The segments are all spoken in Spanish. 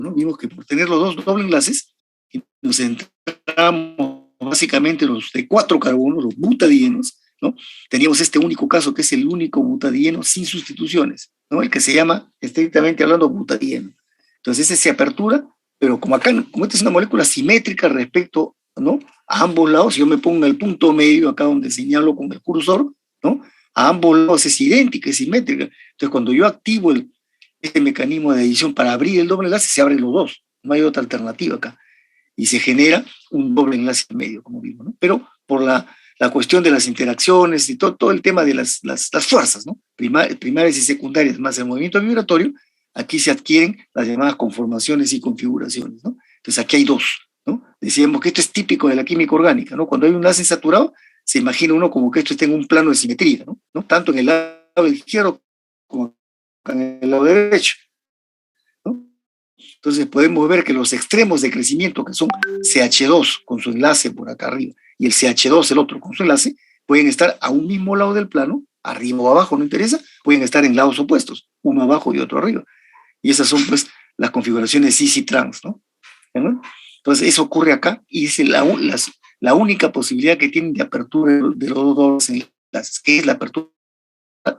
¿no? Vimos que por tener los dos doble enlaces, nos centramos básicamente los de 4 carbonos, los butadienos, ¿no? Teníamos este único caso que es el único butadieno sin sustituciones, ¿no? El que se llama, estrictamente hablando, butadieno. Entonces ese se apertura, pero como acá, como esta es una molécula simétrica respecto, ¿no?, a ambos lados, si yo me pongo en el punto medio, acá donde señalo con el cursor, ¿no?, a ambos lados es idéntica, es simétrica. Entonces cuando yo activo este mecanismo de adición para abrir el doble enlace, se abren los dos, no hay otra alternativa acá. Y se genera un doble enlace en medio, como vimos, ¿no? Pero por la cuestión de las interacciones y todo el tema de las fuerzas, ¿no?, primarias y secundarias, más el movimiento vibratorio, aquí se adquieren las llamadas conformaciones y configuraciones, ¿no? Entonces aquí hay dos, ¿no? Decíamos que esto es típico de la química orgánica, ¿no? Cuando hay un enlace insaturado, se imagina uno como que esto está en un plano de simetría, ¿no? Tanto en el lado izquierdo como en el lado derecho, ¿no? Entonces podemos ver que los extremos de crecimiento, que son CH2 con su enlace por acá arriba, y el CH2, el otro, con su enlace, pueden estar a un mismo lado del plano, arriba o abajo, no interesa, pueden estar en lados opuestos, uno abajo y otro arriba. Y esas son, pues, las configuraciones cis y trans, ¿no? Entonces eso ocurre acá y es la única posibilidad que tienen de apertura de los dos enlaces, que es la apertura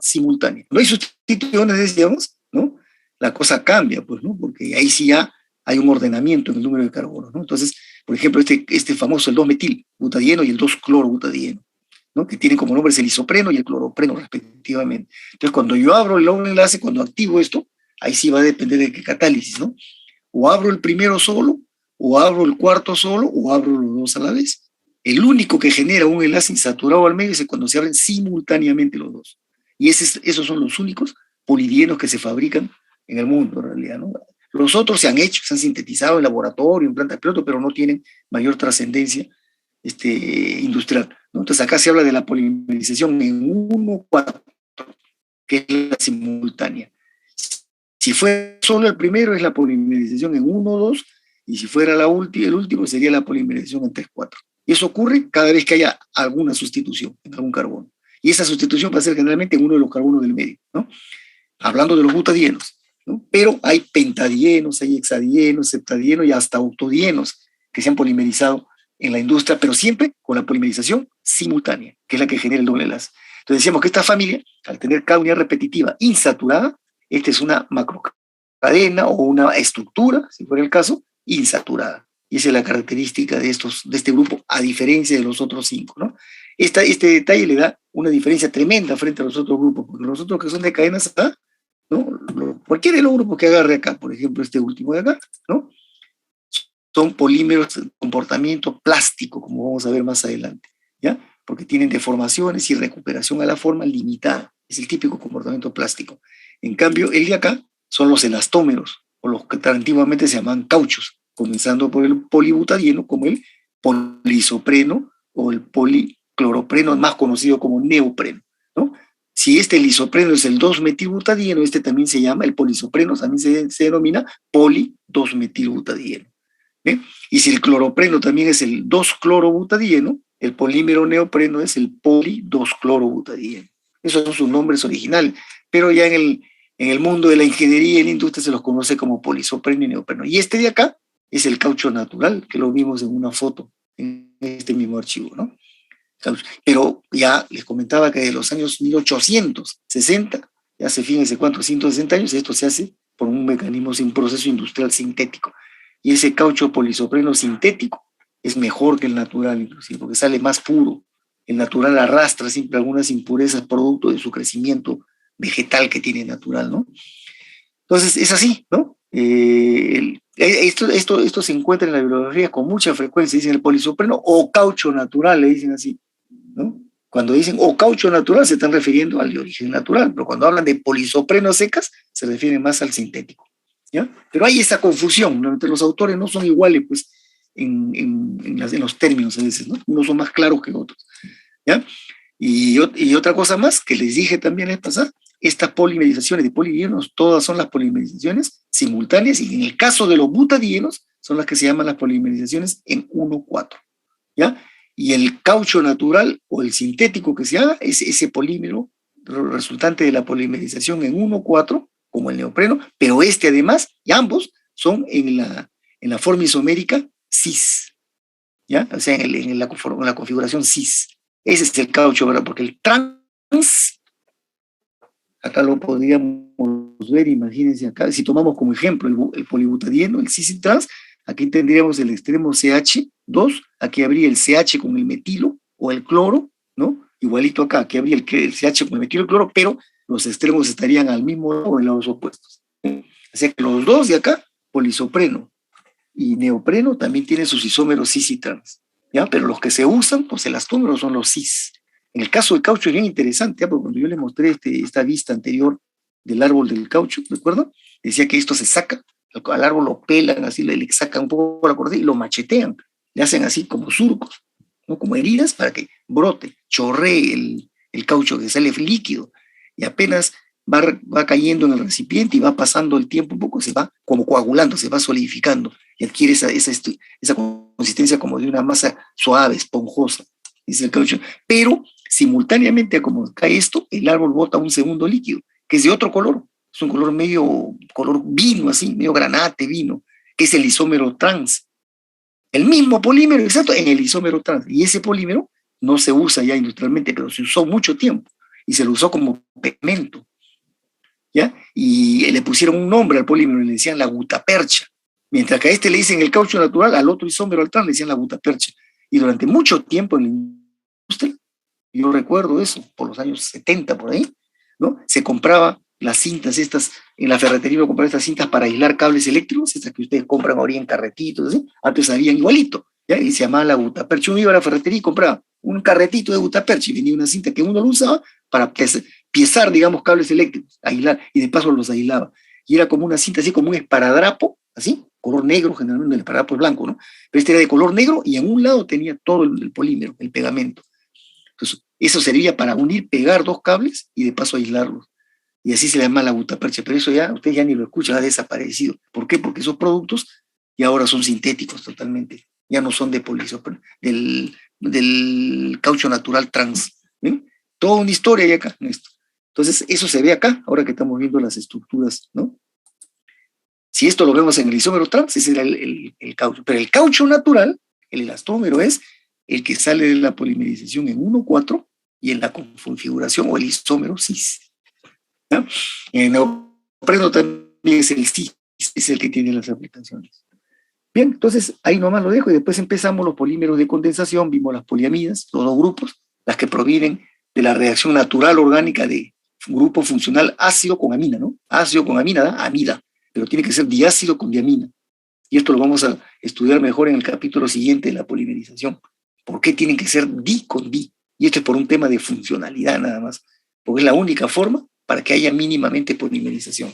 simultánea. No hay sustituciones, decíamos, ¿no? La cosa cambia, pues, ¿no? Porque ahí sí ya hay un ordenamiento en el número de carbonos, ¿no? Entonces, por ejemplo, este famoso, el 2-metil-butadieno y el 2-cloro-butadieno, ¿no?, que tienen como nombres el isopreno y el cloropreno, respectivamente. Entonces, cuando yo abro el doble enlace, cuando activo esto, ahí sí va a depender de qué catálisis, ¿no? O abro el primero solo, o abro el cuarto solo, o abro los dos a la vez. El único que genera un enlace insaturado al medio es cuando se abren simultáneamente los dos. Y esos son los únicos polidienos que se fabrican en el mundo, en realidad, ¿no? Los otros se han hecho, se han sintetizado en laboratorio, en plantas piloto, pero no tienen mayor trascendencia industrial, ¿no? Entonces acá se habla de la polimerización en 1,4, que es la simultánea. Si fuera solo el primero, es la polimerización en 1,2, y si fuera el último, sería la polimerización en 3,4. Y eso ocurre cada vez que haya alguna sustitución en algún carbono. Y esa sustitución va a ser generalmente en uno de los carbonos del medio, ¿no? Hablando de los butadienos, ¿no? Pero hay pentadienos, hay hexadienos, septadienos y hasta octadienos que se han polimerizado en la industria, pero siempre con la polimerización simultánea, que es la que genera el doble enlace. Entonces decíamos que esta familia, al tener cada unidad repetitiva insaturada, esta es una macrocadena o una estructura, si fuera el caso, insaturada. Y esa es la característica de este grupo, a diferencia de los otros 5, ¿no? Este detalle le da una diferencia tremenda frente a los otros grupos, porque los otros que son de cadenas A, ¿no?, cualquiera de los grupos que agarre acá, por ejemplo, este último de acá, ¿no?, son polímeros de comportamiento plástico, como vamos a ver más adelante, ¿ya? Porque tienen deformaciones y recuperación a la forma limitada. Es el típico comportamiento plástico. En cambio, el de acá son los elastómeros, o los que antiguamente se llaman cauchos, comenzando por el polibutadieno, como el polisopreno o el policloropreno, más conocido como neopreno, ¿no? Si el isopreno es el 2-metilbutadieno, también se llama, el polisopreno también se denomina poli-2-metilbutadieno. ¿Eh? Y si el cloropreno también es el 2-clorobutadieno, el polímero neopreno es el poli-2-clorobutadieno. Esos son sus nombres originales, pero ya en el mundo de la ingeniería y la industria se los conoce como polisopreno y neopreno. Y de acá es el caucho natural, que lo vimos en una foto, en este mismo archivo, ¿no? Pero ya les comentaba que de los años 1860, ya hace fíjense cuántos, 160 años, esto se hace por un mecanismo, un proceso industrial sintético. Y ese caucho polisopreno sintético es mejor que el natural, inclusive, porque sale más puro. El natural arrastra siempre algunas impurezas producto de su crecimiento vegetal que tiene natural, ¿no? Entonces, es así, ¿no? Esto se encuentra en la bibliografía con mucha frecuencia, dicen el polisopreno o caucho natural, le dicen así, ¿no? Cuando dicen caucho natural se están refiriendo al de origen natural, pero cuando hablan de polisoprenos secas se refieren más al sintético, ¿ya? Pero hay esa confusión, ¿no? Entre los autores no son iguales, pues, en los términos a veces, ¿no? Unos son más claros que otros, ¿ya? Y otra cosa más que les dije también es pasar, estas polimerizaciones de polidienos, todas son las polimerizaciones simultáneas, y en el caso de los butadienos son las que se llaman las polimerizaciones en 1,4, ¿ya? Y el caucho natural o el sintético que se haga es ese polímero resultante de la polimerización en 1,4, como el neopreno, pero además, y ambos son en la forma isomérica cis, ¿ya? O sea, en la configuración cis. Ese es el caucho, ¿verdad? Porque el trans, acá lo podríamos ver, imagínense acá, si tomamos como ejemplo el polibutadieno, el cis y trans, aquí tendríamos el extremo CH2, aquí habría el CH con el metilo o el cloro, ¿no? Igualito acá, aquí habría el CH con el metilo y el cloro, pero los extremos estarían al mismo lado o en lados opuestos. O sea que los dos de acá, polisopreno y neopreno, también tienen sus isómeros cis y trans, ¿ya? Pero los que se usan, pues elastómeros son los cis. En el caso del caucho es bien interesante, ¿ya? Porque cuando yo le mostré esta vista anterior del árbol del caucho, ¿recuerdan? Decía que esto se saca, al árbol lo pelan, así le sacan un poco la corteza y lo machetean, le hacen así como surcos, ¿no? Como heridas para que brote, chorree el caucho, que sale líquido, y apenas va cayendo en el recipiente y va pasando el tiempo un poco, se va como coagulando, se va solidificando y adquiere esa consistencia como de una masa suave, esponjosa, es el caucho. Pero simultáneamente a como cae esto, el árbol bota un segundo líquido, que es de otro color, es un color medio, color vino así, medio granate, vino, que es el isómero trans. El mismo polímero, exacto, en el isómero trans. Y ese polímero no se usa ya industrialmente, pero se usó mucho tiempo y se lo usó como pigmento, ¿ya? Y le pusieron un nombre al polímero y le decían la gutapercha. Mientras que a este le dicen el caucho natural, al otro isómero al trans le decían la gutapercha. Y durante mucho tiempo en la industria, yo recuerdo eso, por los años 70 por ahí, ¿no? Se compraba las cintas estas, en la ferretería iba a comprar estas cintas para aislar cables eléctricos, estas que ustedes compran ahora en carretitos, ¿sí? Antes habían igualito, ¿ya? Y se llamaba la gutapercha. Uno iba a la ferretería y compraba un carretito de gutapercha y venía una cinta que uno lo usaba para piezar, digamos, cables eléctricos, aislar, y de paso los aislaba. Y era como una cinta, así como un esparadrapo, así, color negro, generalmente el esparadrapo es blanco, ¿no? Pero este era de color negro y en un lado tenía todo el polímero, el pegamento. Entonces, eso servía para unir, pegar dos cables y de paso aislarlos. Y así se le llama la gutapercha, pero eso ya, ustedes ya ni lo escuchan, ha desaparecido. ¿Por qué? Porque esos productos ya ahora son sintéticos totalmente, ya no son de polisopreno, del caucho natural trans. ¿Ven? Toda una historia hay acá en esto. Entonces, eso se ve acá, ahora que estamos viendo las estructuras, ¿no? Si esto lo vemos en el isómero trans, ese era el caucho. Pero el caucho natural, el elastómero, es el que sale de la polimerización en 1,4 y en la configuración o el isómero cis. ¿No? En el neopreno también es el cis, es el que tiene las aplicaciones. Bien, entonces ahí nomás lo dejo y después empezamos los polímeros de condensación, vimos las poliamidas, los dos grupos, las que provienen de la reacción natural orgánica de grupo funcional ácido con amina, ¿no? Ácido con amina da amida, pero tiene que ser diácido con diamina. Y esto lo vamos a estudiar mejor en el capítulo siguiente de la polimerización. ¿Por qué tienen que ser di con di? Y esto es por un tema de funcionalidad nada más, porque es la única forma para que haya mínimamente polimerización.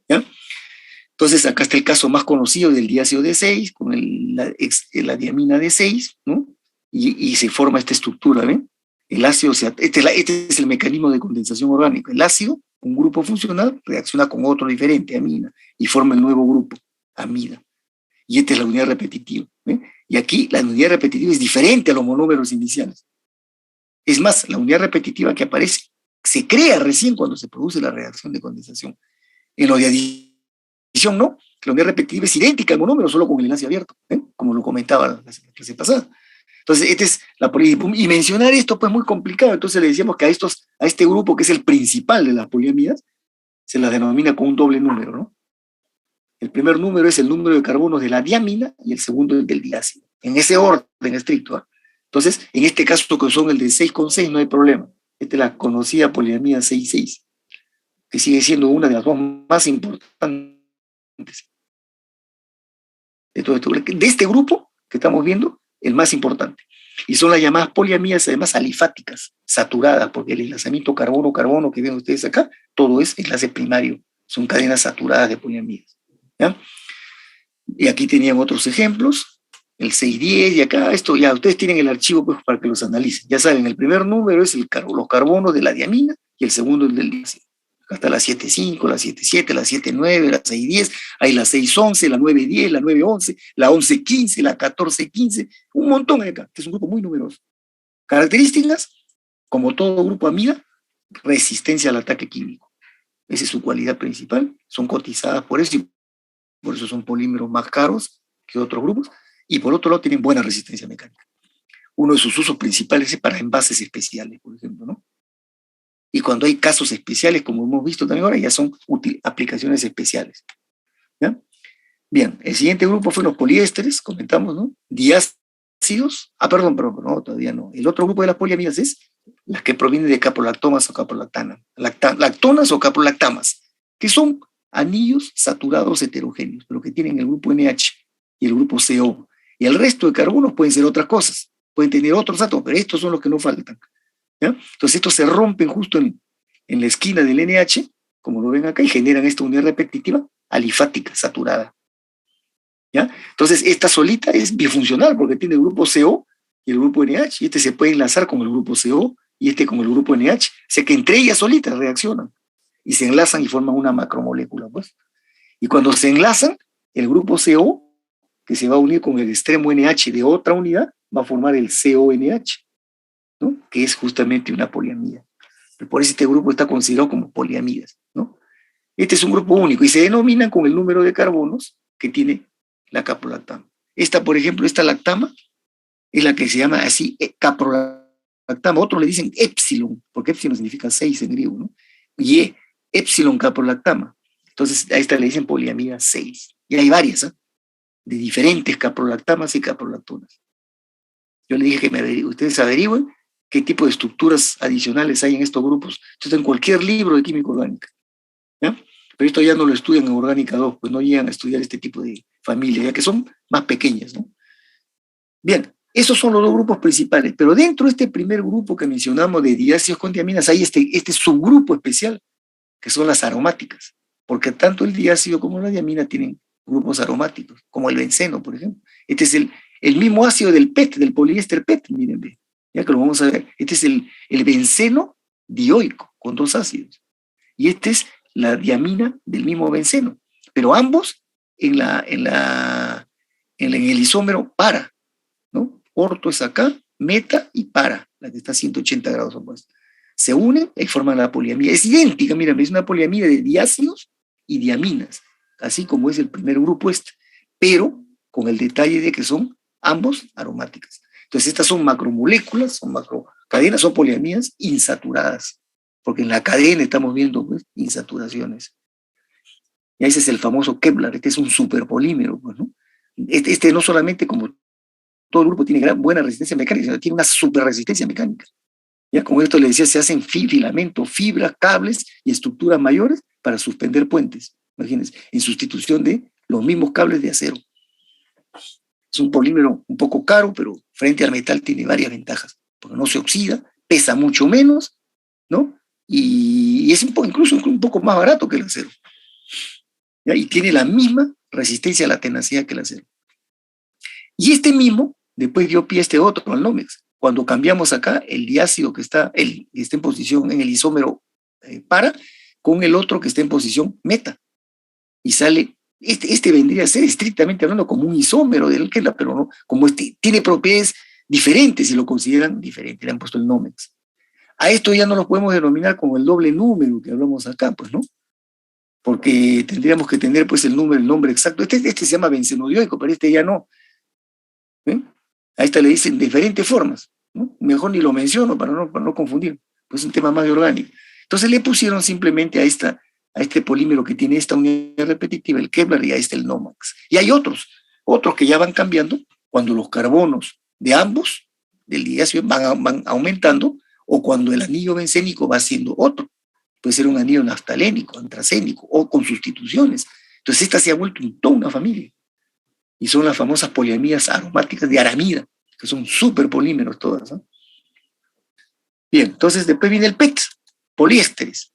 ¿Ya? Entonces, acá está el caso más conocido del diácido D6 con la diamina D6, ¿no? Y se forma esta estructura, ¿ven? El ácido, o sea, este es el mecanismo de condensación orgánica. El ácido, un grupo funcional, reacciona con otro diferente, amina, y forma el nuevo grupo, amida. Y esta es la unidad repetitiva. ¿Ven? Y aquí la unidad repetitiva es diferente a los monómeros iniciales. Es más, la unidad repetitiva que aparece se crea recién cuando se produce la reacción de condensación. En lo de adición, no. La unidad repetitiva es idéntica al monómero, solo con el enlace abierto, ¿eh? Como lo comentaba la clase pasada. Entonces, esta es la poliamidas. Y mencionar esto, pues, muy complicado. Entonces, le decíamos que a este grupo, que es el principal de las poliamidas, se las denomina con un doble número, ¿no? El primer número es el número de carbonos de la diamina y el segundo el del diácido, en ese orden estricto, ¿eh? Entonces, en este caso, que son el de 6,6, no hay problema. Esta es la conocida poliamida 6,6, que sigue siendo una de las dos más importantes de todo esto. De este grupo que estamos viendo, el más importante. Y son las llamadas poliamidas, además alifáticas, saturadas, porque el enlazamiento carbono-carbono que ven ustedes acá, todo es enlace primario. Son cadenas saturadas de poliamidas. ¿Ya? Y aquí tenían otros ejemplos, el 610, y acá esto ya, ustedes tienen el archivo pues, para que los analicen. Ya saben, el primer número es los carbonos de la diamina y el segundo el del diácido. Acá está la 7,5, la 7,7, la 7,9, la 6,10, hay la 6,11, la 9,10, la 9,11, la 11,15, la 14,15, un montón hay acá. Este es un grupo muy numeroso. Características, como todo grupo amida, resistencia al ataque químico. Esa es su cualidad principal, son cotizadas por eso y por eso son polímeros más caros que otros grupos, y por otro lado tienen buena resistencia mecánica. Uno de sus usos principales es para envases especiales, por ejemplo, ¿no? Y cuando hay casos especiales, como hemos visto también ahora, ya son aplicaciones especiales, ¿ya? Bien, el siguiente grupo fue los poliésteres, comentamos, ¿no? Diácidos, perdón, no, todavía no. El otro grupo de las poliamidas es las que provienen de caprolactomas o caprolactanas, lactonas o caprolactamas, que son anillos saturados heterogéneos, pero que tienen el grupo NH y el grupo CO. Y el resto de carbonos pueden ser otras cosas, pueden tener otros átomos, pero estos son los que no faltan, ¿ya? Entonces estos se rompen justo en la esquina del NH, como lo ven acá, y generan esta unidad repetitiva alifática, saturada, ¿ya? Entonces esta solita es bifuncional porque tiene el grupo CO y el grupo NH, y este se puede enlazar con el grupo CO y este con el grupo NH, o sea que entre ellas solitas reaccionan y se enlazan y forman una macromolécula, pues. Y cuando se enlazan, el grupo CO, que se va a unir con el extremo NH de otra unidad, va a formar el CONH, ¿no? Que es justamente una poliamida. Por eso este grupo está considerado como poliamidas, ¿no? Este es un grupo único y se denominan con el número de carbonos que tiene la caprolactama. Esta, por ejemplo, esta lactama es la que se llama así caprolactama. Otros le dicen épsilon, porque épsilon significa 6 en griego, ¿no? Y épsilon caprolactama. Entonces a esta le dicen poliamida 6. Y hay varias, ¿eh? De diferentes caprolactamas y caprolactonas. Yo le dije que ustedes averigüen qué tipo de estructuras adicionales hay en estos grupos. Esto está en cualquier libro de química orgánica, ¿ya? Pero esto ya no lo estudian en Orgánica 2, pues no llegan a estudiar este tipo de familias, ya que son más pequeñas, ¿no? Bien, esos son los dos grupos principales, pero dentro de este primer grupo que mencionamos de diácidos con diaminas hay este subgrupo especial, que son las aromáticas, porque tanto el diácido como la diamina tienen grupos aromáticos, como el benceno, por ejemplo. Este es el mismo ácido del PET, del poliéster PET, miren, ya que lo vamos a ver. Este es el benceno dioico, con 2 ácidos. Y este es la diamina del mismo benceno, pero ambos en el isómero para, ¿no? Orto es acá, meta y para, la que está a 180 grados opuestos. Se unen y forman la poliamida. Es idéntica, miren, es una poliamida de diácidos y diaminas, así como es el primer grupo pero con el detalle de que son ambos aromáticas. Entonces estas son macromoléculas, son macrocadenas, son poliamidas insaturadas, porque en la cadena estamos viendo, pues, insaturaciones. Y ese es el famoso Kevlar, este es un superpolímero, pues, ¿no? Este no solamente, como todo el grupo tiene buena resistencia mecánica, sino tiene una superresistencia mecánica. Ya con esto le decía, se hacen filamentos, fibras, cables y estructuras mayores para suspender puentes, imagínense, en sustitución de los mismos cables de acero. Es un polímero un poco caro, pero frente al metal tiene varias ventajas, porque no se oxida, pesa mucho menos, ¿no? Y es incluso un poco más barato que el acero, ¿ya? Y tiene la misma resistencia a la tenacidad que el acero. Y este mismo después dio pie a este otro, al Nomex. Cuando cambiamos acá el diácido que está en posición en el isómero para, con el otro que está en posición meta. Y sale, este vendría a ser estrictamente hablando como un isómero del Kevlar, pero no, como tiene propiedades diferentes y lo consideran diferente, le han puesto el Nomex. A esto ya no lo podemos denominar como el doble número que hablamos acá, pues, ¿no? Porque tendríamos que tener, pues, el nombre exacto. Este se llama bencenodioico, pero este ya no. ¿Eh? A esta le dicen diferentes formas, ¿no? Mejor ni lo menciono para no confundir, pues es un tema más de orgánico. Entonces le pusieron simplemente a este polímero que tiene esta unidad repetitiva, el Kevlar, y a este el Nomex. Y hay otros que ya van cambiando cuando los carbonos de ambos, del diácido, van aumentando, o cuando el anillo bencénico va siendo otro. Puede ser un anillo naftalénico, antracénico, o con sustituciones. Entonces esta se ha vuelto toda una familia. Y son las famosas poliamidas aromáticas de aramida, que son súper polímeros todas, ¿no? Bien, entonces después viene el PET, poliésteres.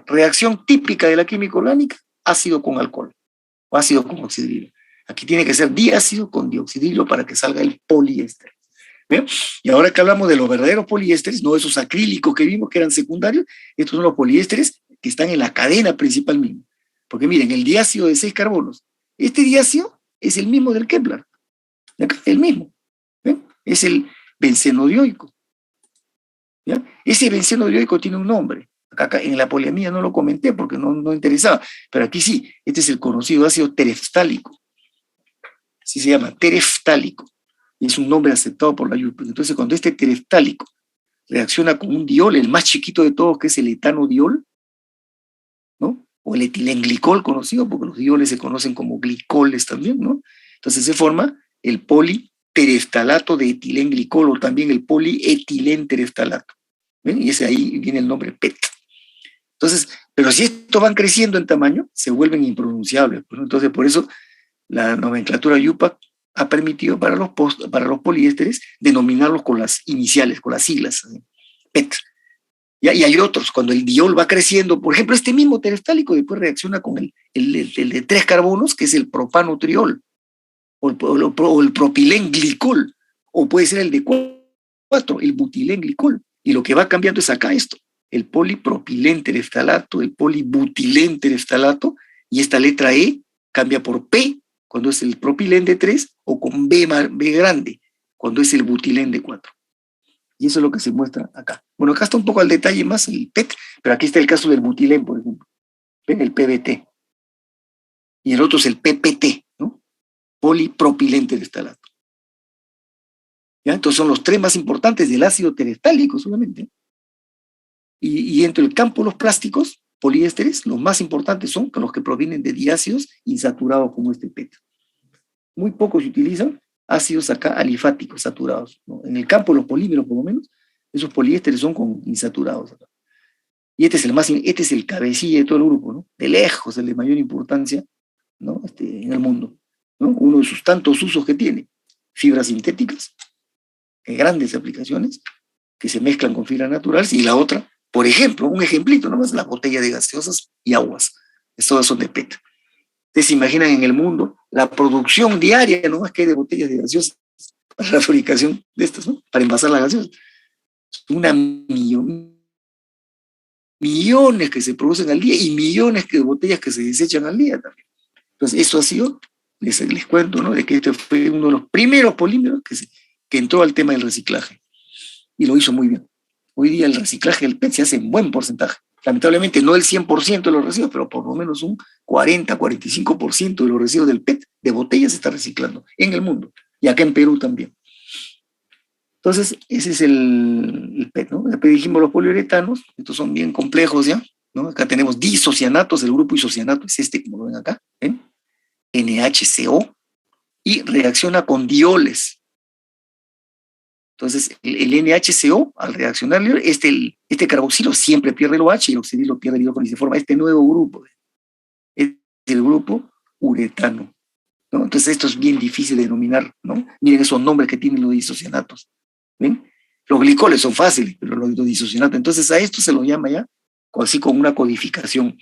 Reacción típica de la química orgánica, ácido con alcohol, o ácido con oxidrilo. Aquí tiene que ser diácido con dioxidrilo para que salga el poliéster. ¿Bien? Y ahora que hablamos de los verdaderos poliésteres, no esos acrílicos que vimos que eran secundarios, estos son los poliésteres que están en la cadena principal misma. Porque miren, el diácido de 6 carbonos, este diácido es el mismo del Kevlar, el mismo, ¿ven? Es el bencenodioico, ¿ya? Ese bencenodioico tiene un nombre, Acá en la poliamida no lo comenté porque no interesaba, pero aquí sí, este es el conocido ácido tereftálico. Así se llama, tereftálico. Y es un nombre aceptado por la IUPAC. Entonces, cuando este tereftálico reacciona con un diol, el más chiquito de todos, que es el etanodiol, ¿no? O el etilenglicol conocido, porque los dioles se conocen como glicoles también, ¿no? Entonces se forma el politereftalato de etilenglicol o también el polietilentereftalato. ¿Ven? Y ese ahí viene el nombre PET. Entonces, pero si estos van creciendo en tamaño, se vuelven impronunciables. ¿No? Entonces, por eso la nomenclatura IUPAC ha permitido para los poliésteres denominarlos con las iniciales, con las siglas, PET. Y hay otros, cuando el diol va creciendo, por ejemplo, este mismo tereftálico después reacciona con el de 3 carbonos, que es el propanotriol, o el propilenglicol, o puede ser el de 4, el butilenglicol. Y lo que va cambiando es acá esto, el polipropilentereftalato, el polibutilenter-eftalato, y esta letra E cambia por P cuando es el propilén de 3, o con B grande, cuando es el butilén de 4. Y eso es lo que se muestra acá. Bueno, acá está un poco al detalle más el PET, pero aquí está el caso del butilén, por ejemplo. ¿Ven? El PBT. Y el otro es el PPT, ¿no? Polipropilenter-eftalato. ¿Ya? Entonces son los 3 más importantes del ácido tereftálico solamente. Y dentro del campo de los plásticos, poliésteres, los más importantes son los que provienen de diácidos insaturados como este PET. Muy pocos se utilizan ácidos acá alifáticos saturados, ¿no? En el campo de los polímeros, por lo menos, esos poliésteres son con insaturados acá. Y este es el cabecilla de todo el grupo, ¿no? De lejos, el de mayor importancia, ¿no? En el mundo, ¿no? Uno de sus tantos usos que tiene. Fibras sintéticas, grandes aplicaciones, que se mezclan con fibras naturales, y la otra, por ejemplo, un ejemplito, nomás la botella de gaseosas y aguas. Todas son de PET. Ustedes se imaginan en el mundo la producción diaria, nomás que hay de botellas de gaseosas para la fabricación de estas, ¿no? Para envasar las gaseosas. Millones que se producen al día y millones de botellas que se desechan al día también. Entonces, eso ha sido, les cuento, ¿no? De que este fue uno de los primeros polímeros que entró al tema del reciclaje. Y lo hizo muy bien. Hoy día el reciclaje del PET se hace en buen porcentaje. Lamentablemente no el 100% de los residuos, pero por lo menos un 40-45% de los residuos del PET de botellas se está reciclando en el mundo. Y acá en Perú también. Entonces, ese es el PET, ¿no? Después dijimos los poliuretanos, estos son bien complejos ya, ¿no? Acá tenemos disocianatos, el grupo isocianato es este, como lo ven acá, ¿ven? NHCO, y reacciona con dioles. Entonces, el NHCO, al reaccionar, este carboxilo siempre pierde el OH y el oxidilo pierde el hidrógeno y se forma este nuevo grupo. Es el grupo uretano, ¿no? Entonces, esto es bien difícil de denominar, ¿no? Miren esos nombres que tienen los disocianatos. ¿Ven? Los glicoles son fáciles, pero los disocianatos, entonces a esto se los llama ya así con una codificación.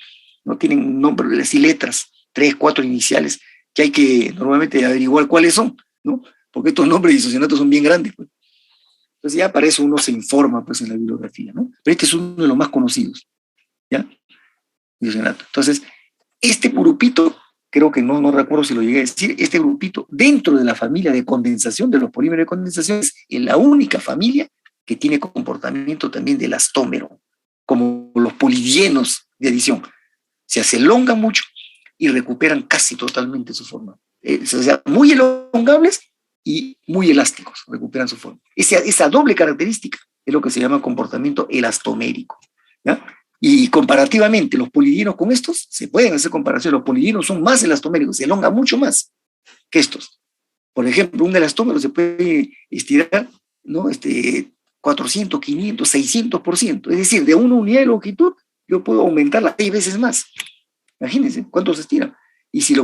No tienen nombres y letras, 3, 4 iniciales, que hay que normalmente averiguar cuáles son, ¿no? Porque estos nombres de disocianatos son bien grandes, pues. Entonces ya para eso uno se informa, pues, en la bibliografía, ¿no? Pero este es uno de los más conocidos, ¿ya? Disocianato. Entonces, este grupito, creo que no recuerdo si lo llegué a decir, este grupito dentro de la familia de condensación, de los polímeros de condensación, es la única familia que tiene comportamiento también del elastómero, como los polidienos de adición. Se elongan mucho y recuperan casi totalmente su forma. O sea, muy elongables y muy elásticos, recuperan su forma. Esa doble característica es lo que se llama comportamiento elastomérico, ¿ya? Y comparativamente, los polidienos con estos, se pueden hacer comparaciones, los polidienos son más elastoméricos, se elongan mucho más que estos. Por ejemplo, un elastómero se puede estirar, ¿no? 400, 500, 600%. Es decir, de una unidad de longitud, yo puedo aumentarla 6 veces más. Imagínense cuánto se estira. Y si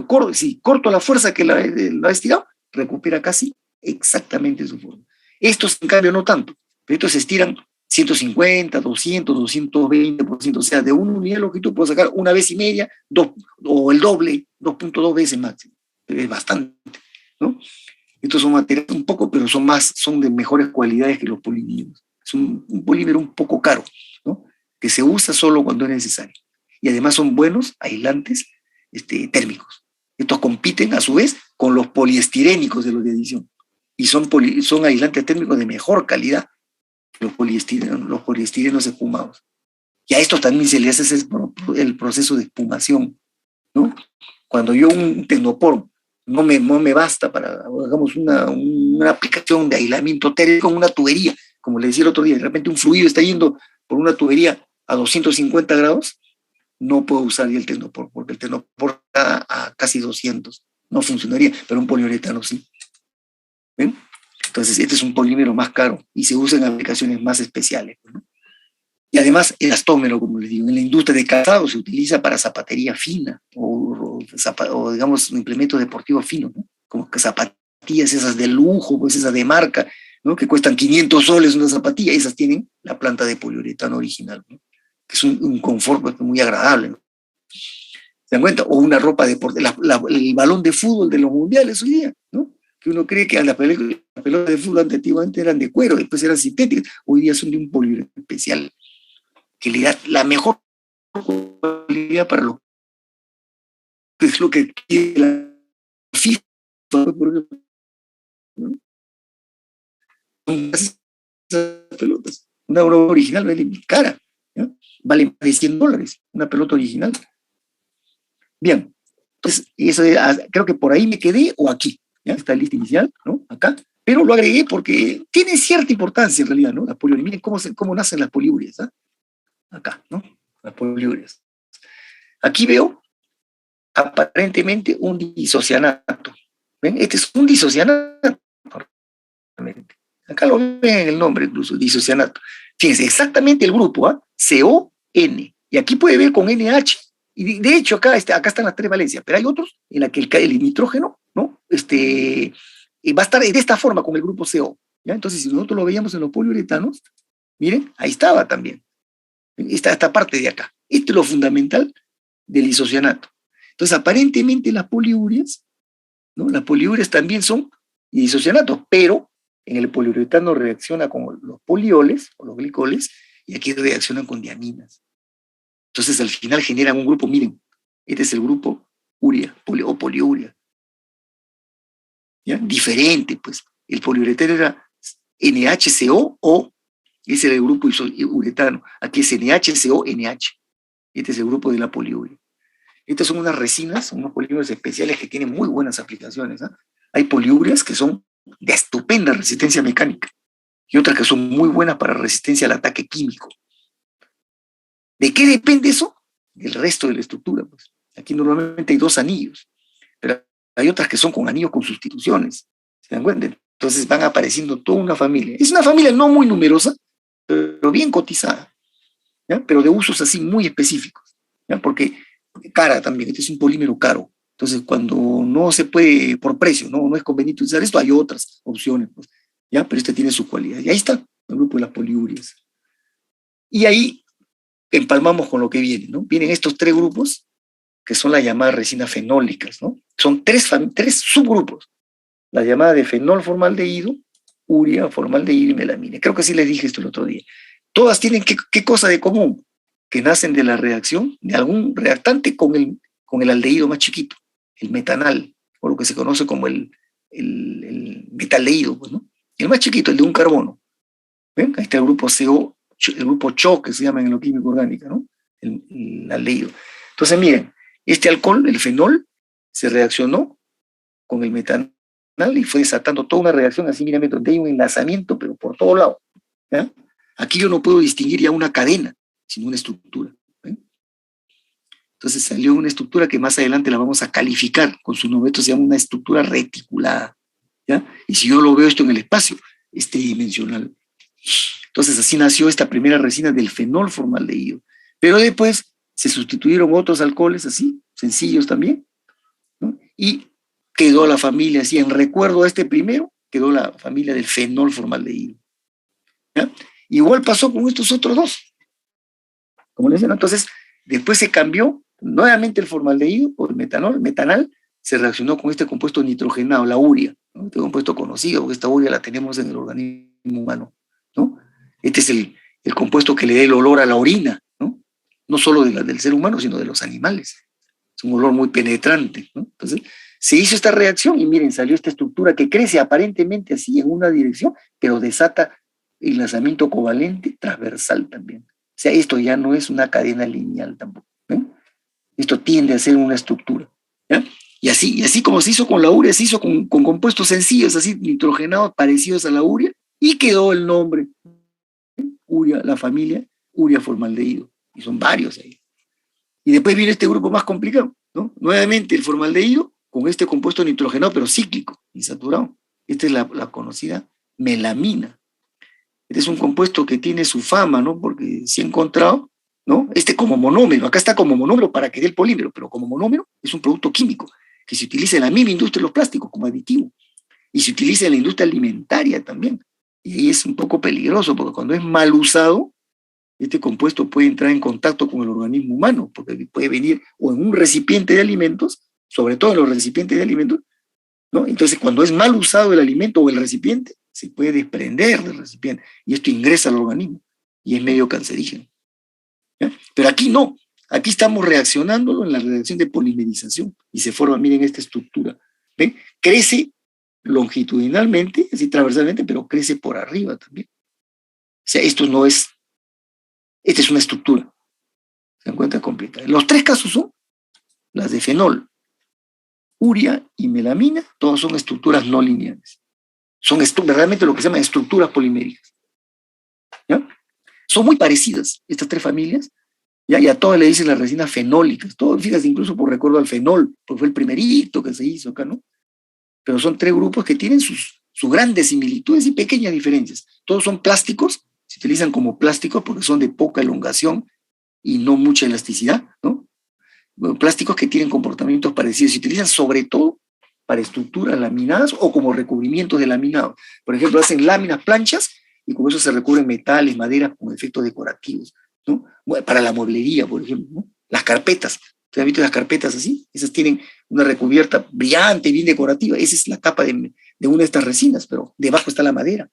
corto la fuerza que lo ha estirado, recupera casi exactamente su forma. Estos, en cambio, no tanto. Pero estos se estiran 150, 200, 220%, o sea, de una unidad de longitud puedo sacar 1,5 veces, o el doble, 2.2 veces máximo. Es bastante, ¿no? Estos son materiales un poco, pero son de mejores cualidades que los polímeros. Es un polímero un poco caro, ¿no? Que se usa solo cuando es necesario. Y además son buenos aislantes térmicos. Estos compiten, a su vez, con los poliestirénicos de los de adición. Y son aislantes térmicos de mejor calidad los poliestirenos espumados. Y a estos también se les hace el proceso de espumación, ¿no? Cuando yo un tenopor no me basta para, hagamos una aplicación de aislamiento térmico con una tubería, como le decía el otro día, de repente un fluido está yendo por una tubería a 250 grados, no puedo usar ya el tenopor, porque el tenopor está a casi 200, no funcionaría, pero un poliuretano sí. ¿Ven? Entonces, este es un polímero más caro y se usa en aplicaciones más especiales, ¿no? Y además, el elastómero, como les digo, en la industria de calzado se utiliza para zapatería fina o digamos, implementos deportivos finos, ¿no? Como que zapatillas esas de lujo, pues esas de marca, ¿no? Que cuestan 500 soles una zapatilla, esas tienen la planta de poliuretano original, ¿no? Que es un confort pues, muy agradable, ¿no? ¿Se dan cuenta? O una ropa deportiva, el balón de fútbol de los mundiales hoy día, ¿no? Que uno cree que las pelotas de fútbol antiguamente eran de cuero, después eran sintéticas, hoy día son de un poliuretano especial, que le da la mejor cualidad para lo que es lo que quiere la FIFA, por ejemplo, ¿no? Son esas pelotas. Una original vale cara, ¿no? Vale más de $100, una pelota original. Bien, entonces eso creo que por ahí me quedé o aquí, ¿ya? Está el lista inicial, ¿no? Acá, pero lo agregué porque tiene cierta importancia en realidad, ¿no? La poliuria. Miren cómo nacen las poliurias, ¿eh? Acá, ¿no? Las poliurias. Aquí veo aparentemente un disocianato. ¿Ven? Este es un disocianato. Acá lo ven en el nombre incluso, disocianato. Fíjense, exactamente el grupo, ¿ah? CON. Y aquí puede ver con NH. Y de hecho, acá están las 3 valencias, pero hay otros en la que el nitrógeno, ¿no? Va a estar de esta forma con el grupo CO. ¿Ya? Entonces, si nosotros lo veíamos en los poliuretanos, miren, ahí estaba también. Esta parte de acá. Esto es lo fundamental del isocianato. Entonces, aparentemente las poliurias, ¿no? Las poliurias también son isocianatos, pero en el poliuretano reacciona con los polioles o los glicoles y aquí reaccionan con diaminas. Entonces, al final generan un grupo, miren, este es el grupo urea o poliuria. ¿Ya? Diferente, pues. El poliuretano era NHCO o ese era el grupo uretano. Aquí es NHCO-NH. Este es el grupo de la poliuria. Estas son unas resinas, unos polímeros especiales que tienen muy buenas aplicaciones, ¿eh? Hay poliurias que son de estupenda resistencia mecánica y otras que son muy buenas para resistencia al ataque químico. ¿De qué depende eso? Del resto de la estructura, pues. Aquí normalmente hay 2 anillos, pero hay otras que son con anillos con sustituciones. ¿Se dan cuenta? Entonces van apareciendo toda una familia. Es una familia no muy numerosa, pero bien cotizada, ¿ya? Pero de usos así muy específicos, ¿ya? Porque cara también, este es un polímero caro. Entonces, cuando no se puede, por precio, no es conveniente usar esto, hay otras opciones, pues, ¿ya? Pero este tiene su cualidad. Y ahí está el grupo de las poliurias. Y ahí empalmamos con lo que viene, ¿no? Vienen estos 3 grupos, que son las llamadas resinas fenólicas, ¿no? Son 3 subgrupos. La llamada de fenol formaldehído, urea, formaldehído y melamina. Creo que sí les dije esto el otro día. Todas tienen ¿qué cosa de común? Que nacen de la reacción de algún reactante con el aldehído más chiquito, el metanal, o lo que se conoce como el metaldehído, pues, ¿no? El más chiquito, el de un carbono. ¿Ven? Ahí está el grupo CO, el grupo CHO, que se llama en lo químico orgánica, ¿no? El aldehído. Entonces, miren, este alcohol, el fenol, se reaccionó con el metanal y fue desatando toda una reacción así, mira, donde hay un enlazamiento, pero por todo lado. ¿Ya? Aquí yo no puedo distinguir ya una cadena, sino una estructura. ¿Eh? Entonces salió una estructura que más adelante la vamos a calificar con su nombre, esto se llama una estructura reticulada. ¿Ya? Y si yo lo veo esto en el espacio, es tridimensional. Entonces así nació esta primera resina del fenol formaldehído. Pero después se sustituyeron otros alcoholes así, sencillos también, ¿no? Y quedó la familia así, en recuerdo a este primero, quedó la familia del fenol formaldehído. ¿Ya? Igual pasó con estos otros 2. Como les decía, ¿no? Entonces, después se cambió nuevamente el formaldehído por el metanal se reaccionó con este compuesto nitrogenado, la urea, ¿no? Este compuesto conocido, porque esta urea la tenemos en el organismo humano, ¿no? Este es el compuesto que le da el olor a la orina, ¿no? No solo del ser humano, sino de los animales. Es un olor muy penetrante, ¿no? Entonces, se hizo esta reacción y miren, salió esta estructura que crece aparentemente así en una dirección, pero desata enlazamiento covalente transversal también. sea, esto ya no es una cadena lineal tampoco. Esto tiende a ser una estructura. ¿Ya? Y así como se hizo con la urea, se hizo con compuestos sencillos, así nitrogenados, parecidos a la urea, y quedó el nombre, urea, la familia, urea formaldehído. Y son varios ahí. Y después viene este grupo más complicado, ¿no? Nuevamente el formaldehído con este compuesto nitrogenado, pero cíclico, insaturado. Esta es la conocida melamina. Este es un compuesto que tiene su fama, ¿no? Porque se ha encontrado, ¿no? Este como monómero, acá está como monómero para que dé el polímero, pero como monómero es un producto químico que se utiliza en la misma industria de los plásticos como aditivo y se utiliza en la industria alimentaria también. Y es un poco peligroso porque cuando es mal usado, este compuesto puede entrar en contacto con el organismo humano, porque puede venir o en un recipiente de alimentos, sobre todo en los recipientes de alimentos, ¿no? Entonces, cuando es mal usado el alimento o el recipiente, se puede desprender del recipiente y esto ingresa al organismo y es medio cancerígeno. ¿Ya? Pero aquí no, aquí estamos reaccionándolo en la reacción de polimerización y se forma, miren, esta estructura. ¿Ven? Crece longitudinalmente, así transversalmente, pero crece por arriba también. O sea, esto no es, esta es una estructura. Se encuentra complicada. Los tres casos son las de fenol, urea y melamina, todas son estructuras no lineales. Son realmente lo que se llama estructuras poliméricas. ¿Ya? Son muy parecidas estas tres familias, ¿ya? Y a todas le dicen las resinas fenólicas. Todo, fíjate, incluso por recuerdo al fenol, porque fue el primerito que se hizo acá, ¿no? Pero son tres grupos que tienen sus grandes similitudes y pequeñas diferencias. Todos son plásticos, se utilizan como plásticos porque son de poca elongación y no mucha elasticidad, ¿no? Bueno, plásticos que tienen comportamientos parecidos. Se utilizan sobre todo para estructuras laminadas o como recubrimientos de laminado. Por ejemplo, hacen láminas, planchas, y con eso se recubren metales, maderas con efectos decorativos, ¿no? Para la mueblería, por ejemplo, ¿no? Las carpetas. ¿Te has visto las carpetas así? Esas tienen una recubierta brillante, bien decorativa. Esa es la capa de una de estas resinas, pero debajo está la madera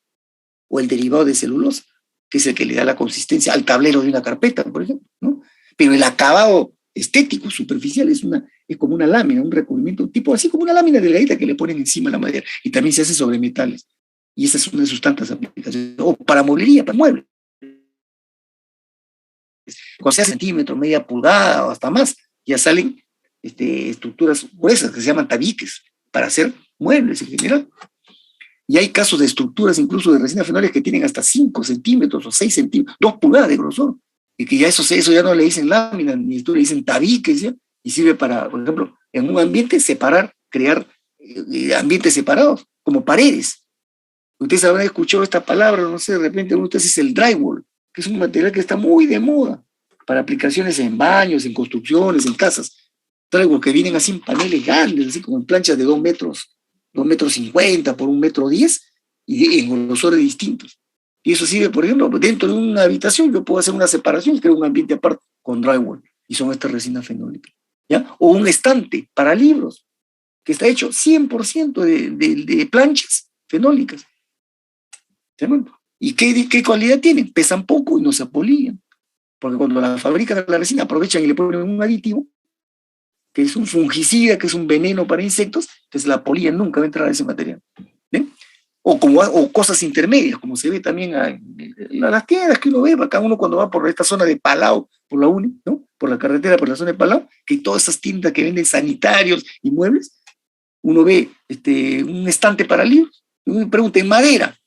o el derivado de celulosa, que es el que le da la consistencia al tablero de una carpeta, por ejemplo, ¿no? Pero el acabado estético, superficial, es como una lámina, un recubrimiento, tipo así como una lámina delgadita que le ponen encima de la madera, y también se hace sobre metales. Y esa es una de sus tantas aplicaciones. O para mueblería, para muebles. Cuando sea centímetro, media pulgada o hasta más, ya salen estructuras gruesas que se llaman tabiques para hacer muebles en general. Y hay casos de estructuras incluso de resinas fenoles que tienen hasta 5 centímetros o 6 centímetros, 2 pulgadas de grosor. Y que ya eso ya no le dicen láminas, ni tú le dicen tabiques, ¿ya? Y sirve para, por ejemplo, en un ambiente separar, crear ambientes separados, como paredes. Ustedes habrán escuchado esta palabra, no sé, de repente uno de ustedes dice el drywall, que es un material que está muy de moda para aplicaciones en baños, en construcciones, en casas. Drywall que vienen así en paneles grandes, así como en planchas de 2 metros, 2,50 por 1,10 m, y en grosores distintos. Y eso sirve, por ejemplo, dentro de una habitación yo puedo hacer una separación, creo un ambiente aparte con drywall, y son estas resinas fenólicas. ¿Ya? O un estante para libros, que está hecho 100% de planchas fenólicas. ¿Y qué calidad tienen? Pesan poco y no se apolillan. Porque cuando la fabrican la resina aprovechan y le ponen un aditivo, que es un fungicida, que es un veneno para insectos, entonces la polilla nunca va a entrar a ese material. ¿Ven? O cosas intermedias, como se ve también en las tiendas que uno ve, acá uno cuando va por esta zona de Palau, por la UNI, ¿no? Por la carretera, por la zona de Palau, que todas esas tiendas que venden sanitarios y muebles, uno ve un estante para libros, y uno pregunta, en madera,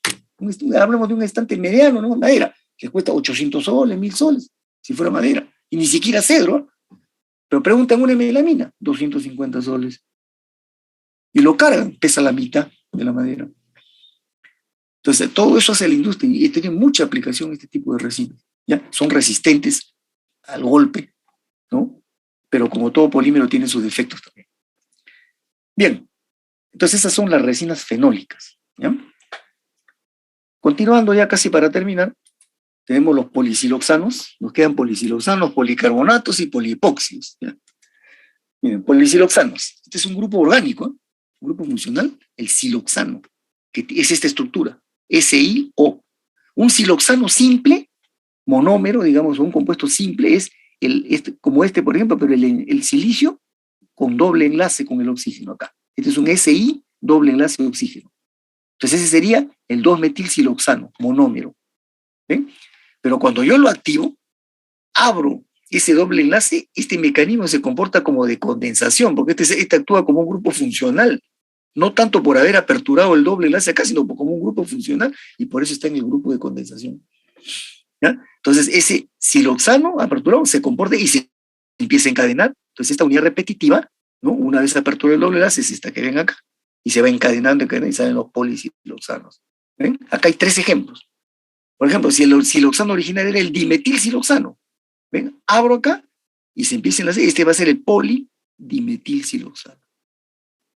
hablemos de un estante mediano, ¿no? Madera, que cuesta 800 soles, 1000 soles, si fuera madera, y ni siquiera cedro, ¿eh? Pero preguntan una melamina, 250 soles. Y lo cargan, pesa la mitad de la madera. Entonces, todo eso hace la industria y tiene mucha aplicación este tipo de resinas. ¿Ya? Son resistentes al golpe, ¿no? Pero como todo polímero tiene sus defectos también. Bien, entonces esas son las resinas fenólicas. ¿Ya? Continuando ya casi para terminar, tenemos los polisiloxanos, nos quedan polisiloxanos, policarbonatos y poliepoxios. ¿Ya? Miren, polisiloxanos, este es un grupo orgánico, ¿eh? Un grupo funcional, el siloxano, que es esta estructura, SiO. Un siloxano simple, monómero, digamos, un compuesto simple, es como por ejemplo, pero el silicio con doble enlace con el oxígeno acá. Este es un Si, doble enlace de oxígeno. Entonces ese sería el 2-metilsiloxano, monómero. ¿Ven? Pero cuando yo lo activo, abro ese doble enlace, este mecanismo se comporta como de condensación, porque este actúa como un grupo funcional, no tanto por haber aperturado el doble enlace acá, sino como un grupo funcional, y por eso está en el grupo de condensación. ¿Ya? Entonces, ese siloxano aperturado se comporta y se empieza a encadenar. Entonces, esta unidad repetitiva, ¿no? Una vez aperturado el doble enlace, es esta que ven acá, y se va encadenando y salen los polisiloxanos. ¿Ven? Acá hay 3 ejemplos. Por ejemplo, si el siloxano original era el dimetilsiloxano, ¿ven? Abro acá y se empieza a enlazar. Este va a ser el polidimetilsiloxano.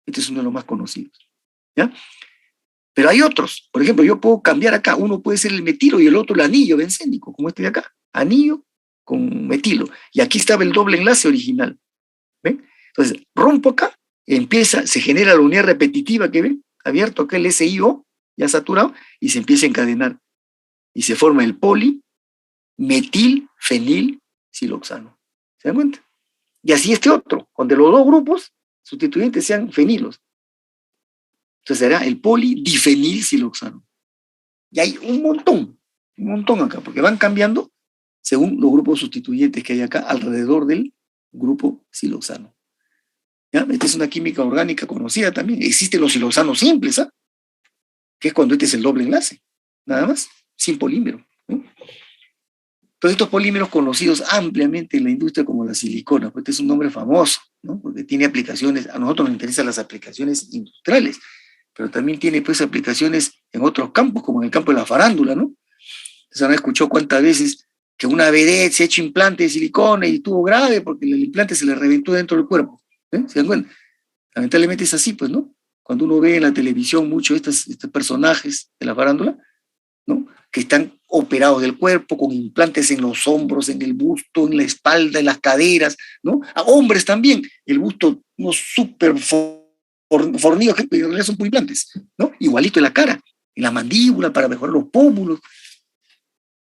Este es uno de los más conocidos. ¿Ya? Pero hay otros. Por ejemplo, yo puedo cambiar acá. Uno puede ser el metilo y el otro el anillo bencénico, como este de acá. Anillo con metilo. Y aquí estaba el doble enlace original. ¿Ven? Entonces, rompo acá, se genera la unidad repetitiva que ven, abierto acá el SIO, ya saturado, y se empieza a encadenar. Y se forma el polimetilfenilsiloxano. ¿Se dan cuenta? Y así este otro, donde los dos grupos sustituyentes sean fenilos. Entonces será el polidifenilsiloxano. Y hay un montón acá, porque van cambiando según los grupos sustituyentes que hay acá alrededor del grupo siloxano. ¿Ya? Esta es una química orgánica conocida también. Existen los siloxanos simples, ¿ah? Que es cuando este es el doble enlace, nada más, sin polímero. ¿No? Entonces estos polímeros conocidos ampliamente en la industria como la silicona, pues este es un nombre famoso, ¿no? Porque tiene aplicaciones, a nosotros nos interesan las aplicaciones industriales, pero también tiene pues aplicaciones en otros campos, como en el campo de la farándula, ¿no? Entonces han escuchado cuántas veces que una vedette se ha hecho implante de silicona y estuvo grave porque el implante se le reventó dentro del cuerpo. ¿Se dan cuenta? Lamentablemente es así, pues, ¿no? Cuando uno ve en la televisión mucho estos personajes de la farándula, ¿no? Que están operados del cuerpo, con implantes en los hombros, en el busto, en la espalda, en las caderas, ¿no? A hombres también, el busto, unos súper fornidos que en realidad son implantes, ¿no? Igualito en la cara, en la mandíbula para mejorar los pómulos.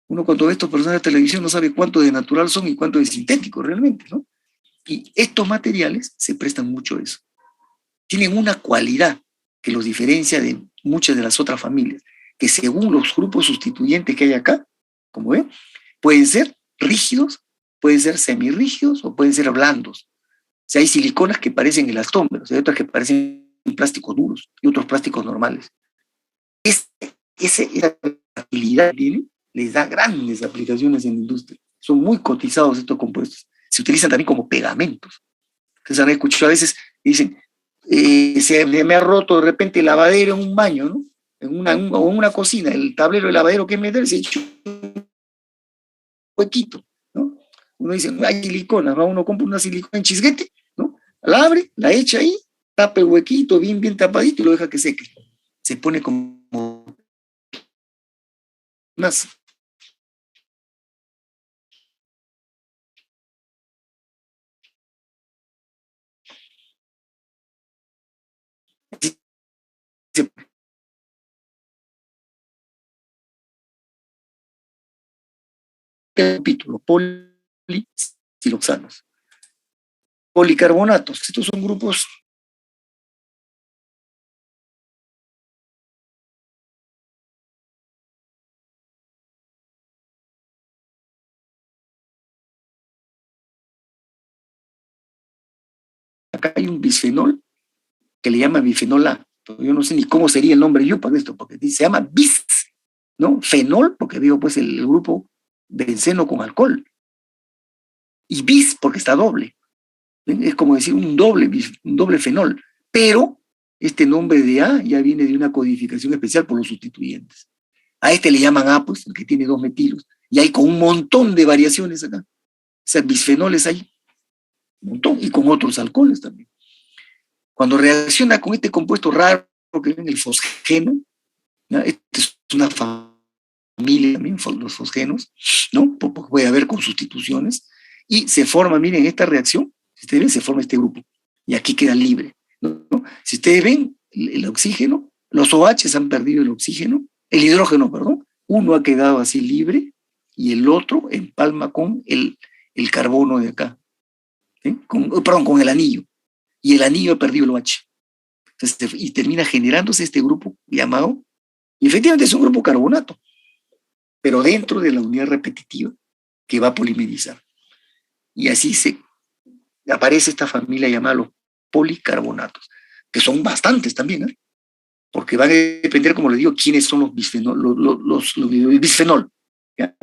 Uno cuando ve estos personajes de televisión no sabe cuánto de natural son y cuánto de sintético realmente, ¿no? Y estos materiales se prestan mucho a eso. Tienen una cualidad que los diferencia de muchas de las otras familias, que según los grupos sustituyentes que hay acá, como ven, pueden ser rígidos, pueden ser semirrígidos o pueden ser blandos. O sea, hay siliconas que parecen elastómeros, hay otras que parecen plásticos duros y otros plásticos normales. Esa habilidad que tienen les da grandes aplicaciones en la industria. Son muy cotizados estos compuestos. Se utilizan también como pegamentos. Ustedes han escuchado a veces, dicen, se me ha roto de repente el lavadero en un baño, ¿no? En una cocina, el tablero de lavadero que meter se ha hecho un huequito, ¿no? Uno dice, hay silicona, ¿no? Uno compra una silicona en chisguete, ¿no? La abre, la echa ahí, tapa el huequito bien tapadito y lo deja que seque. Se pone como más. Capítulo, polisiloxanos. Policarbonatos, estos son grupos. Acá hay un bisfenol que le llaman bifenol A. Yo no sé ni cómo sería el nombre yupa de esto, porque se llama bis, ¿no? Fenol, porque veo pues el grupo benceno con alcohol. Y bis, porque está doble. Es como decir un doble fenol. Pero este nombre de A ya viene de una codificación especial por los sustituyentes. A este le llaman A, pues, el que tiene 2 metilos. Y hay con un montón de variaciones acá. O sea, bisfenoles hay un montón, y con otros alcoholes también. Cuando reacciona con este compuesto raro que ven el fosgeno, ¿no? Esta es una familia también, los fosgenos, ¿no? Porque puede haber con sustituciones, y se forma, miren, esta reacción, si ustedes ven, se forma este grupo, y aquí queda libre, ¿no? Si ustedes ven el oxígeno, los OH han perdido el oxígeno, el hidrógeno, perdón, uno ha quedado así libre, y el otro empalma con el carbono de acá, con el anillo, y el anillo ha perdido el OH. Entonces, y termina generándose este grupo llamado, y efectivamente es un grupo carbonato, pero dentro de la unidad repetitiva que va a polimerizar. Y así aparece esta familia llamada los policarbonatos, que son bastantes también, ¿eh? Porque van a depender, como le digo, quiénes son los bisfenol, los bisfenol. ¿Ya?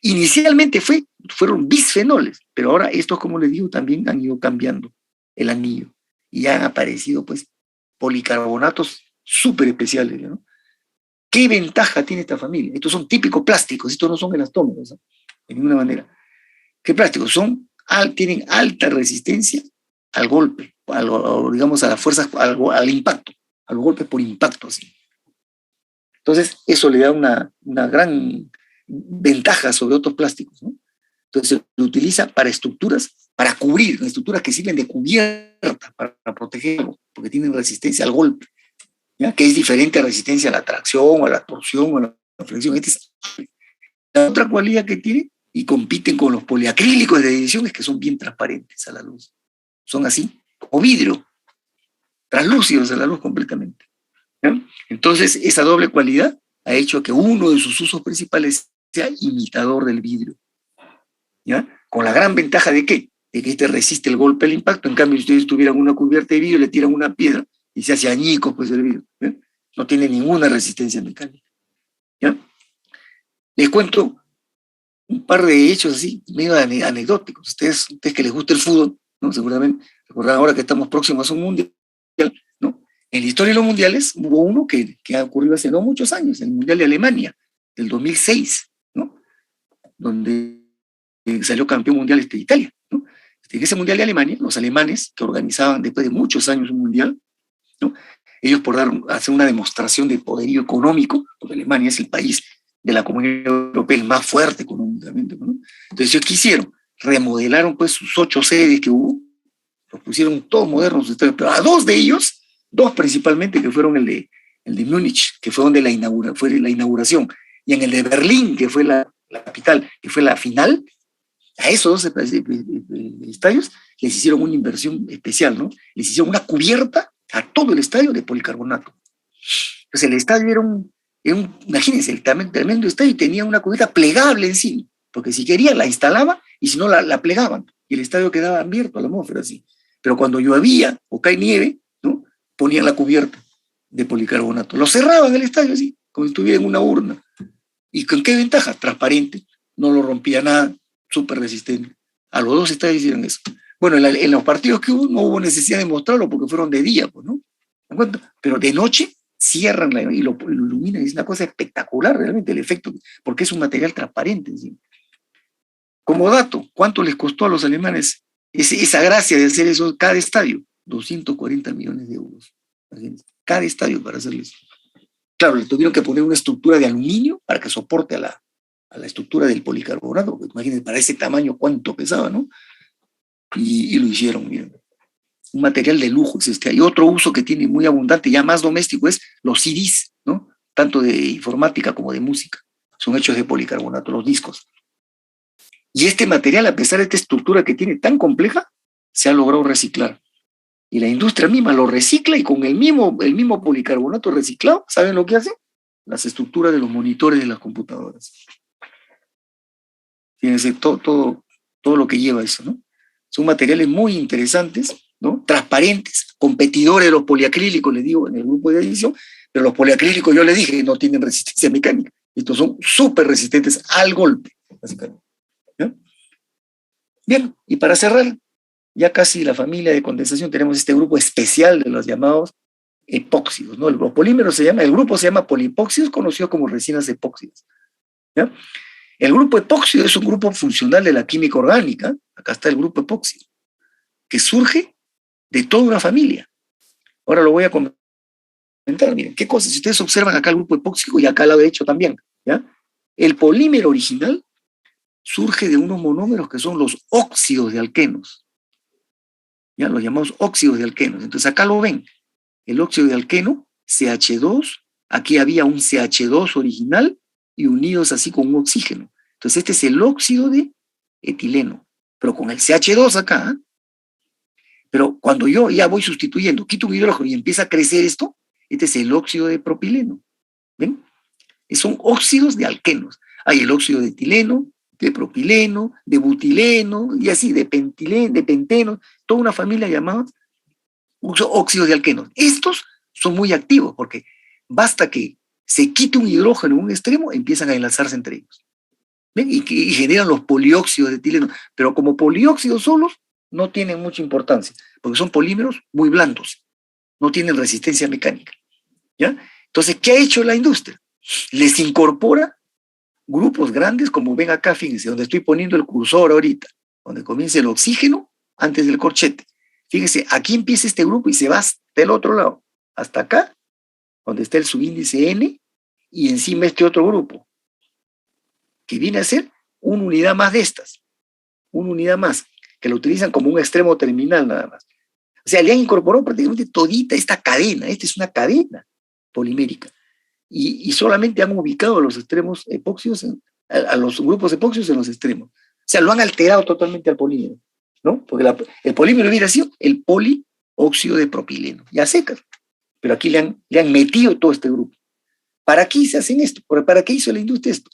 Inicialmente fueron bisfenoles, pero ahora estos, como les digo, también han ido cambiando el anillo y ya han aparecido pues policarbonatos súper especiales, ¿no? ¿Qué ventaja tiene esta familia? Estos son típicos plásticos, estos no son elastómeros, ¿no? De ninguna manera. ¿Qué plásticos? Tienen alta resistencia al golpe, digamos a las fuerzas, al impacto, a los golpes por impacto. ¿Sí? Entonces, eso le da una gran ventaja sobre otros plásticos, ¿no? Entonces, se utiliza para estructuras, para cubrir, estructuras que sirven de cubierta para protegerlo, porque tienen resistencia al golpe, ¿ya? Que es diferente a resistencia a la tracción, o a la torsión, o a la flexión. Esta es la otra cualidad que tiene, y compiten con los poliacrílicos de edición, es que son bien transparentes a la luz. Son así, como vidrio, translúcidos a la luz completamente. ¿Ya? Entonces, esa doble cualidad ha hecho que uno de sus usos principales sea imitador del vidrio. ¿Ya? Con la gran ventaja de ¿qué? De que este resiste el golpe del impacto. En cambio, si ustedes tuvieran una cubierta de vidrio, le tiran una piedra y se hace añicos pues el vidrio. ¿Ya? No tiene ninguna resistencia mecánica. ¿Ya? Les cuento un par de hechos así, medio anecdóticos. Ustedes que les gusta el fútbol, ¿no? Seguramente recordarán ahora que estamos próximos a un mundial, ¿no? En la historia de los mundiales hubo uno que ha ocurrido hace no muchos años, el Mundial de Alemania, del 2006, ¿no? Donde salió campeón mundial Italia, ¿no? En ese Mundial de Alemania, los alemanes, que organizaban después de muchos años un mundial, ¿no? Ellos por hacer una demostración de poderío económico, porque Alemania es el país de la Comunidad Europea el más fuerte económicamente, ¿no? Entonces ellos quisieron, remodelaron pues sus 8 sedes que hubo, los pusieron todos modernos, pero a dos de ellos, dos principalmente, que fueron el de Múnich, que fue donde fue la inauguración, y en el de Berlín, que fue la capital, que fue la final, a esos dos estadios les hicieron una inversión especial, ¿no? Les hicieron una cubierta a todo el estadio de policarbonato. Entonces el estadio imagínense, el tremendo estadio, y tenía una cubierta plegable encima, porque si querían la instalaban y si no la plegaban, y el estadio quedaba abierto a la atmósfera así. Pero cuando llovía o cae nieve, ¿no? Ponían la cubierta de policarbonato. Lo cerraban el estadio así, como si estuviera en una urna. ¿Y con qué ventaja? Transparente, no lo rompía nada, súper resistente. A los dos estadios hicieron eso. Bueno, en los partidos que hubo no hubo necesidad de mostrarlo porque fueron de día, pues, ¿no? Pero de noche cierran y lo iluminan. Es una cosa espectacular realmente el efecto, porque es un material transparente. ¿Sí? Como dato, ¿cuánto les costó a los alemanes esa gracia de hacer eso? Cada estadio, 240 millones de euros. Cada estadio para hacerlo eso. Claro, le tuvieron que poner una estructura de aluminio para que soporte a la estructura del policarbonato, porque imagínense, para ese tamaño cuánto pesaba, ¿no? Y lo hicieron, miren. Un material de lujo es este. Hay otro uso que tiene muy abundante, ya más doméstico, es los CDs, ¿no? Tanto de informática como de música. Son hechos de policarbonato, los discos. Y este material, a pesar de esta estructura que tiene tan compleja, se ha logrado reciclar. Y la industria misma lo recicla y con el mismo policarbonato reciclado, ¿saben lo que hace? Las estructuras de los monitores de las computadoras. Fíjense todo lo que lleva eso, ¿no? Son materiales muy interesantes, ¿no? Transparentes, competidores de los poliacrílicos, les digo, en el grupo de edición, pero los poliacrílicos, yo les dije, no tienen resistencia mecánica. Estos son súper resistentes al golpe, básicamente. ¿Ya? Bien, y para cerrar, ya casi la familia de condensación, tenemos este grupo especial de los llamados epóxidos, ¿no? Los polímeros el grupo se llama polipóxidos, conocido como resinas epóxidas. ¿Ya? El grupo epóxido es un grupo funcional de la química orgánica, acá está el grupo epóxido, que surge de toda una familia. Ahora lo voy a comentar, miren, qué cosas, si ustedes observan acá el grupo epóxico y acá al lado derecho también, ¿ya? El polímero original surge de unos monómeros que son los óxidos de alquenos, ¿ya? Los llamamos óxidos de alquenos. Entonces acá lo ven, el óxido de alqueno, CH2, aquí había un CH2 original y unidos así con un oxígeno. Entonces este es el óxido de etileno, pero con el CH2 acá, ¿eh? Pero cuando yo ya voy sustituyendo, quito un hidrógeno y empieza a crecer esto, este es el óxido de propileno. ¿Ven? Son óxidos de alquenos. Hay el óxido de etileno, de propileno, de butileno, y así, de pentileno, de penteno, toda una familia llamada óxidos de alquenos. Estos son muy activos porque basta que se quite un hidrógeno en un extremo, empiezan a enlazarse entre ellos. ¿Ven? Y generan los polióxidos de etileno. Pero como polióxidos solos no tienen mucha importancia, porque son polímeros muy blandos, no tienen resistencia mecánica. ¿Ya? Entonces, ¿qué ha hecho la industria? Les incorpora grupos grandes, como ven acá, fíjense, donde estoy poniendo el cursor ahorita, donde comienza el oxígeno antes del corchete. Fíjense, aquí empieza este grupo y se va hasta el otro lado, hasta acá, donde está el subíndice N, y encima este otro grupo, que viene a ser una unidad más de estas, una unidad más, que lo utilizan como un extremo terminal nada más. O sea, le han incorporado prácticamente todita esta cadena, esta es una cadena polimérica, y solamente han ubicado a los extremos epóxicos, a los grupos epóxicos en los extremos. O sea, lo han alterado totalmente al polímero, ¿no? Porque el polímero hubiera sido el polióxido de propileno, ya secas. Pero aquí le han metido todo este grupo. ¿Para qué se hacen esto? ¿Para qué hizo la industria esto?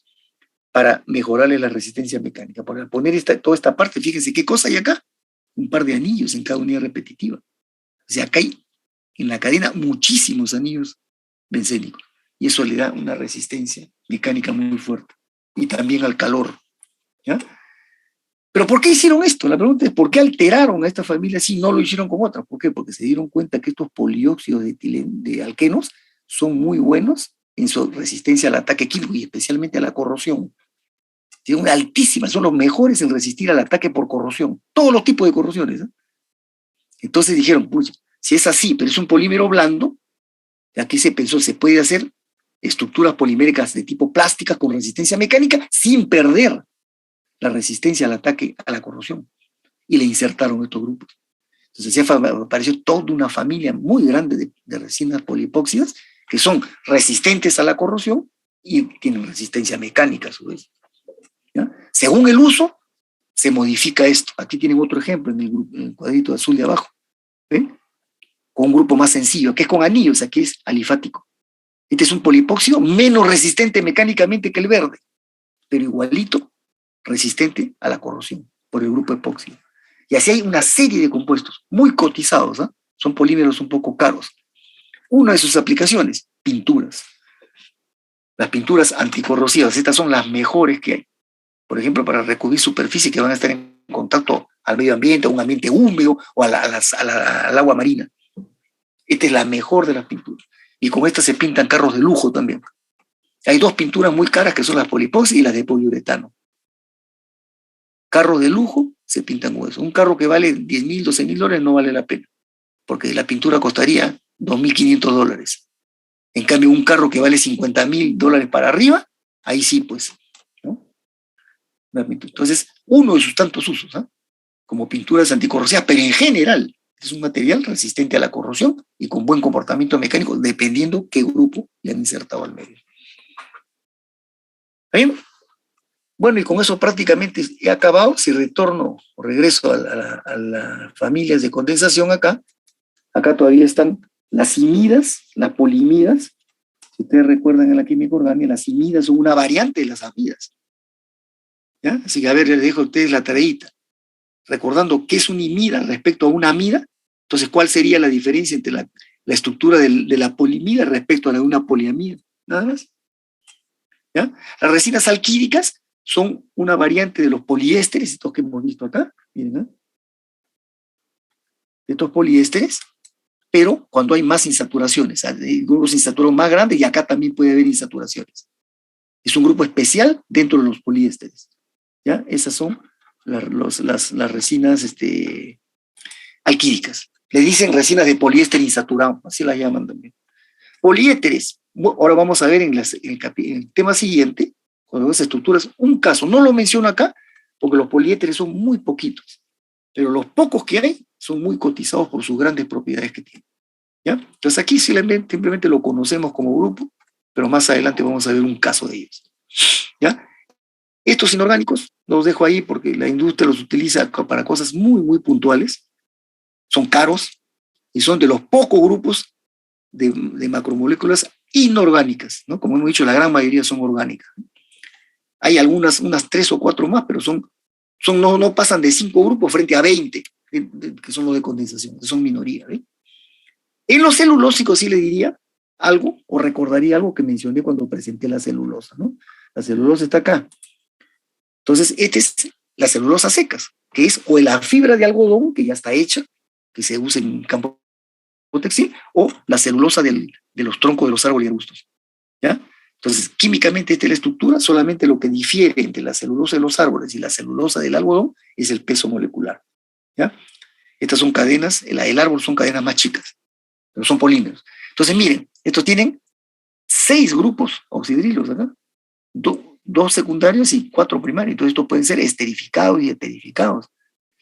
Para mejorarle la resistencia mecánica. Para poner toda esta parte, fíjense qué cosa hay acá. Un par de anillos en cada unidad repetitiva. O sea, acá hay en la cadena muchísimos anillos bencénicos. Y eso le da una resistencia mecánica muy fuerte. Y también al calor. ¿Ya? Pero ¿por qué hicieron esto? La pregunta es, ¿por qué alteraron a esta familia si no lo hicieron con otras? ¿Por qué? Porque se dieron cuenta que estos polióxidos de alquenos son muy buenos en su resistencia al ataque químico y especialmente a la corrosión. Tienen una altísima, son los mejores en resistir al ataque por corrosión. Todos los tipos de corrosiones. ¿Eh? Entonces dijeron, pues, si es así, pero es un polímero blando, aquí se pensó, se puede hacer estructuras poliméricas de tipo plástica con resistencia mecánica sin perder la resistencia al ataque a la corrosión. Y le insertaron estos grupos. Entonces ya apareció toda una familia muy grande de resinas polipóxidas que son resistentes a la corrosión y tienen resistencia mecánica a su vez. ¿Ya? Según el uso, se modifica esto. Aquí tienen otro ejemplo en el cuadrito azul de abajo. ¿Ven? Con un grupo más sencillo, que es con anillos, aquí es alifático. Este es un polipóxido menos resistente mecánicamente que el verde, pero igualito resistente a la corrosión por el grupo epóxido. Y así hay una serie de compuestos muy cotizados, ¿eh? Son polímeros un poco caros. Una de sus aplicaciones, pinturas. Las pinturas anticorrosivas, estas son las mejores que hay. Por ejemplo, para recubrir superficies que van a estar en contacto al medio ambiente, a un ambiente húmedo o al agua marina. Esta es la mejor de las pinturas. Y con esta se pintan carros de lujo también. Hay dos pinturas muy caras que son las polipoxi y las de poliuretano. Carros de lujo se pintan con eso. Un carro que vale $10,000, $12,000 no vale la pena, porque la pintura costaría $2,500. En cambio, un carro que vale $50,000 para arriba, ahí sí, pues, ¿no? Entonces, uno de sus tantos usos, ¿eh? Como pinturas anticorrosivas, pero en general es un material resistente a la corrosión y con buen comportamiento mecánico, dependiendo qué grupo le han insertado al medio. ¿Está bien? Bueno, y con eso prácticamente he acabado. Si retorno o regreso a las familias de condensación acá todavía están las imidas, las polimidas. Si ustedes recuerdan en la química orgánica, las imidas son una variante de las amidas. ¿Ya? Así que a ver, les dejo a ustedes la tareita. Recordando qué es una imida respecto a una amida, entonces, ¿cuál sería la diferencia entre la estructura de la polimida respecto a la de una poliamida? Nada más. ¿Ya? Las resinas alquídicas son una variante de los poliésteres, estos que hemos visto acá, miren, ¿no? De estos poliésteres, pero cuando hay más insaturaciones, hay grupos insaturados más grandes y acá también puede haber insaturaciones. Es un grupo especial dentro de los poliésteres. ¿Ya? Esas son las resinas alquídicas. Le dicen resinas de poliéster insaturado, así las llaman también. Poliéteres, ahora vamos a ver en el tema siguiente, cuando vemos estructuras, un caso, no lo menciono acá, porque los poliéteres son muy poquitos, pero los pocos que hay son muy cotizados por sus grandes propiedades que tienen. ¿Ya? Entonces aquí simplemente lo conocemos como grupo, pero más adelante vamos a ver un caso de ellos. ¿Ya? Estos inorgánicos los dejo ahí porque la industria los utiliza para cosas muy, muy puntuales, son caros y son de los pocos grupos de macromoléculas inorgánicas, ¿no? Como hemos dicho, la gran mayoría son orgánicas. Hay unas 3 o 4 más, pero no pasan de 5 grupos frente a 20, que son los de condensación, que son minoría. ¿Eh? En los celulósicos sí le diría algo, o recordaría algo que mencioné cuando presenté la celulosa, ¿no? La celulosa está acá. Entonces, esta es la celulosa secas, que es o la fibra de algodón, que ya está hecha, que se usa en campo textil, o la celulosa de los troncos de los árboles y arbustos. ¿Ya? Entonces, químicamente esta es la estructura, solamente lo que difiere entre la celulosa de los árboles y la celulosa del algodón es el peso molecular. ¿Ya? Estas son cadenas, la del árbol son cadenas más chicas, pero son polímeros. Entonces, miren, estos tienen 6 grupos oxidrilos acá, 2 secundarios y 4 primarios. Entonces, estos pueden ser esterificados y eterificados.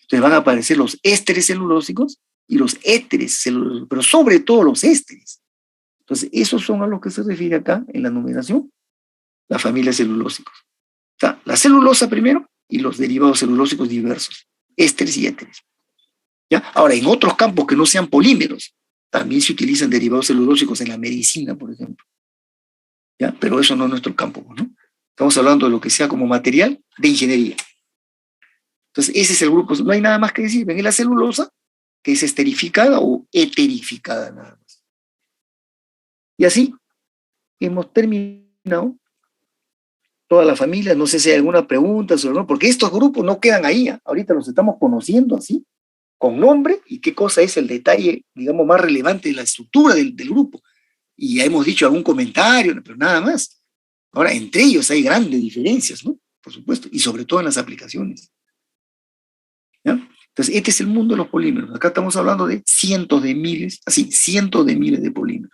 Entonces, van a aparecer los ésteres celulósicos y los éteres celulósicos, pero sobre todo los ésteres. Entonces, esos son a los que se refiere acá en la numeración, la familia celulósicos. Está la celulosa primero y los derivados celulósicos diversos, ésteres y éteres. ¿Ya? Ahora, en otros campos que no sean polímeros, también se utilizan derivados celulósicos en la medicina, por ejemplo. ¿Ya? Pero eso no es nuestro campo, ¿no? Estamos hablando de lo que sea como material de ingeniería. Entonces, ese es el grupo. No hay nada más que decir. Ven, la celulosa, que es esterificada o eterificada, nada más. Y así hemos terminado toda la familia. No sé si hay alguna pregunta sobre no, porque estos grupos no quedan ahí. ¿Eh? Ahorita los estamos conociendo así, con nombre, y qué cosa es el detalle, digamos, más relevante de la estructura del grupo. Y ya hemos dicho algún comentario, pero nada más. Ahora, entre ellos hay grandes diferencias, ¿no? Por supuesto, y sobre todo en las aplicaciones. ¿Ya? Entonces, este es el mundo de los polímeros. Acá estamos hablando de cientos de miles, así, cientos de miles de polímeros.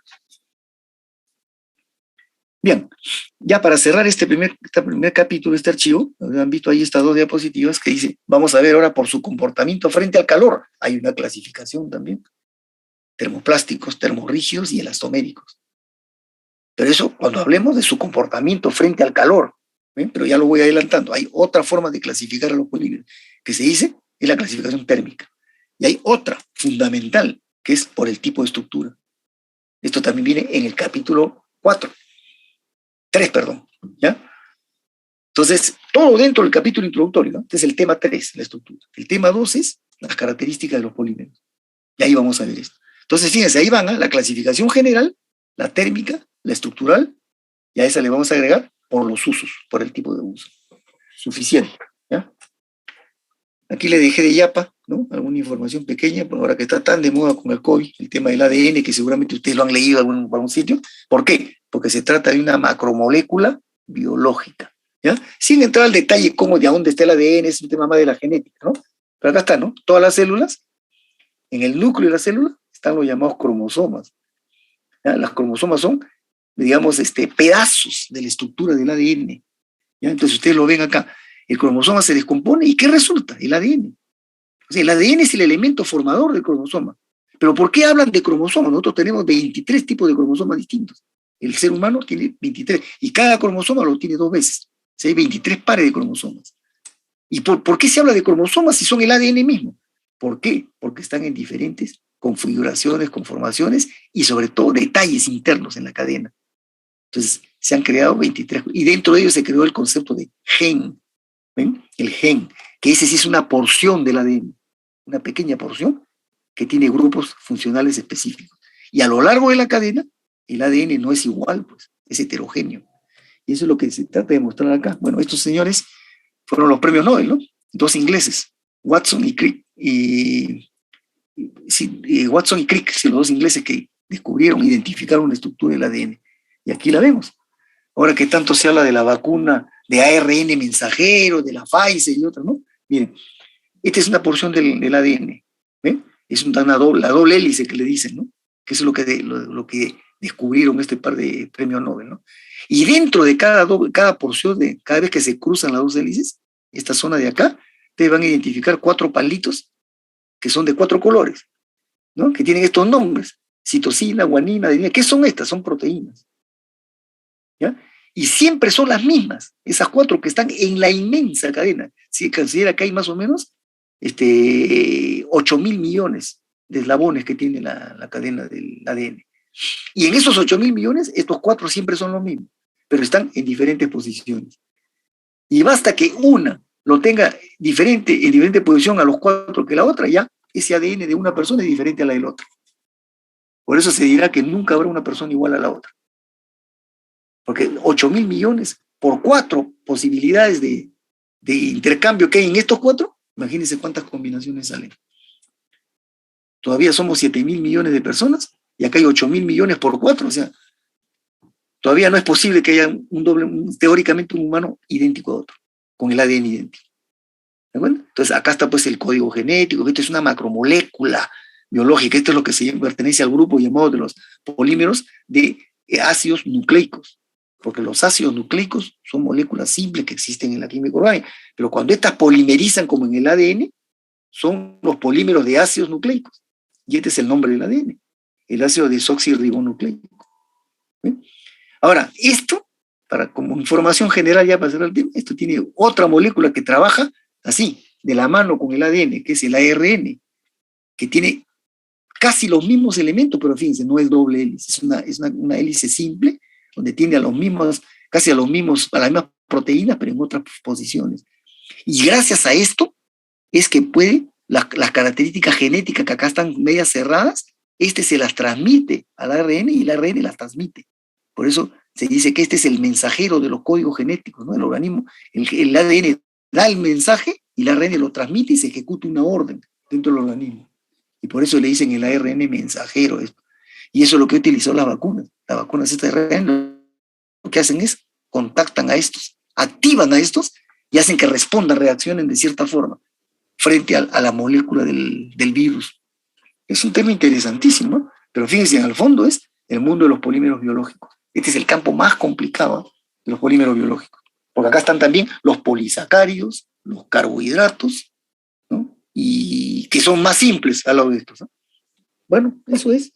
Bien, ya para cerrar este primer capítulo, este archivo, han visto ahí estas 2 diapositivas que dice, vamos a ver ahora por su comportamiento frente al calor. Hay una clasificación también. Termoplásticos, termorrígidos y elastoméricos. Pero eso cuando hablemos de su comportamiento frente al calor. ¿Ven? Pero ya lo voy adelantando. Hay otra forma de clasificar a los polímeros, que se dice, es la clasificación térmica. Y hay otra fundamental, que es por el tipo de estructura. Esto también viene en el capítulo 3, ¿ya? Entonces, todo dentro del capítulo introductorio, ¿no? Este es el tema 3, la estructura. El tema 2 es las características de los polímeros. Y ahí vamos a ver esto. Entonces, fíjense, ahí van la clasificación general, la térmica, la estructural, y a esa le vamos a agregar por los usos, por el tipo de uso. Suficiente, ¿ya? Aquí le dejé de yapa, ¿no? Alguna información pequeña, por ahora que está tan de moda con el COVID, el tema del ADN, que seguramente ustedes lo han leído en algún sitio. ¿Por qué? Porque se trata de una macromolécula biológica, ¿ya? Sin entrar al detalle cómo, de dónde está el ADN, es un tema más de la genética, ¿no? Pero acá está, ¿no? Todas las células, en el núcleo de la célula, están los llamados cromosomas. ¿Ya? Las cromosomas son, digamos, pedazos de la estructura del ADN. ¿Ya? Entonces ustedes lo ven acá. El cromosoma se descompone y ¿qué resulta? El ADN. O sea, el ADN es el elemento formador del cromosoma. Pero ¿por qué hablan de cromosomas? Nosotros tenemos 23 tipos de cromosomas distintos. El ser humano tiene 23 y cada cromosoma lo tiene 2 veces. O sea, hay 23 pares de cromosomas. ¿Y por qué se habla de cromosomas si son el ADN mismo? ¿Por qué? Porque están en diferentes configuraciones, conformaciones y sobre todo detalles internos en la cadena. Entonces, se han creado 23, y dentro de ellos se creó el concepto de gen. ¿Ven? El gen, que ese sí es una porción del ADN, una pequeña porción que tiene grupos funcionales específicos. Y a lo largo de la cadena, el ADN no es igual, pues, es heterogéneo. Y eso es lo que se trata de mostrar acá. Bueno, estos señores fueron los premios Nobel, ¿no? 2 ingleses, Watson y Crick, Watson y Crick, los 2 ingleses que descubrieron, identificaron la estructura del ADN. Y aquí la vemos. Ahora que tanto se habla de la vacuna de ARN mensajero, de la Pfizer y otras, ¿no? Miren, esta es una porción del ADN, ¿ven? Es la doble hélice que le dicen, ¿no? Que es lo que descubrieron este par de premios Nobel, ¿no? Y dentro de cada porción, cada vez que se cruzan las 2 hélices, esta zona de acá, ustedes van a identificar 4 palitos que son de 4 colores, ¿no? Que tienen estos nombres: citosina, guanina, adenina. ¿Qué son estas? Son proteínas. ¿Ya? Y siempre son las mismas, esas 4 que están en la inmensa cadena. Si considera que hay más o menos 8.000 millones de eslabones que tiene la cadena del ADN. Y en esos 8.000 millones, estos 4 siempre son los mismos, pero están en diferentes posiciones. Y basta que una lo tenga diferente, en diferente posición a los 4 que la otra, ya ese ADN de una persona es diferente a la del otro. Por eso se dirá que nunca habrá una persona igual a la otra. Porque 8.000 millones por 4 posibilidades de intercambio que hay en estos 4, imagínense cuántas combinaciones salen. Todavía somos 7.000 millones de personas y acá hay 8.000 millones por 4, o sea, todavía no es posible que haya teóricamente un humano idéntico a otro, con el ADN idéntico. ¿De acuerdo? Entonces acá está pues el código genético, esto es una macromolécula biológica, esto es lo que pertenece al grupo llamado de los polímeros de ácidos nucleicos, porque los ácidos nucleicos son moléculas simples que existen en la química orgánica, pero cuando estas polimerizan como en el ADN, son los polímeros de ácidos nucleicos, y este es el nombre del ADN, el ácido desoxirribonucleico. ¿Bien? Ahora, esto, como información general ya para cerrar el tema, esto tiene otra molécula que trabaja así, de la mano con el ADN, que es el ARN, que tiene casi los mismos elementos, pero fíjense, no es doble hélice, es una hélice simple, donde tiene casi a las mismas proteínas, pero en otras posiciones. Y gracias a esto, es que puede, las características genéticas que acá están medias cerradas, se las transmite al ARN y el ARN las transmite. Por eso se dice que este es el mensajero de los códigos genéticos, ¿no? El organismo, el ADN da el mensaje y el ARN lo transmite y se ejecuta una orden dentro del organismo. Y por eso le dicen el ARN mensajero. Y eso es lo que utilizó las vacunas. Las vacunas estas ARN lo que hacen es contactan a estos, activan a estos y hacen que respondan, reaccionen de cierta forma frente a la molécula del virus. Es un tema interesantísimo, ¿no? Pero fíjense, al fondo es el mundo de los polímeros biológicos. Este es el campo más complicado de los polímeros biológicos. Porque acá están también los polisacáridos, los carbohidratos, ¿no? Y que son más simples al lado de estos, ¿no? Bueno, eso es.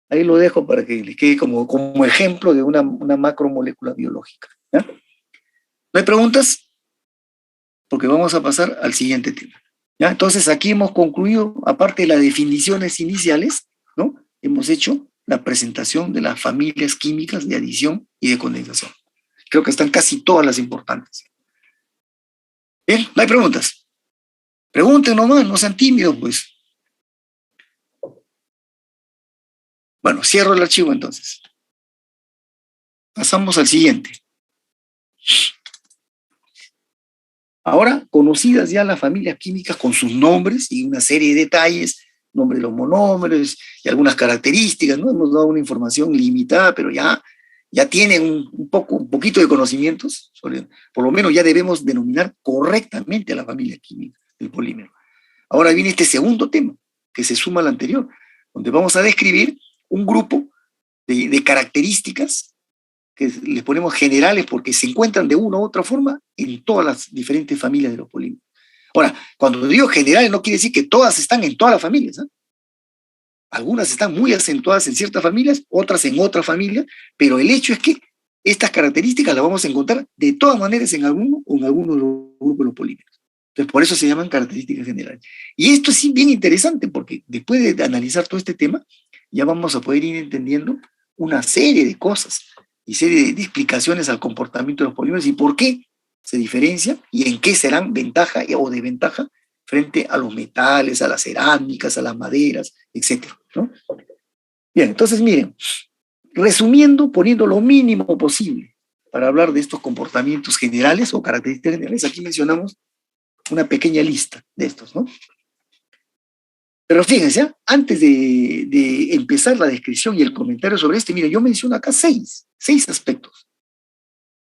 Ahí lo dejo para que les quede como ejemplo de una macromolécula biológica. ¿Ya? ¿No hay preguntas? Porque vamos a pasar al siguiente tema. ¿Ya? Entonces aquí hemos concluido, aparte de las definiciones iniciales, ¿no? Hemos hecho la presentación de las familias químicas de adición y de condensación. Creo que están casi todas las importantes. Bien, ¿no hay preguntas? Pregunten nomás, no sean tímidos, pues. Bueno, cierro el archivo entonces. Pasamos al siguiente. Ahora, conocidas ya las familias químicas con sus nombres y una serie de detalles, nombre de los monómeros y algunas características, ¿no? Hemos dado una información limitada, pero ya tienen un poquito de conocimientos, por lo menos ya debemos denominar correctamente a la familia química del polímero. Ahora viene este segundo tema, que se suma al anterior, donde vamos a describir un grupo de características que les ponemos generales porque se encuentran de una u otra forma en todas las diferentes familias de los polímeros. Ahora, cuando digo generales no quiere decir que todas están en todas las familias, ¿eh? Algunas están muy acentuadas en ciertas familias, otras en otras familias, pero el hecho es que estas características las vamos a encontrar de todas maneras en alguno o en alguno de los grupos de los polímeros. Entonces, por eso se llaman características generales. Y esto es bien interesante porque después de analizar todo este tema, ya vamos a poder ir entendiendo una serie de cosas y serie de explicaciones al comportamiento de los polímeros y por qué se diferencian y en qué serán ventaja o desventaja frente a los metales, a las cerámicas, a las maderas, etc., ¿no? Bien, entonces miren, resumiendo, poniendo lo mínimo posible para hablar de estos comportamientos generales o características generales, aquí mencionamos una pequeña lista de estos, ¿no? Pero fíjense, ¿eh? Antes de empezar la descripción y el comentario sobre este, mira, yo menciono acá seis aspectos,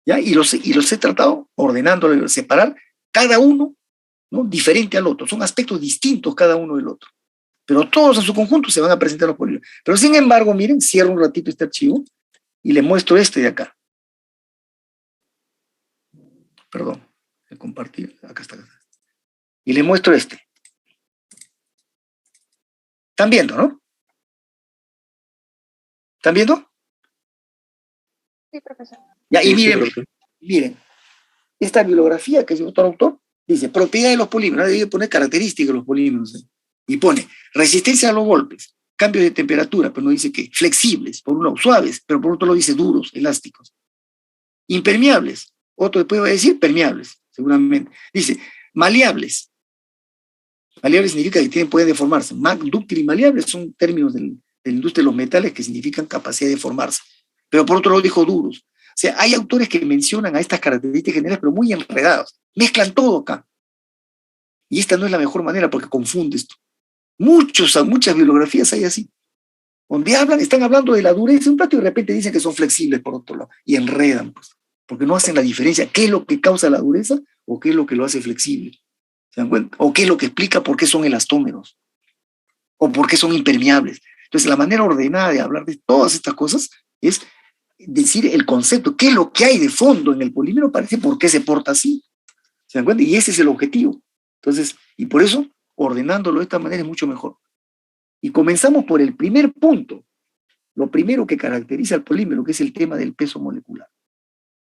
¿ya? Y los he tratado ordenándolo, separar cada uno, ¿no? Diferente al otro. Son aspectos distintos cada uno del otro. Pero todos en su conjunto se van a presentar los polímeros. Pero sin embargo, miren, cierro un ratito este archivo y les muestro este de acá. Perdón, he compartido. Acá está. Y les muestro este. ¿Están viendo, no? ¿Están viendo? Sí, profesor. Ya, y miren, esta bibliografía que es de otro autor dice propiedades de los polímeros, debe poner características de los polímeros, ¿eh? Y pone resistencia a los golpes, cambios de temperatura, pero no dice qué, flexibles, por un lado, suaves, pero por otro lado dice duros, elásticos, impermeables, otro después va a decir permeables, seguramente. Dice, maleables. Maleables significa que pueden deformarse. Dúctil y maleable son términos de la industria de los metales que significan capacidad de deformarse. Pero por otro lado dijo duros. O sea, hay autores que mencionan a estas características generales, pero muy enredados. Mezclan todo acá. Y esta no es la mejor manera porque confunde esto. Muchas bibliografías hay así, donde están hablando de la dureza de un plato y de repente dicen que son flexibles por otro lado, y enredan, pues, porque no hacen la diferencia, qué es lo que causa la dureza o qué es lo que lo hace flexible. ¿Se dan cuenta? O qué es lo que explica por qué son elastómeros, o por qué son impermeables. Entonces, la manera ordenada de hablar de todas estas cosas es decir el concepto, qué es lo que hay de fondo en el polímero para decir por qué se porta así. ¿Se dan cuenta? Y ese es el objetivo. Entonces, y por eso, ordenándolo de esta manera es mucho mejor. Y comenzamos por el primer punto, lo primero que caracteriza al polímero, que es el tema del peso molecular.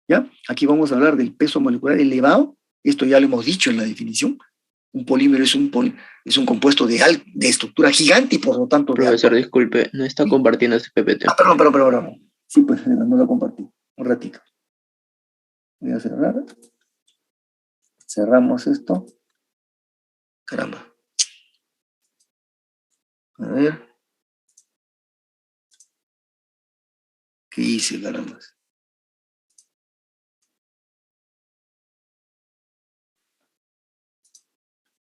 ¿Ya? Aquí vamos a hablar del peso molecular elevado, esto ya lo hemos dicho en la definición. Un polímero es un compuesto de estructura gigante y por lo tanto... Profesor, disculpe, no está compartiendo este PPT. Perdón. Sí, pues no lo compartí. Un ratito. Voy a cerrar. Cerramos esto. Caramba. A ver. ¿Qué hice, caramba?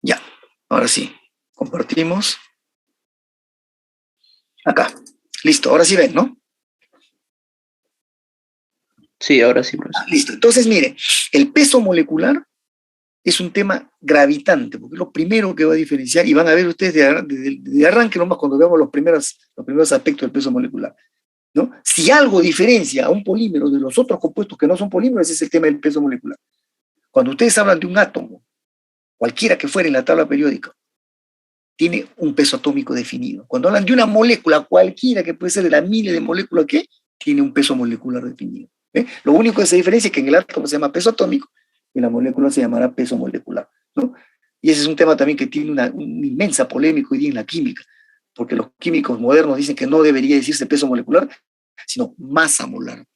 Ya, ahora sí. Compartimos. Acá. Listo, ahora sí ven, ¿no? Sí, ahora sí, profesor. Listo. Entonces, mire, el peso molecular es un tema gravitante, porque es lo primero que va a diferenciar, y van a ver ustedes de arranque nomás cuando veamos los primeros aspectos del peso molecular, ¿no? Si algo diferencia a un polímero de los otros compuestos que no son polímeros, ese es el tema del peso molecular. Cuando ustedes hablan de un átomo, cualquiera que fuera en la tabla periódica, tiene un peso atómico definido. Cuando hablan de una molécula, cualquiera que puede ser de la miles de moléculas que tiene un peso molecular definido. Lo único que se diferencia es que en el átomo se llama peso atómico y la molécula se llamará peso molecular, ¿no? Y ese es un tema también que tiene una inmensa polémica hoy día en la química, porque los químicos modernos dicen que no debería decirse peso molecular, sino masa molar.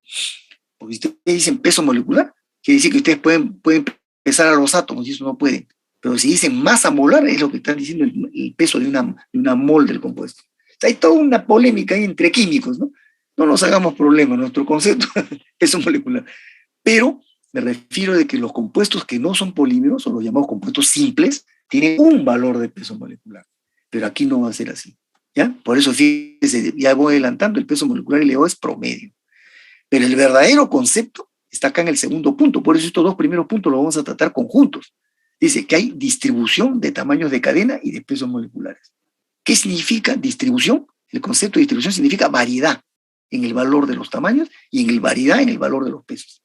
Porque si ustedes dicen peso molecular, quiere decir que ustedes pueden pesar a los átomos y eso no pueden. Pero si dicen masa molar, es lo que están diciendo el peso de una mol del compuesto. O sea, hay toda una polémica ahí entre químicos, ¿no? No nos hagamos problemas, nuestro concepto es peso molecular. Pero me refiero de que los compuestos que no son polímeros, o los llamados compuestos simples, tienen un valor de peso molecular. Pero aquí no va a ser así, ¿ya? Por eso, fíjense, ya voy adelantando, el peso molecular elevado es promedio. Pero el verdadero concepto está acá en el segundo punto. Por eso estos dos primeros puntos los vamos a tratar conjuntos. Dice que hay distribución de tamaños de cadena y de pesos moleculares. ¿Qué significa distribución? El concepto de distribución significa variedad en el valor de los tamaños y variedad en el valor de los pesos.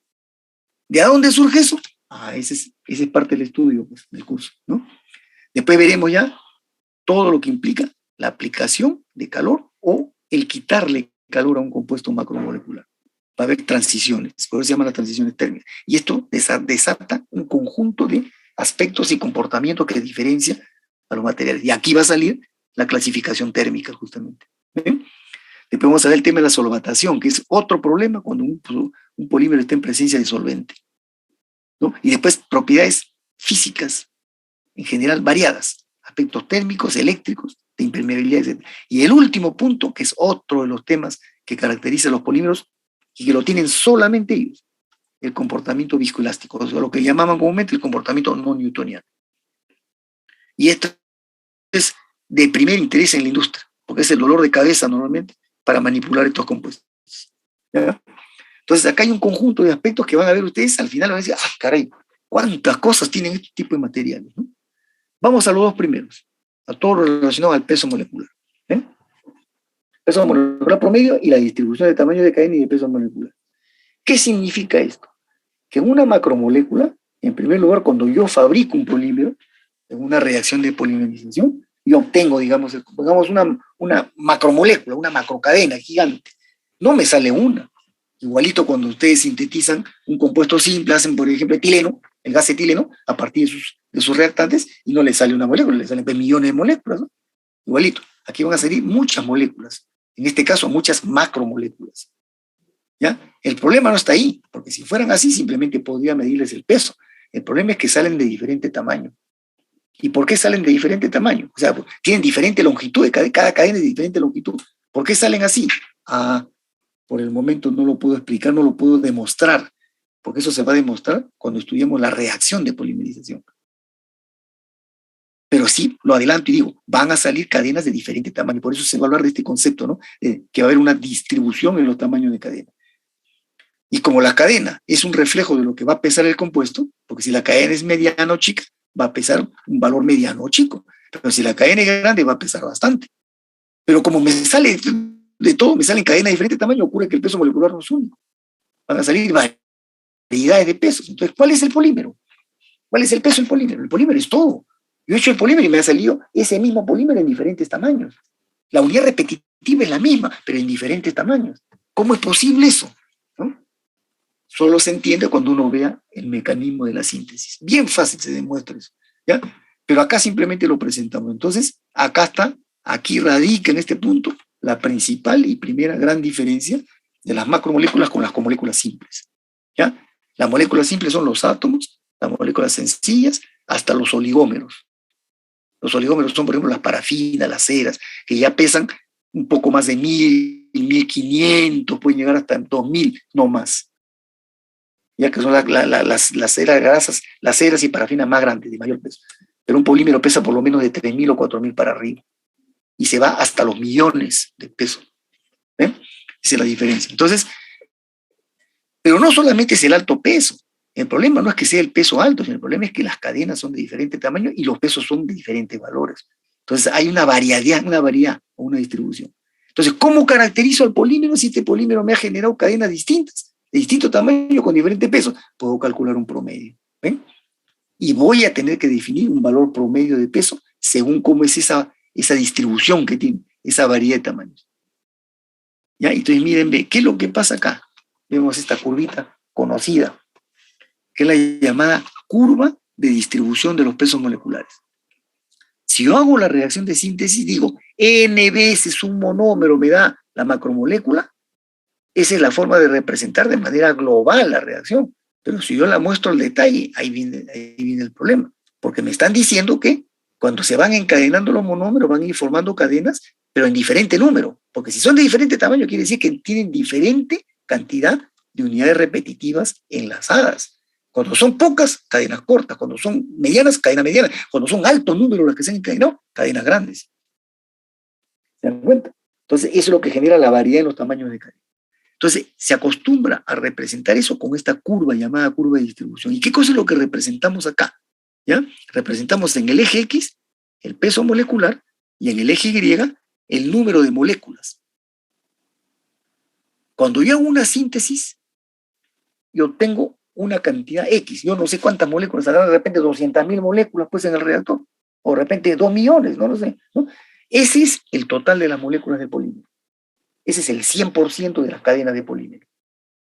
¿De dónde surge eso? Ese es parte del estudio, pues, del curso, ¿no? Después veremos ya todo lo que implica la aplicación de calor o el quitarle calor a un compuesto macromolecular. Va a haber transiciones, por eso se llaman las transiciones térmicas. Y esto desata un conjunto de aspectos y comportamientos que diferencian a los materiales. Y aquí va a salir la clasificación térmica, justamente. ¿Ven? Después vamos a ver el tema de la solvatación, que es otro problema cuando un polímero está en presencia de solvente, ¿no? Y después propiedades físicas, en general variadas, aspectos térmicos, eléctricos, de impermeabilidad, etc. Y el último punto, que es otro de los temas que caracteriza a los polímeros y que lo tienen solamente ellos, el comportamiento viscoelástico, o sea, lo que llamaban comúnmente el comportamiento no newtoniano. Y esto es de primer interés en la industria, porque es el dolor de cabeza normalmente para manipular estos compuestos. ¿Ya? Entonces acá hay un conjunto de aspectos que van a ver ustedes, al final van a decir, caray, cuántas cosas tienen este tipo de materiales, ¿no? Vamos a los dos primeros, a todo lo relacionado al peso molecular. Peso molecular promedio y la distribución de tamaño de cadena y de peso molecular. ¿Qué significa esto? Que en una macromolécula, en primer lugar, cuando yo fabrico un polímero, en una reacción de polimerización, yo obtengo, digamos una macromolécula, una macrocadena gigante. No me sale una. Igualito cuando ustedes sintetizan un compuesto simple, hacen, por ejemplo, etileno, el gas etileno, a partir de sus reactantes, y no les sale una molécula, les salen millones de moléculas, ¿no? Igualito. Aquí van a salir muchas moléculas. En este caso, muchas macromoléculas. ¿Ya? El problema no está ahí, porque si fueran así, simplemente podría medirles el peso. El problema es que salen de diferente tamaño. ¿Y por qué salen de diferente tamaño? O sea, tienen diferente longitud, cada cadena es de diferente longitud. ¿Por qué salen así? Ah, por el momento no lo puedo explicar, no lo puedo demostrar, porque eso se va a demostrar cuando estudiemos la reacción de polimerización. Pero sí, lo adelanto y digo, van a salir cadenas de diferente tamaño. Por eso se va a hablar de este concepto, ¿no? Que va a haber una distribución en los tamaños de cadena. Y como la cadena es un reflejo de lo que va a pesar el compuesto, porque si la cadena es mediana o chica, va a pesar un valor mediano o chico. Pero si la cadena es grande, va a pesar bastante. Pero como me sale de todo, me salen cadenas de diferente tamaño, ocurre que el peso molecular no es único. Van a salir variedades de pesos. Entonces, ¿cuál es el polímero? ¿Cuál es el peso del polímero? El polímero es todo. Yo he hecho el polímero y me ha salido ese mismo polímero en diferentes tamaños. La unidad repetitiva es la misma, pero en diferentes tamaños. ¿Cómo es posible eso? ¿No? Solo se entiende cuando uno vea el mecanismo de la síntesis. Bien fácil se demuestra eso, ¿ya? Pero acá simplemente lo presentamos. Entonces, acá está, aquí radica en este punto la principal y primera gran diferencia de las macromoléculas con las comoléculas simples, ¿ya? Las moléculas simples son los átomos, las moléculas sencillas, hasta los oligómeros. Los oligómeros son, por ejemplo, las parafinas, las ceras, que ya pesan un poco más de 1000, 1500, pueden llegar hasta 2000, no más. Ya que son las ceras grasas, las ceras y parafinas más grandes, de mayor peso. Pero un polímero pesa por lo menos de 3000 o 4000 para arriba. Y se va hasta los millones de pesos. Esa es la diferencia. Entonces, pero no solamente es el alto peso. El problema no es que sea el peso alto, sino el problema es que las cadenas son de diferente tamaño y los pesos son de diferentes valores. Entonces hay una variedad o una distribución. Entonces, ¿cómo caracterizo al polímero si este polímero me ha generado cadenas distintas, de distinto tamaño, con diferentes pesos? Puedo calcular un promedio. ¿Ven? Y voy a tener que definir un valor promedio de peso según cómo es esa distribución que tiene, esa variedad de tamaños. ¿Ya? Entonces, miren, ¿qué es lo que pasa acá? Vemos esta curvita conocida, que es la llamada curva de distribución de los pesos moleculares. Si yo hago la reacción de síntesis, digo, N veces un monómero me da la macromolécula, esa es la forma de representar de manera global la reacción. Pero si yo la muestro al detalle, ahí viene el problema. Porque me están diciendo que cuando se van encadenando los monómeros, van a ir formando cadenas, pero en diferente número. Porque si son de diferente tamaño, quiere decir que tienen diferente cantidad de unidades repetitivas enlazadas. Cuando son pocas, cadenas cortas. Cuando son medianas, cadenas medianas. Cuando son alto número las que se han encadenado, cadenas grandes. ¿Se dan cuenta? Entonces, eso es lo que genera la variedad en los tamaños de cadena. Entonces, se acostumbra a representar eso con esta curva llamada curva de distribución. ¿Y qué cosa es lo que representamos acá? ¿Ya? Representamos en el eje X el peso molecular y en el eje Y el número de moléculas. Cuando yo hago una síntesis, yo tengo una cantidad X. Yo no sé cuántas moléculas, de repente 200.000 moléculas pues en el reactor, o de repente 2 millones, no lo sé, ¿no? Ese es el total de las moléculas de polímero. Ese es el 100% de las cadenas de polímero.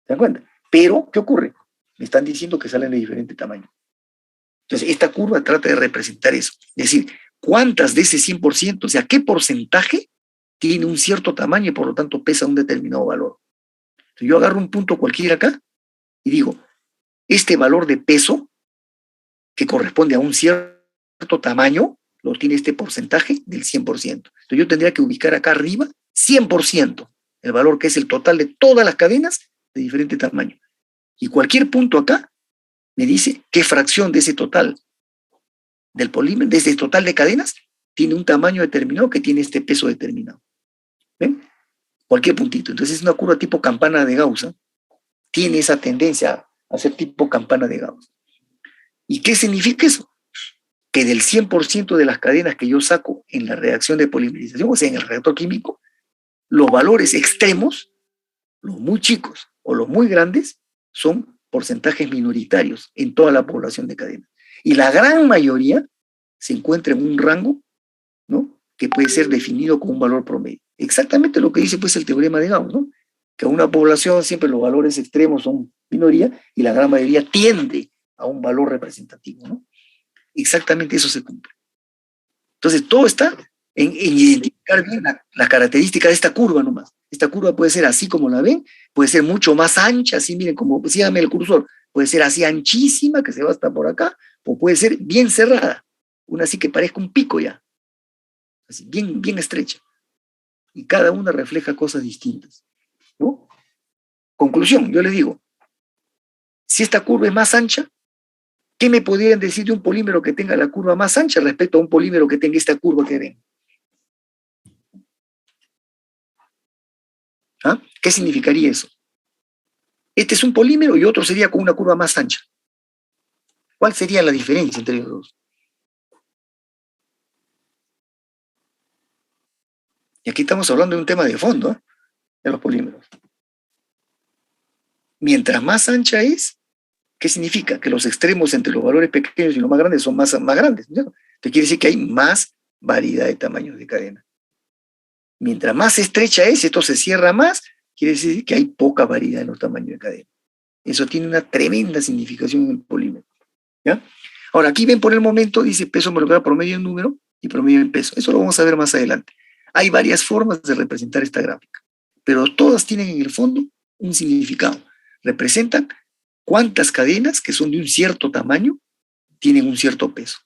¿Se dan cuenta? Pero, ¿qué ocurre? Me están diciendo que salen de diferente tamaño. Entonces, esta curva trata de representar eso. Es decir, ¿cuántas de ese 100%, o sea, qué porcentaje tiene un cierto tamaño y por lo tanto pesa un determinado valor? Entonces, yo agarro un punto cualquiera acá y digo, este valor de peso, que corresponde a un cierto tamaño, lo tiene este porcentaje del 100%. Entonces, yo tendría que ubicar acá arriba 100%, el valor que es el total de todas las cadenas de diferente tamaño. Y cualquier punto acá me dice qué fracción de ese total del polímero, de ese total de cadenas, tiene un tamaño determinado que tiene este peso determinado. ¿Ven? Cualquier puntito. Entonces es una curva tipo campana de Gauss. Tiene esa tendencia a ser tipo campana de Gauss. ¿Y qué significa eso? Que del 100% de las cadenas que yo saco en la reacción de polimerización, o sea, en el reactor químico, los valores extremos, los muy chicos o los muy grandes, son porcentajes minoritarios en toda la población de cadenas. Y la gran mayoría se encuentra en un rango, ¿no?, que puede ser definido como un valor promedio. Exactamente lo que dice pues el teorema de Gauss, ¿no? Que a una población siempre los valores extremos son minoría y la gran mayoría tiende a un valor representativo, ¿no? Exactamente eso se cumple. Entonces todo está en identificar bien la característica de esta curva nomás. Esta curva puede ser así como la ven, puede ser mucho más ancha, así miren, como síganme el cursor, puede ser así anchísima, que se va hasta por acá, o puede ser bien cerrada, una así que parezca un pico ya, así bien, bien estrecha. Y cada una refleja cosas distintas, ¿no? Conclusión, yo les digo, si esta curva es más ancha, ¿qué me podrían decir de un polímero que tenga la curva más ancha respecto a un polímero que tenga esta curva que ven? ¿Ah? ¿Qué significaría eso? Este es un polímero y otro sería con una curva más ancha. ¿Cuál sería la diferencia entre los dos? Y aquí estamos hablando de un tema de fondo, ¿eh? De los polímeros. Mientras más ancha es, ¿qué significa? Que los extremos entre los valores pequeños y los más grandes son más grandes, ¿no? Entonces quiere decir que hay más variedad de tamaños de cadena. Mientras más estrecha es, esto se cierra más, quiere decir que hay poca variedad en los tamaños de cadena. Eso tiene una tremenda significación en el polímero, ¿ya? Ahora, aquí ven por el momento, dice peso molecular promedio en número y promedio en peso. Eso lo vamos a ver más adelante. Hay varias formas de representar esta gráfica, pero todas tienen en el fondo un significado. Representan cuántas cadenas que son de un cierto tamaño tienen un cierto peso.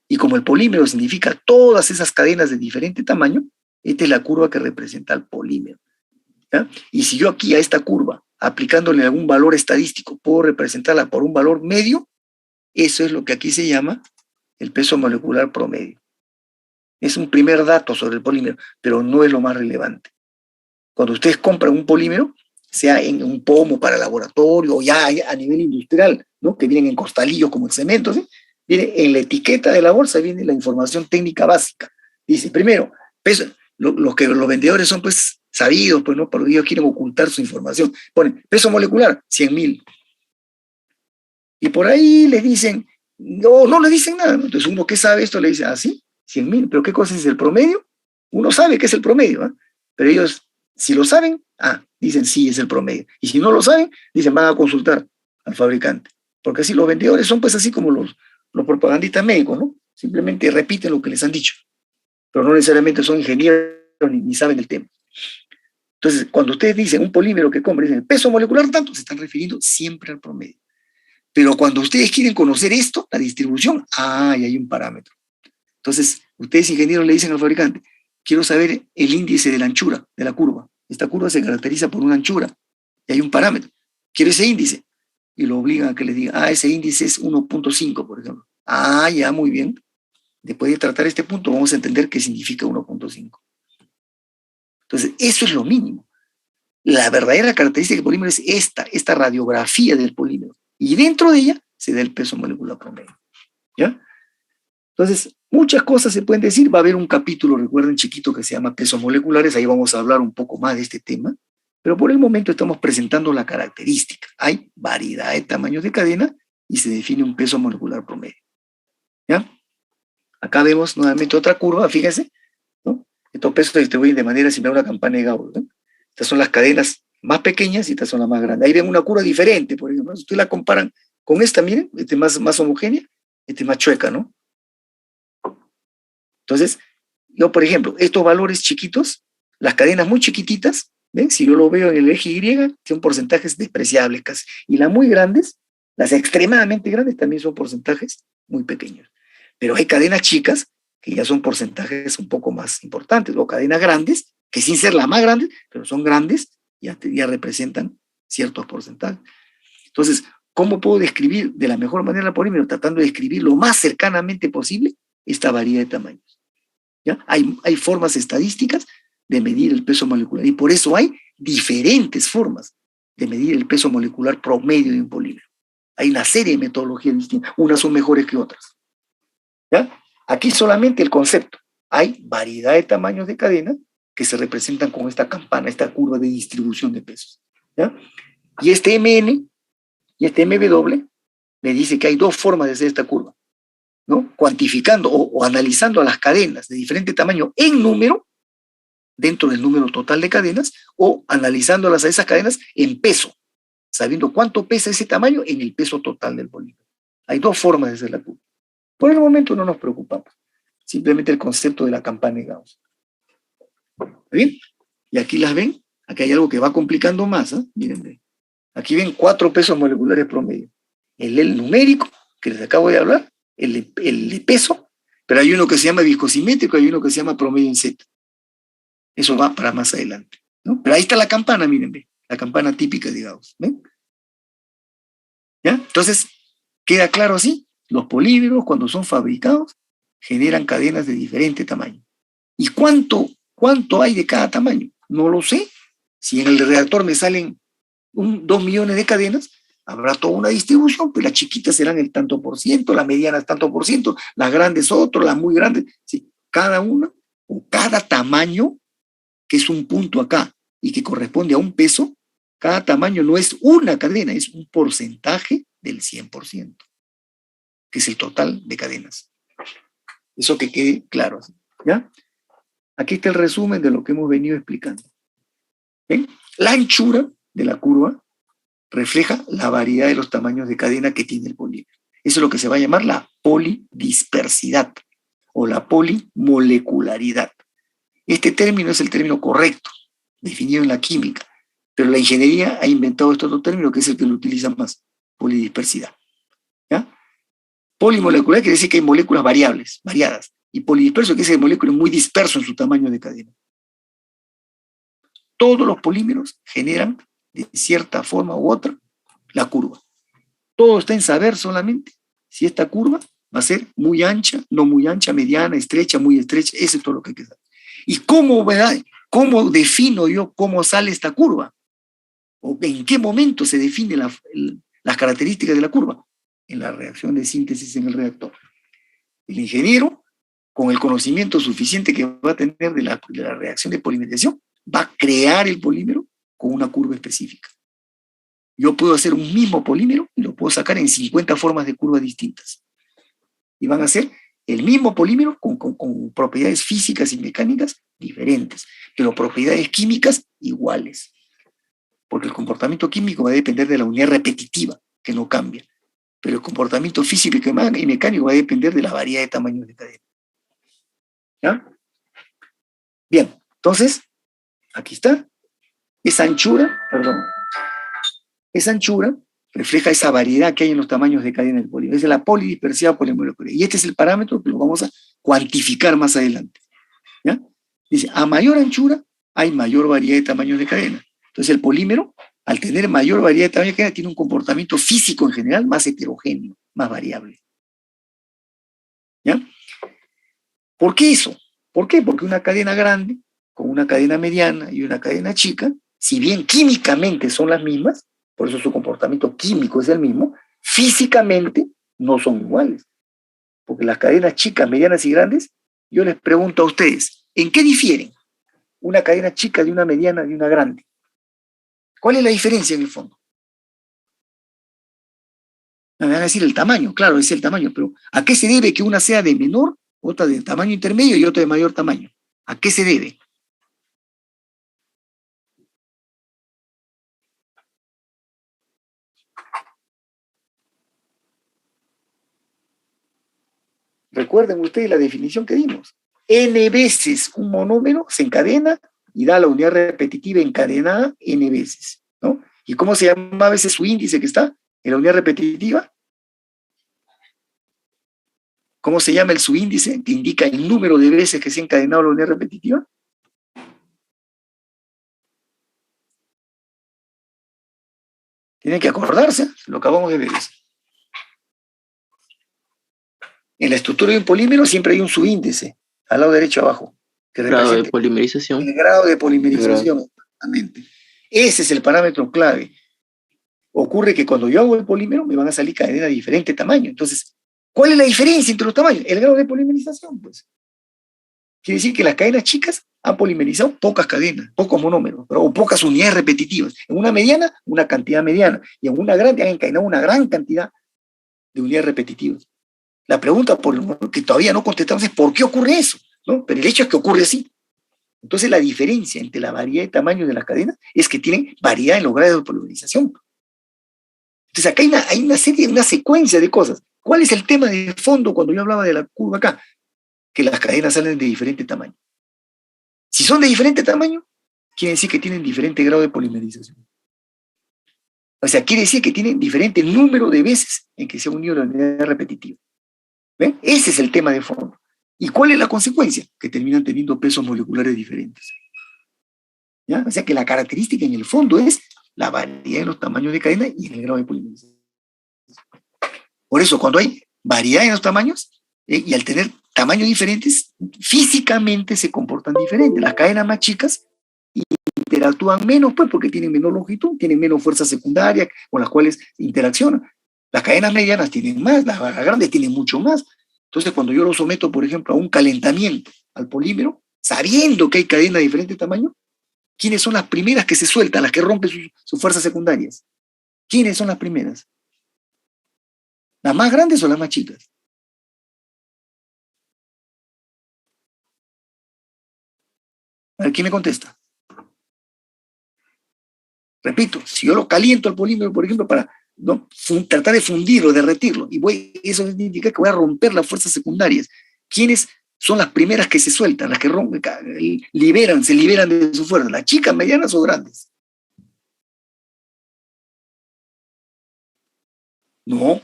Y como el polímero significa todas esas cadenas de diferente tamaño, esta es la curva que representa al polímero, ¿ya? Y si yo aquí a esta curva, aplicándole algún valor estadístico, puedo representarla por un valor medio, eso es lo que aquí se llama el peso molecular promedio. Es un primer dato sobre el polímero, pero no es lo más relevante. Cuando ustedes compran un polímero, sea en un pomo para laboratorio o ya a nivel industrial, ¿no? Que vienen en costalillos como el cemento, ¿sí? Viene en la etiqueta de la bolsa, viene la información técnica básica. Dice, primero, peso, los vendedores son pues sabidos, pues no, pero ellos quieren ocultar su información. Ponen peso molecular, 100.000. Y por ahí les dicen, no le dicen nada, ¿no? Entonces uno que sabe esto le dice, sí, 100.000, pero ¿qué cosa es el promedio? Uno sabe que es el promedio, ¿eh? Pero ellos, si lo saben, dicen sí, es el promedio. Y si no lo saben, dicen, van a consultar al fabricante. Porque así los vendedores son pues así como los propagandistas médicos, ¿no? Simplemente repiten lo que les han dicho, pero no necesariamente son ingenieros ni saben el tema. Entonces, cuando ustedes dicen un polímero que compra, dicen el peso molecular tanto, se están refiriendo siempre al promedio. Pero cuando ustedes quieren conocer esto, la distribución, y hay un parámetro. Entonces, ustedes ingenieros le dicen al fabricante, quiero saber el índice de la anchura de la curva. Esta curva se caracteriza por una anchura y hay un parámetro. Quiero ese índice. Y lo obligan a que le diga, ese índice es 1.5, por ejemplo. Ya, muy bien. Después de tratar este punto, vamos a entender qué significa 1.5. Entonces, eso es lo mínimo. La verdadera característica del polímero es esta radiografía del polímero. Y dentro de ella se da el peso molecular promedio, ¿ya? Entonces, muchas cosas se pueden decir. Va a haber un capítulo, recuerden, chiquito, que se llama pesos moleculares. Ahí vamos a hablar un poco más de este tema. Pero por el momento estamos presentando la característica. Hay variedad de tamaños de cadena y se define un peso molecular promedio, ¿ya? Acá vemos nuevamente otra curva, fíjense, ¿no? Estos pesos se distribuyen de manera similar a una campana de Gauss, ¿no? Estas son las cadenas más pequeñas y estas son las más grandes. Ahí ven una curva diferente, por ejemplo. Si ustedes la comparan con esta, miren, esta es más homogénea, esta es más chueca, ¿no? Entonces, yo, por ejemplo, estos valores chiquitos, las cadenas muy chiquititas, ¿ven? Si yo lo veo en el eje Y, son porcentajes despreciables casi. Y las muy grandes, las extremadamente grandes, también son porcentajes muy pequeños. Pero hay cadenas chicas que ya son porcentajes un poco más importantes, o cadenas grandes, que sin ser las más grandes, pero son grandes, ya representan ciertos porcentajes. Entonces, ¿cómo puedo describir de la mejor manera el polímero? Tratando de describir lo más cercanamente posible esta variedad de tamaños, ¿ya? Hay formas estadísticas de medir el peso molecular y por eso hay diferentes formas de medir el peso molecular promedio de un polímero. Hay una serie de metodologías distintas, unas son mejores que otras, ¿ya? Aquí solamente el concepto. Hay variedad de tamaños de cadena que se representan con esta campana, esta curva de distribución de pesos, ¿ya? Y este MN y este MW me dice que hay dos formas de hacer esta curva, ¿no? Cuantificando o analizando a las cadenas de diferente tamaño en número, dentro del número total de cadenas, o analizándolas a esas cadenas en peso, sabiendo cuánto pesa ese tamaño en el peso total del polímero. Hay dos formas de hacer la curva. Por el momento no nos preocupamos. simplemente el concepto de la campana de Gauss. ¿Está bien? Y aquí las ven, aquí hay algo que va complicando más, ¿eh? Miren, ven. Aquí ven 4 pesos moleculares promedio. El numérico, que les acabo de hablar, el de peso, pero hay uno que se llama viscosimétrico, hay uno que se llama promedio en Z. Eso va para más adelante, ¿no? Pero ahí está la campana, miren, ven, la campana típica de Gauss, ¿ven? ¿Ya? Entonces, queda claro así, los polímeros cuando son fabricados generan cadenas de diferente tamaño. ¿Y cuánto hay de cada tamaño? No lo sé. Si en el reactor me salen 2 millones de cadenas, habrá toda una distribución, pues las chiquitas serán el tanto por ciento, las medianas tanto por ciento, las grandes otro, las muy grandes. Sí, cada una o cada tamaño, que es un punto acá y que corresponde a un peso, cada tamaño no es una cadena, es un porcentaje del 100%, que es el total de cadenas. Eso que quede claro, ¿ya? Aquí está el resumen de lo que hemos venido explicando. ¿Ven? La anchura de la curva refleja la variedad de los tamaños de cadena que tiene el polímero. Eso es lo que se va a llamar la polidispersidad o la polimolecularidad. Este término es el término correcto, definido en la química, pero la ingeniería ha inventado este otro término que es el que lo utiliza más, polidispersidad. ¿Ya? Polimolecular quiere decir que hay moléculas variables, variadas, y polidisperso quiere decir que hay moléculas muy disperso en su tamaño de cadena. Todos los polímeros generan, de cierta forma u otra, la curva. Todo está en saber solamente si esta curva va a ser muy ancha, no muy ancha, mediana, estrecha, muy estrecha. Eso es todo lo que hay que saber. ¿Y cómo defino yo cómo sale esta curva? ¿O en qué momento se definen las características de la curva? En la reacción de síntesis en el reactor. El ingeniero, con el conocimiento suficiente que va a tener de la reacción de polimerización, va a crear el polímero con una curva específica. Yo puedo hacer un mismo polímero y lo puedo sacar en 50 formas de curvas distintas. Y van a ser el mismo polímero con propiedades físicas y mecánicas diferentes, pero propiedades químicas iguales. Porque el comportamiento químico va a depender de la unidad repetitiva, que no cambia. Pero el comportamiento físico y mecánico va a depender de la variedad de tamaños de cadena. ¿Ya? Bien, entonces, aquí está. Esa anchura refleja esa variedad que hay en los tamaños de cadena del polímero. Esa es la polidispersidad polimolecular. Y este es el parámetro que lo vamos a cuantificar más adelante. ¿Ya? Dice, a mayor anchura hay mayor variedad de tamaños de cadena. Entonces el polímero, al tener mayor variedad de tamaños de cadena, tiene un comportamiento físico en general más heterogéneo, más variable. ¿Ya? ¿Por qué eso? ¿Por qué? Porque una cadena grande, con una cadena mediana y una cadena chica, si bien químicamente son las mismas, por eso su comportamiento químico es el mismo, físicamente no son iguales. Porque las cadenas chicas, medianas y grandes, yo les pregunto a ustedes, ¿en qué difieren una cadena chica de una mediana y de una grande? ¿Cuál es la diferencia en el fondo? Me van a decir el tamaño, claro, es el tamaño, pero ¿a qué se debe que una sea de menor, otra de tamaño intermedio y otra de mayor tamaño? ¿A qué se debe? Recuerden ustedes la definición que dimos. N veces un monómero se encadena y da la unidad repetitiva encadenada N veces, ¿no? ¿Y cómo se llama a veces su índice que está en la unidad repetitiva? ¿Cómo se llama el subíndice que indica el número de veces que se ha encadenado la unidad repetitiva? Tienen que acordarse, lo acabamos de ver. En la estructura de un polímero siempre hay un subíndice, al lado derecho abajo, que Grado de representa polimerización. el grado de polimerización. Exactamente. Ese es el parámetro clave. Ocurre que cuando yo hago el polímero me van a salir cadenas de diferente tamaño. Entonces, ¿cuál es la diferencia entre los tamaños? El grado de polimerización, pues. Quiere decir que las cadenas chicas han polimerizado pocas cadenas, pocos monómeros, o pocas unidades repetitivas. En una mediana, una cantidad mediana. Y en una grande han encadenado una gran cantidad de unidades repetitivas. La pregunta que todavía no contestamos es ¿por qué ocurre eso? ¿No? Pero el hecho es que ocurre así. Entonces la diferencia entre la variedad de tamaño de las cadenas es que tienen variedad en los grados de polimerización. Entonces acá hay una secuencia de cosas. ¿Cuál es el tema de fondo cuando yo hablaba de la curva acá? que las cadenas salen de diferente tamaño. Si son de diferente tamaño, quiere decir que tienen diferente grado de polimerización. O sea, quiere decir que tienen diferente número de veces en que se ha unido la unidad repetitiva. ¿Ven? Ese es el tema de fondo. ¿Y cuál es la consecuencia? Que terminan teniendo pesos moleculares diferentes. ¿Ya? O sea que la característica en el fondo es la variedad en los tamaños de cadena y en el grado de polimerización. Por eso, cuando hay variedad en los tamaños, y al tener tamaños diferentes, físicamente se comportan diferentes. Las cadenas más chicas interactúan menos, pues, porque tienen menor longitud, tienen menos fuerza secundaria con las cuales interaccionan. Las cadenas medianas tienen más, las grandes tienen mucho más. Entonces, cuando yo lo someto, por ejemplo, a un calentamiento al polímero, sabiendo que hay cadenas de diferente tamaño, ¿quiénes son las primeras que se sueltan, las que rompen sus fuerzas secundarias? ¿Quiénes son las primeras? ¿Las más grandes o las más chicas? A ver, ¿quién me contesta? Repito, si yo lo caliento al polímero, por ejemplo, para tratar de fundirlo, derretirlo, eso significa que voy a romper las fuerzas secundarias. ¿Quiénes son las primeras que se sueltan, las que rompen, se liberan de su fuerza? ¿Las chicas, medianas o grandes? No,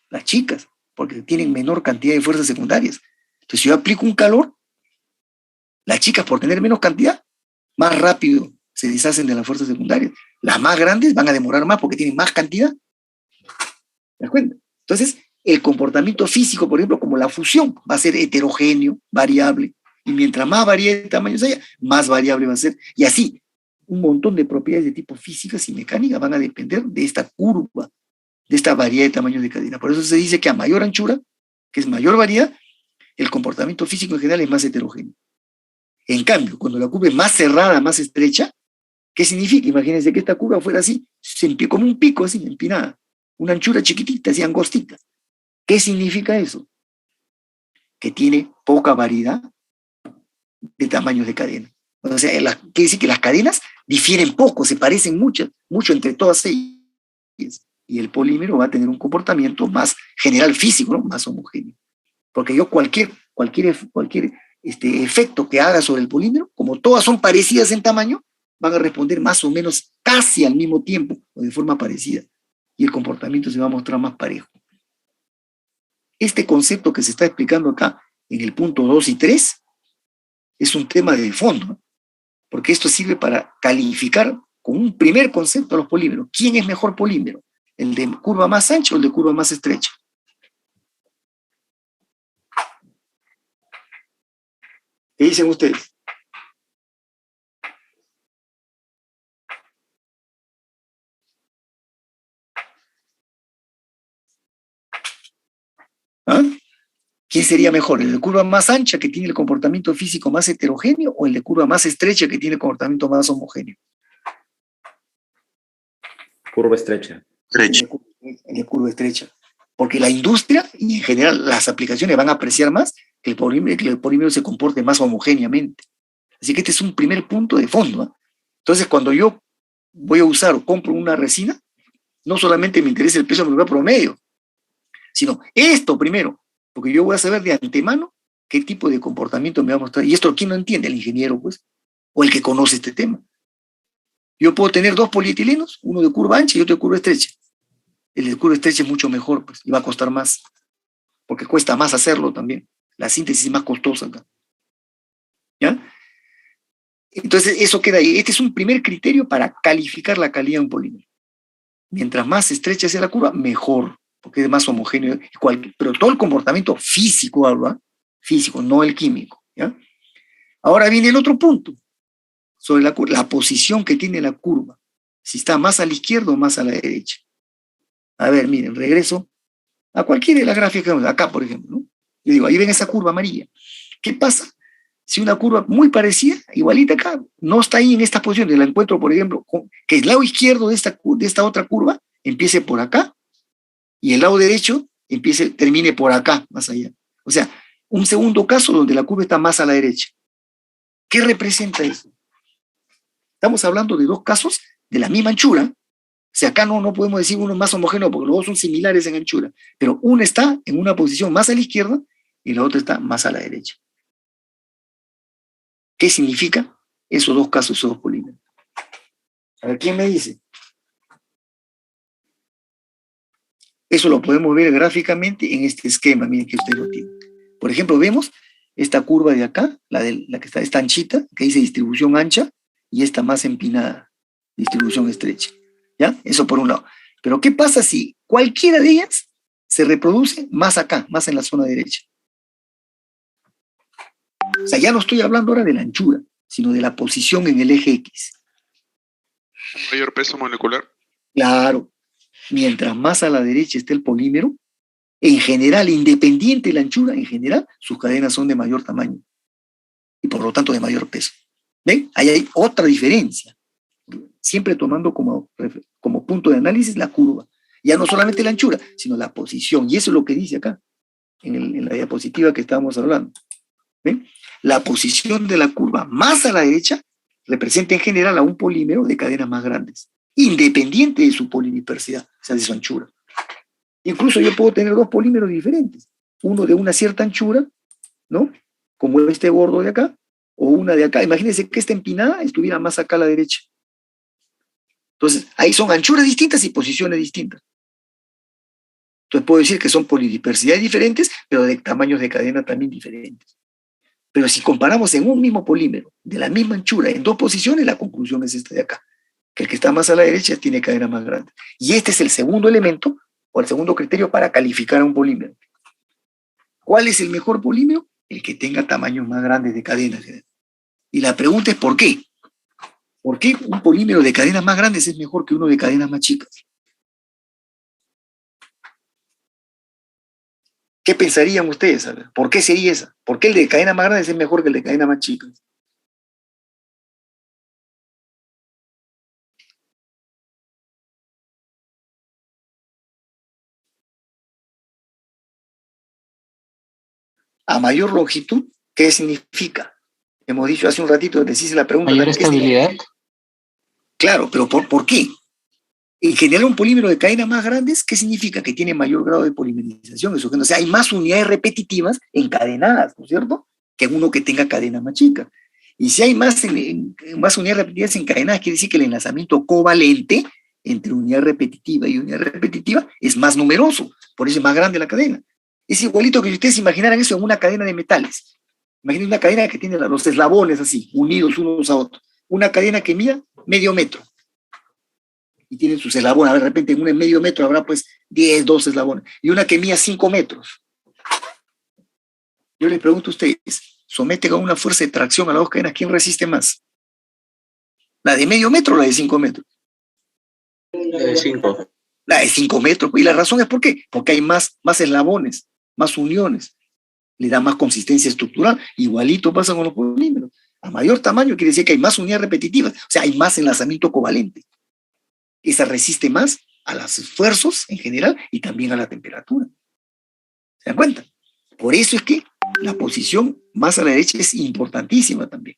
las chicas, porque tienen menor cantidad de fuerzas secundarias. Entonces, si yo aplico un calor, las chicas, por tener menos cantidad, más rápido se deshacen de las fuerzas secundarias. Las más grandes van a demorar más porque tienen más cantidad. ¿Te das cuenta? Entonces, el comportamiento físico, por ejemplo, como la fusión, va a ser heterogéneo, variable, y mientras más variedad de tamaños haya, más variable va a ser. Y así, un montón de propiedades de tipo físicas y mecánicas van a depender de esta curva, de esta variedad de tamaños de cadena. Por eso se dice que a mayor anchura, que es mayor variedad, el comportamiento físico en general es más heterogéneo. En cambio, cuando la curva es más cerrada, más estrecha, ¿qué significa? Imagínense que esta curva fuera así, como un pico así, empinada, una anchura chiquitita, así angostita. ¿Qué significa eso? Que tiene poca variedad de tamaños de cadena. O sea, quiere decir que las cadenas difieren poco, se parecen mucho entre todas ellas. Y el polímero va a tener un comportamiento más general físico, ¿no? Más homogéneo. Porque yo cualquier efecto que haga sobre el polímero, como todas son parecidas en tamaño, van a responder más o menos casi al mismo tiempo o de forma parecida. Y el comportamiento se va a mostrar más parejo. Este concepto que se está explicando acá en el punto 2 y 3 es un tema de fondo, ¿no? Porque esto sirve para calificar con un primer concepto a los polímeros. ¿Quién es mejor polímero? ¿El de curva más ancha o el de curva más estrecha? ¿Qué dicen ustedes? ¿Ah? ¿Quién sería mejor? ¿El de curva más ancha, que tiene el comportamiento físico más heterogéneo, o el de curva más estrecha, que tiene el comportamiento más homogéneo? Curva estrecha. El de curva estrecha. Porque la industria y en general las aplicaciones van a apreciar más que el polímero se comporte más homogéneamente. Así que este es un primer punto de fondo, ¿eh? Entonces, cuando yo voy a usar o compro una resina, no solamente me interesa el peso molecular promedio, sino esto primero, porque yo voy a saber de antemano qué tipo de comportamiento me va a mostrar. Y esto, ¿quién no entiende? El ingeniero, pues, o el que conoce este tema. Yo puedo tener dos polietilenos, uno de curva ancha y otro de curva estrecha. El de curva estrecha es mucho mejor, pues, y va a costar más, porque cuesta más hacerlo también. La síntesis es más costosa acá. ¿Ya? Entonces, eso queda ahí. Este es un primer criterio para calificar la calidad de un polímero. Mientras más estrecha sea la curva, mejor, porque es más homogéneo. Pero todo el comportamiento físico habla, físico, no el químico. ¿Ya? Ahora viene el otro punto, sobre la posición que tiene la curva. Si está más a la izquierda o más a la derecha. A ver, miren, regreso a cualquiera de las gráficas, acá por ejemplo, ¿no? Yo digo, ahí ven esa curva amarilla. ¿Qué pasa si una curva muy parecida, igualita acá, no está ahí en esta posición? La encuentro, por ejemplo, que el lado izquierdo de esta otra curva empiece por acá y el lado derecho termine por acá, más allá. O sea, un segundo caso donde la curva está más a la derecha. ¿Qué representa eso? Estamos hablando de dos casos de la misma anchura. O sea, acá no podemos decir uno más homogéneo porque los dos son similares en anchura, pero uno está en una posición más a la izquierda y la otra está más a la derecha. ¿Qué significa esos dos casos, esos dos polímeros? A ver, ¿quién me dice? Eso lo podemos ver gráficamente en este esquema, miren que ustedes lo tienen. Por ejemplo, vemos esta curva de acá, la que está esta anchita, que dice distribución ancha, y esta más empinada, distribución estrecha. ¿Ya? Eso por un lado. Pero ¿qué pasa si cualquiera de ellas se reproduce más acá, más en la zona derecha? O sea, ya no estoy hablando ahora de la anchura, sino de la posición en el eje X. Un mayor peso molecular. Claro, mientras más a la derecha esté el polímero, en general, independiente de la anchura, en general, sus cadenas son de mayor tamaño y por lo tanto de mayor peso. ¿Ven? Ahí hay otra diferencia. Siempre tomando como punto de análisis la curva. Ya no solamente la anchura, sino la posición. Y eso es lo que dice acá, en la diapositiva que estábamos hablando. ¿Ven? La posición de la curva más a la derecha representa en general a un polímero de cadenas más grandes, independiente de su polidispersidad, o sea, de su anchura. Incluso yo puedo tener dos polímeros diferentes, uno de una cierta anchura, ¿no? Como este gordo de acá, o una de acá. Imagínense que esta empinada estuviera más acá a la derecha. Entonces, ahí son anchuras distintas y posiciones distintas. Entonces puedo decir que son polidispersidades diferentes, pero de tamaños de cadena también diferentes. Pero si comparamos en un mismo polímero, de la misma anchura, en dos posiciones, la conclusión es esta de acá, que el que está más a la derecha tiene cadena más grande. Y este es el segundo elemento, o el segundo criterio para calificar a un polímero. ¿Cuál es el mejor polímero? El que tenga tamaños más grandes de cadenas. Y la pregunta es ¿por qué? ¿Por qué un polímero de cadenas más grandes es mejor que uno de cadenas más chicas? ¿Qué pensarían ustedes? A ver, ¿por qué sería esa? ¿Por qué el de cadenas más grandes es mejor que el de cadenas más chicas? A mayor longitud, ¿qué significa? Hemos dicho hace un ratito, decís la pregunta. Mayor estabilidad. Claro, pero ¿por qué? En general, un polímero de cadenas más grandes, ¿qué significa? Que tiene mayor grado de polimerización. Eso, o sea, hay más unidades repetitivas encadenadas, ¿no es cierto? Que uno que tenga cadenas más chicas. Y si hay más unidades repetitivas encadenadas, quiere decir que el enlazamiento covalente entre unidad repetitiva y unidad repetitiva es más numeroso, por eso es más grande la cadena. Es igualito que si ustedes imaginaran eso en una cadena de metales. Imaginen una cadena que tiene los eslabones así, unidos unos a otros. Una cadena que mida medio metro. Y tienen sus eslabones. De repente en un medio metro habrá pues 10, 12 eslabones. Y una que mida 5 metros. Yo les pregunto a ustedes, someten a una fuerza de tracción a las dos cadenas, ¿quién resiste más? ¿La de medio metro o la de 5 metros? La de 5. La de 5 metros. Y la razón es ¿por qué? Porque hay más eslabones, más uniones. Le da más consistencia estructural. Igualito pasa con los polímeros. A mayor tamaño quiere decir que hay más unidades repetitivas. O sea, hay más enlazamiento covalente. Esa resiste más a los esfuerzos en general y también a la temperatura. ¿Se dan cuenta? Por eso es que la posición más a la derecha es importantísima también.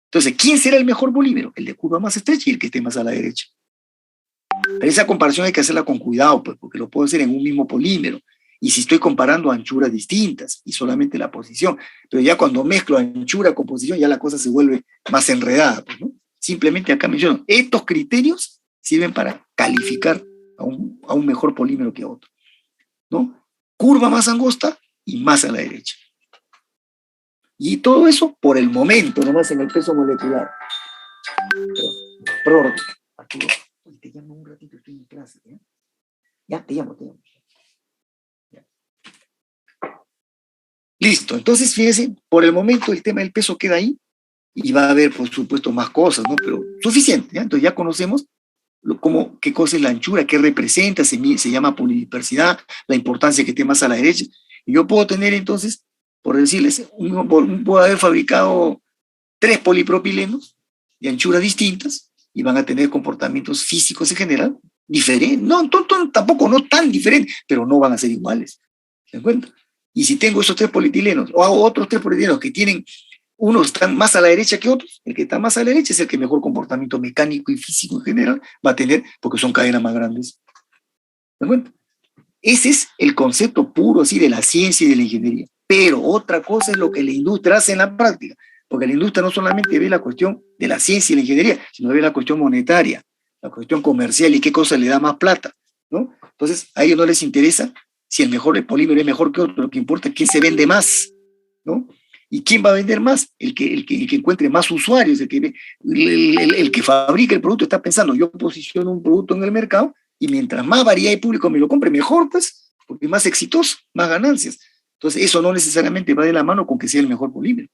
Entonces, ¿quién será el mejor polímero? El de curva más estrecha y el que esté más a la derecha. Pero esa comparación hay que hacerla con cuidado, pues, porque lo puedo hacer en un mismo polímero. Y si estoy comparando anchuras distintas y solamente la posición, pero ya cuando mezclo anchura con posición, ya la cosa se vuelve más enredada, pues, ¿no? Simplemente acá menciono, estos criterios sirven para calificar a un mejor polímero que a otro, ¿no? Curva más angosta y más a la derecha. Y todo eso por el momento, nomás en el peso molecular. Perdón, Arturo, te llamo un ratito, estoy en clase, ¿ya? Ya, te llamo. Ya. Listo, entonces fíjense, por el momento el tema del peso queda ahí y va a haber, por supuesto, más cosas, ¿no? Pero suficiente, ¿ya? Entonces ya conocemos qué cosa es la anchura, qué representa, se llama polidispersidad, la importancia que esté más a la derecha. Y yo puedo tener entonces, por decirles, puedo haber fabricado 3 polipropilenos de anchuras distintas y van a tener comportamientos físicos en general diferentes. No, tampoco no tan diferentes, pero no van a ser iguales. ¿Se dan cuenta? Y si tengo esos 3 polietilenos o hago otros 3 polietilenos que tienen unos están más a la derecha que otros, el que está más a la derecha es el que mejor comportamiento mecánico y físico en general va a tener porque son cadenas más grandes. ¿Se dan cuenta? Ese es el concepto puro así de la ciencia y de la ingeniería. Pero otra cosa es lo que la industria hace en la práctica. Porque la industria no solamente ve la cuestión de la ciencia y la ingeniería, sino ve la cuestión monetaria, la cuestión comercial y qué cosa le da más plata, ¿no? Entonces, a ellos no les interesa si el polímero es mejor que otro, lo que importa es quién se vende más, ¿no? ¿Y quién va a vender más? El que encuentre más usuarios, el que fabrica el producto está pensando, yo posiciono un producto en el mercado y mientras más variedad de público me lo compre, mejor, pues, porque es más exitoso, más ganancias. Entonces, eso no necesariamente va de la mano con que sea el mejor polímero.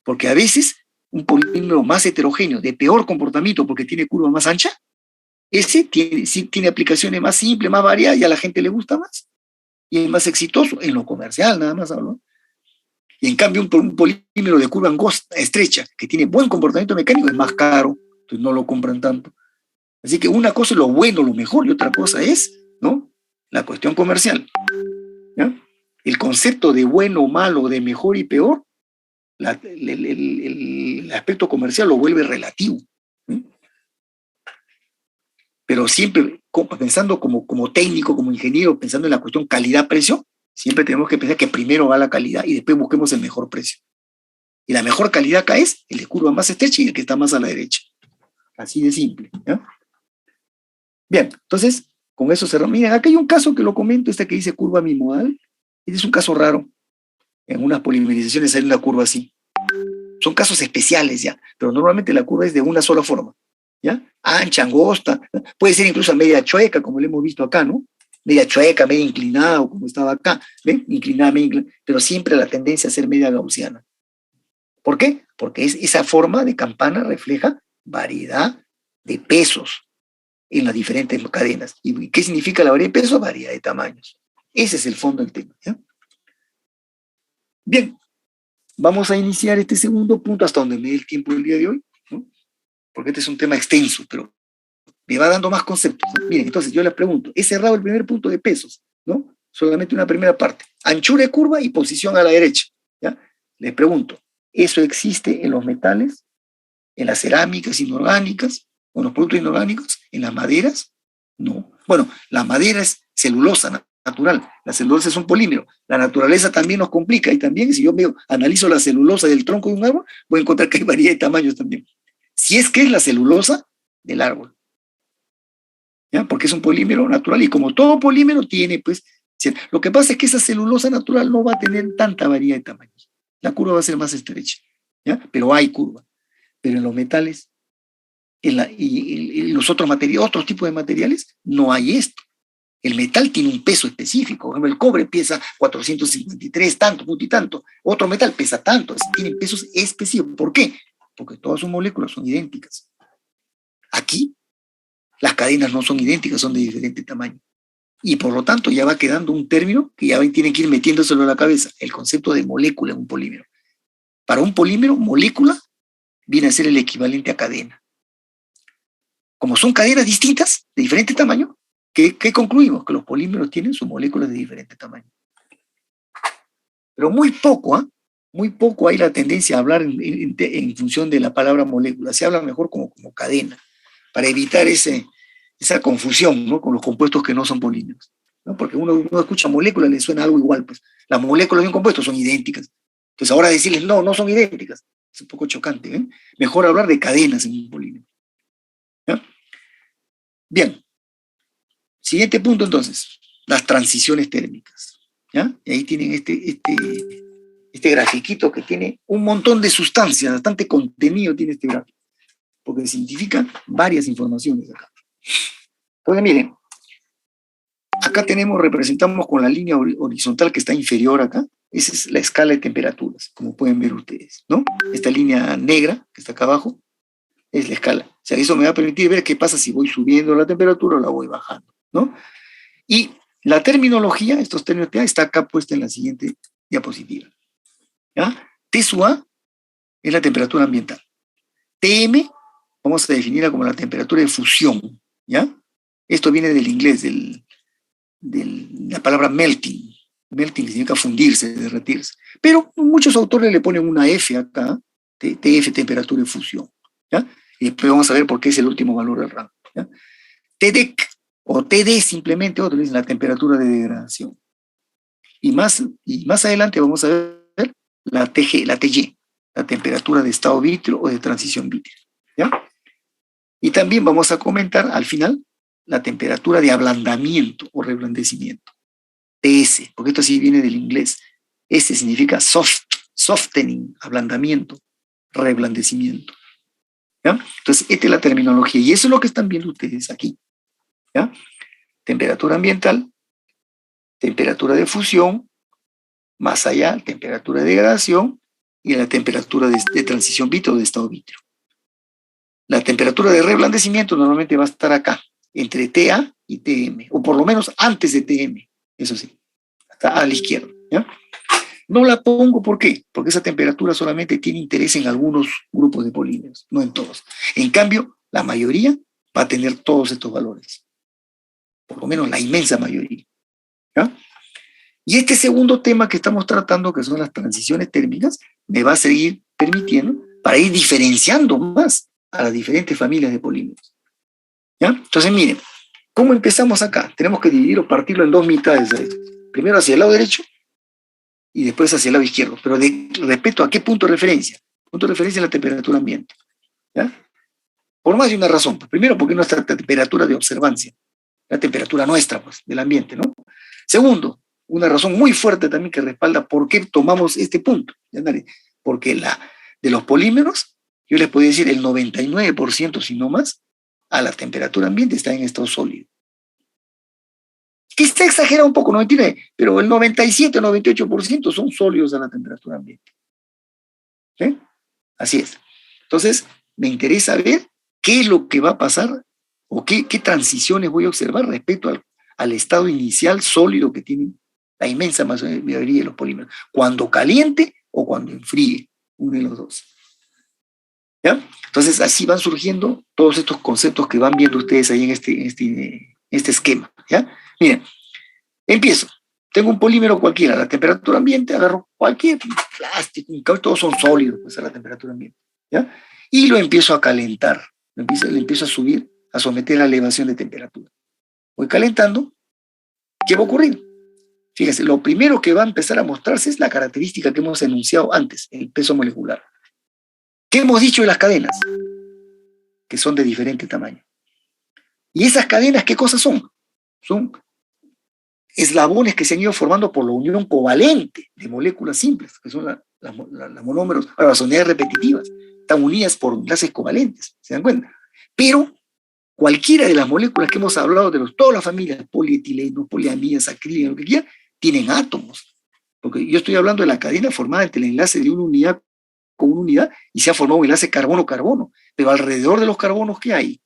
Porque a veces un polímero más heterogéneo, de peor comportamiento porque tiene curva más ancha, ese sí tiene aplicaciones más simples, más variadas y a la gente le gusta más. Y es más exitoso en lo comercial, nada más hablo. Y en cambio un polímero de curva angosta, estrecha, que tiene buen comportamiento mecánico, es más caro, entonces no lo compran tanto. Así que una cosa es lo bueno, lo mejor, y otra cosa es, ¿no?, la cuestión comercial, ¿ya? El concepto de bueno, malo, de mejor y peor, el aspecto comercial lo vuelve relativo, ¿sí? Pero siempre pensando como técnico, como ingeniero, pensando en la cuestión calidad-precio, siempre tenemos que pensar que primero va la calidad y después busquemos el mejor precio. Y la mejor calidad acá es el de curva más estrecha y el que está más a la derecha. Así de simple, ¿ya? Bien, entonces, con eso cerramos. Miren, acá hay un caso que lo comento, que dice curva bimodal. Este es un caso raro. En unas polimerizaciones hay una curva así. Son casos especiales ya, pero normalmente la curva es de una sola forma, ¿ya? Ancha, angosta, puede ser incluso media chueca, como lo hemos visto acá, ¿no? Media chueca, media inclinada, o como estaba acá, ¿ven? Inclinada, media inclinada, pero siempre la tendencia a ser media gaussiana. ¿Por qué? Porque esa forma de campana refleja variedad de pesos en las diferentes cadenas. ¿Y qué significa la variedad de pesos? Variedad de tamaños. Ese es el fondo del tema, ¿ya? Bien, vamos a iniciar este segundo punto hasta donde me dé el tiempo del día de hoy, ¿no? Porque este es un tema extenso, pero me va dando más conceptos, ¿no? Miren, entonces yo les pregunto, he cerrado el primer punto de pesos, ¿no? Solamente una primera parte. Anchura de curva y posición a la derecha, ¿ya? Les pregunto, ¿eso existe en los metales, en las cerámicas inorgánicas, o en los productos inorgánicos, en las maderas? No. Bueno, la madera es celulosa natural, la celulosa es un polímero. La naturaleza también nos complica y también si yo analizo la celulosa del tronco de un árbol, voy a encontrar que hay variedad de tamaños también. Si es que es la celulosa del árbol, ¿ya? Porque es un polímero natural y como todo polímero tiene, pues, lo que pasa es que esa celulosa natural no va a tener tanta variedad de tamaños. La curva va a ser más estrecha, ¿ya? Pero hay curva. Pero en los metales y los otros materiales, otros tipos de materiales, no hay esto. El metal tiene un peso específico. Por ejemplo, el cobre pesa 453, tanto, punto y tanto. Otro metal pesa tanto. Tienen pesos específicos. ¿Por qué? Porque todas sus moléculas son idénticas. Aquí, las cadenas no son idénticas, son de diferente tamaño. Y por lo tanto, ya va quedando un término que ya tienen que ir metiéndoselo a la cabeza. El concepto de molécula en un polímero. Para un polímero, molécula viene a ser el equivalente a cadena. Como son cadenas distintas, de diferente tamaño, ¿qué concluimos? Que los polímeros tienen sus moléculas de diferente tamaño. Pero muy poco hay la tendencia a hablar en función de la palabra molécula. Se habla mejor como cadena, para evitar esa confusión, ¿no?, con los compuestos que no son polímeros, ¿no? Porque uno escucha molécula, le suena algo igual, pues las moléculas de un compuesto son idénticas. Entonces ahora decirles no son idénticas, es un poco chocante, ¿eh? Mejor hablar de cadenas en un polímero, ¿ya? Bien. Siguiente punto, entonces, las transiciones térmicas, ¿ya? Y ahí tienen este grafiquito que tiene un montón de sustancias, bastante contenido tiene este gráfico, porque se identifican varias informaciones acá. Entonces, miren, acá representamos con la línea horizontal que está inferior acá, esa es la escala de temperaturas, como pueden ver ustedes, ¿no? Esta línea negra que está acá abajo es la escala. O sea, eso me va a permitir ver qué pasa si voy subiendo la temperatura o la voy bajando, ¿no? Y la terminología, estos términos que hay, está acá puesta en la siguiente diapositiva, ¿ya? T sub A es la temperatura ambiental. TM vamos a definirla como la temperatura de fusión, ¿ya? Esto viene del inglés, de la palabra melting. Melting significa fundirse, derretirse. Pero muchos autores le ponen una F acá, TF, temperatura de fusión, ¿ya? Y después vamos a ver por qué es el último valor del rango, ¿ya? TDEC o TD simplemente, otros dicen la temperatura de degradación. Y más adelante vamos a ver la TG, la TY, la temperatura de estado vítreo o de transición vítrea, ¿ya? Y también vamos a comentar al final la temperatura de ablandamiento o reblandecimiento, TS, porque esto sí viene del inglés. S significa softening, ablandamiento, reblandecimiento, ¿ya? Entonces, esta es la terminología, y eso es lo que están viendo ustedes aquí, ¿ya? Temperatura ambiental, temperatura de fusión, más allá, temperatura de degradación, y la temperatura de transición vítreo o de estado vítreo. La temperatura de reblandecimiento normalmente va a estar acá, entre TA y TM, o por lo menos antes de TM, eso sí, hasta a la izquierda, ¿ya? No la pongo, ¿por qué? Porque esa temperatura solamente tiene interés en algunos grupos de polímeros, no en todos. En cambio, la mayoría va a tener todos estos valores, por lo menos la inmensa mayoría, ¿ya? Y este segundo tema que estamos tratando, que son las transiciones térmicas, me va a seguir permitiendo para ir diferenciando más a las diferentes familias de polímeros, ¿ya? Entonces, miren, ¿cómo empezamos acá? Tenemos que dividir o partirlo en dos mitades. Primero hacia el lado derecho y después hacia el lado izquierdo. Pero respecto a qué punto de referencia. Punto de referencia es la temperatura ambiente, ¿ya? Por más de una razón. Primero, porque es nuestra temperatura de observancia, la temperatura nuestra, pues, del ambiente, ¿no? Segundo, una razón muy fuerte también que respalda por qué tomamos este punto, ¿ya? Porque de los polímeros, yo les podría decir el 99%, si no más, a la temperatura ambiente está en estado sólido. Que está exagerado un poco, 99, pero el 97 o 98% son sólidos a la temperatura ambiente. ¿Sí? Así es. Entonces, me interesa ver qué es lo que va a pasar o qué transiciones voy a observar respecto al estado inicial sólido que tienen la inmensa mayoría de los polímeros, cuando caliente o cuando enfríe, uno de los dos. ¿Ya? Entonces, así van surgiendo todos estos conceptos que van viendo ustedes ahí en este esquema. ¿Ya? Miren, empiezo. Tengo un polímero cualquiera, a la temperatura ambiente, agarro cualquier plástico, todos son sólidos pues, a la temperatura ambiente, ¿ya? Y lo empiezo a calentar, le empiezo a subir, a someter a elevación de temperatura. Voy calentando, ¿qué va a ocurrir? Fíjense, lo primero que va a empezar a mostrarse es la característica que hemos enunciado antes, el peso molecular. ¿Qué hemos dicho de las cadenas? Que son de diferente tamaño. ¿Y esas cadenas qué cosas son? Son eslabones que se han ido formando por la unión covalente de moléculas simples, que son las monómeros, las unidades repetitivas, están unidas por enlaces covalentes, ¿se dan cuenta? Pero cualquiera de las moléculas que hemos hablado de todas las familias, polietileno, poliamidas, acrílico, lo que quiera, tienen átomos. Porque yo estoy hablando de la cadena formada entre el enlace de una unidad con una unidad y se ha formado un enlace carbono-carbono. Pero alrededor de los carbonos, ¿qué hay?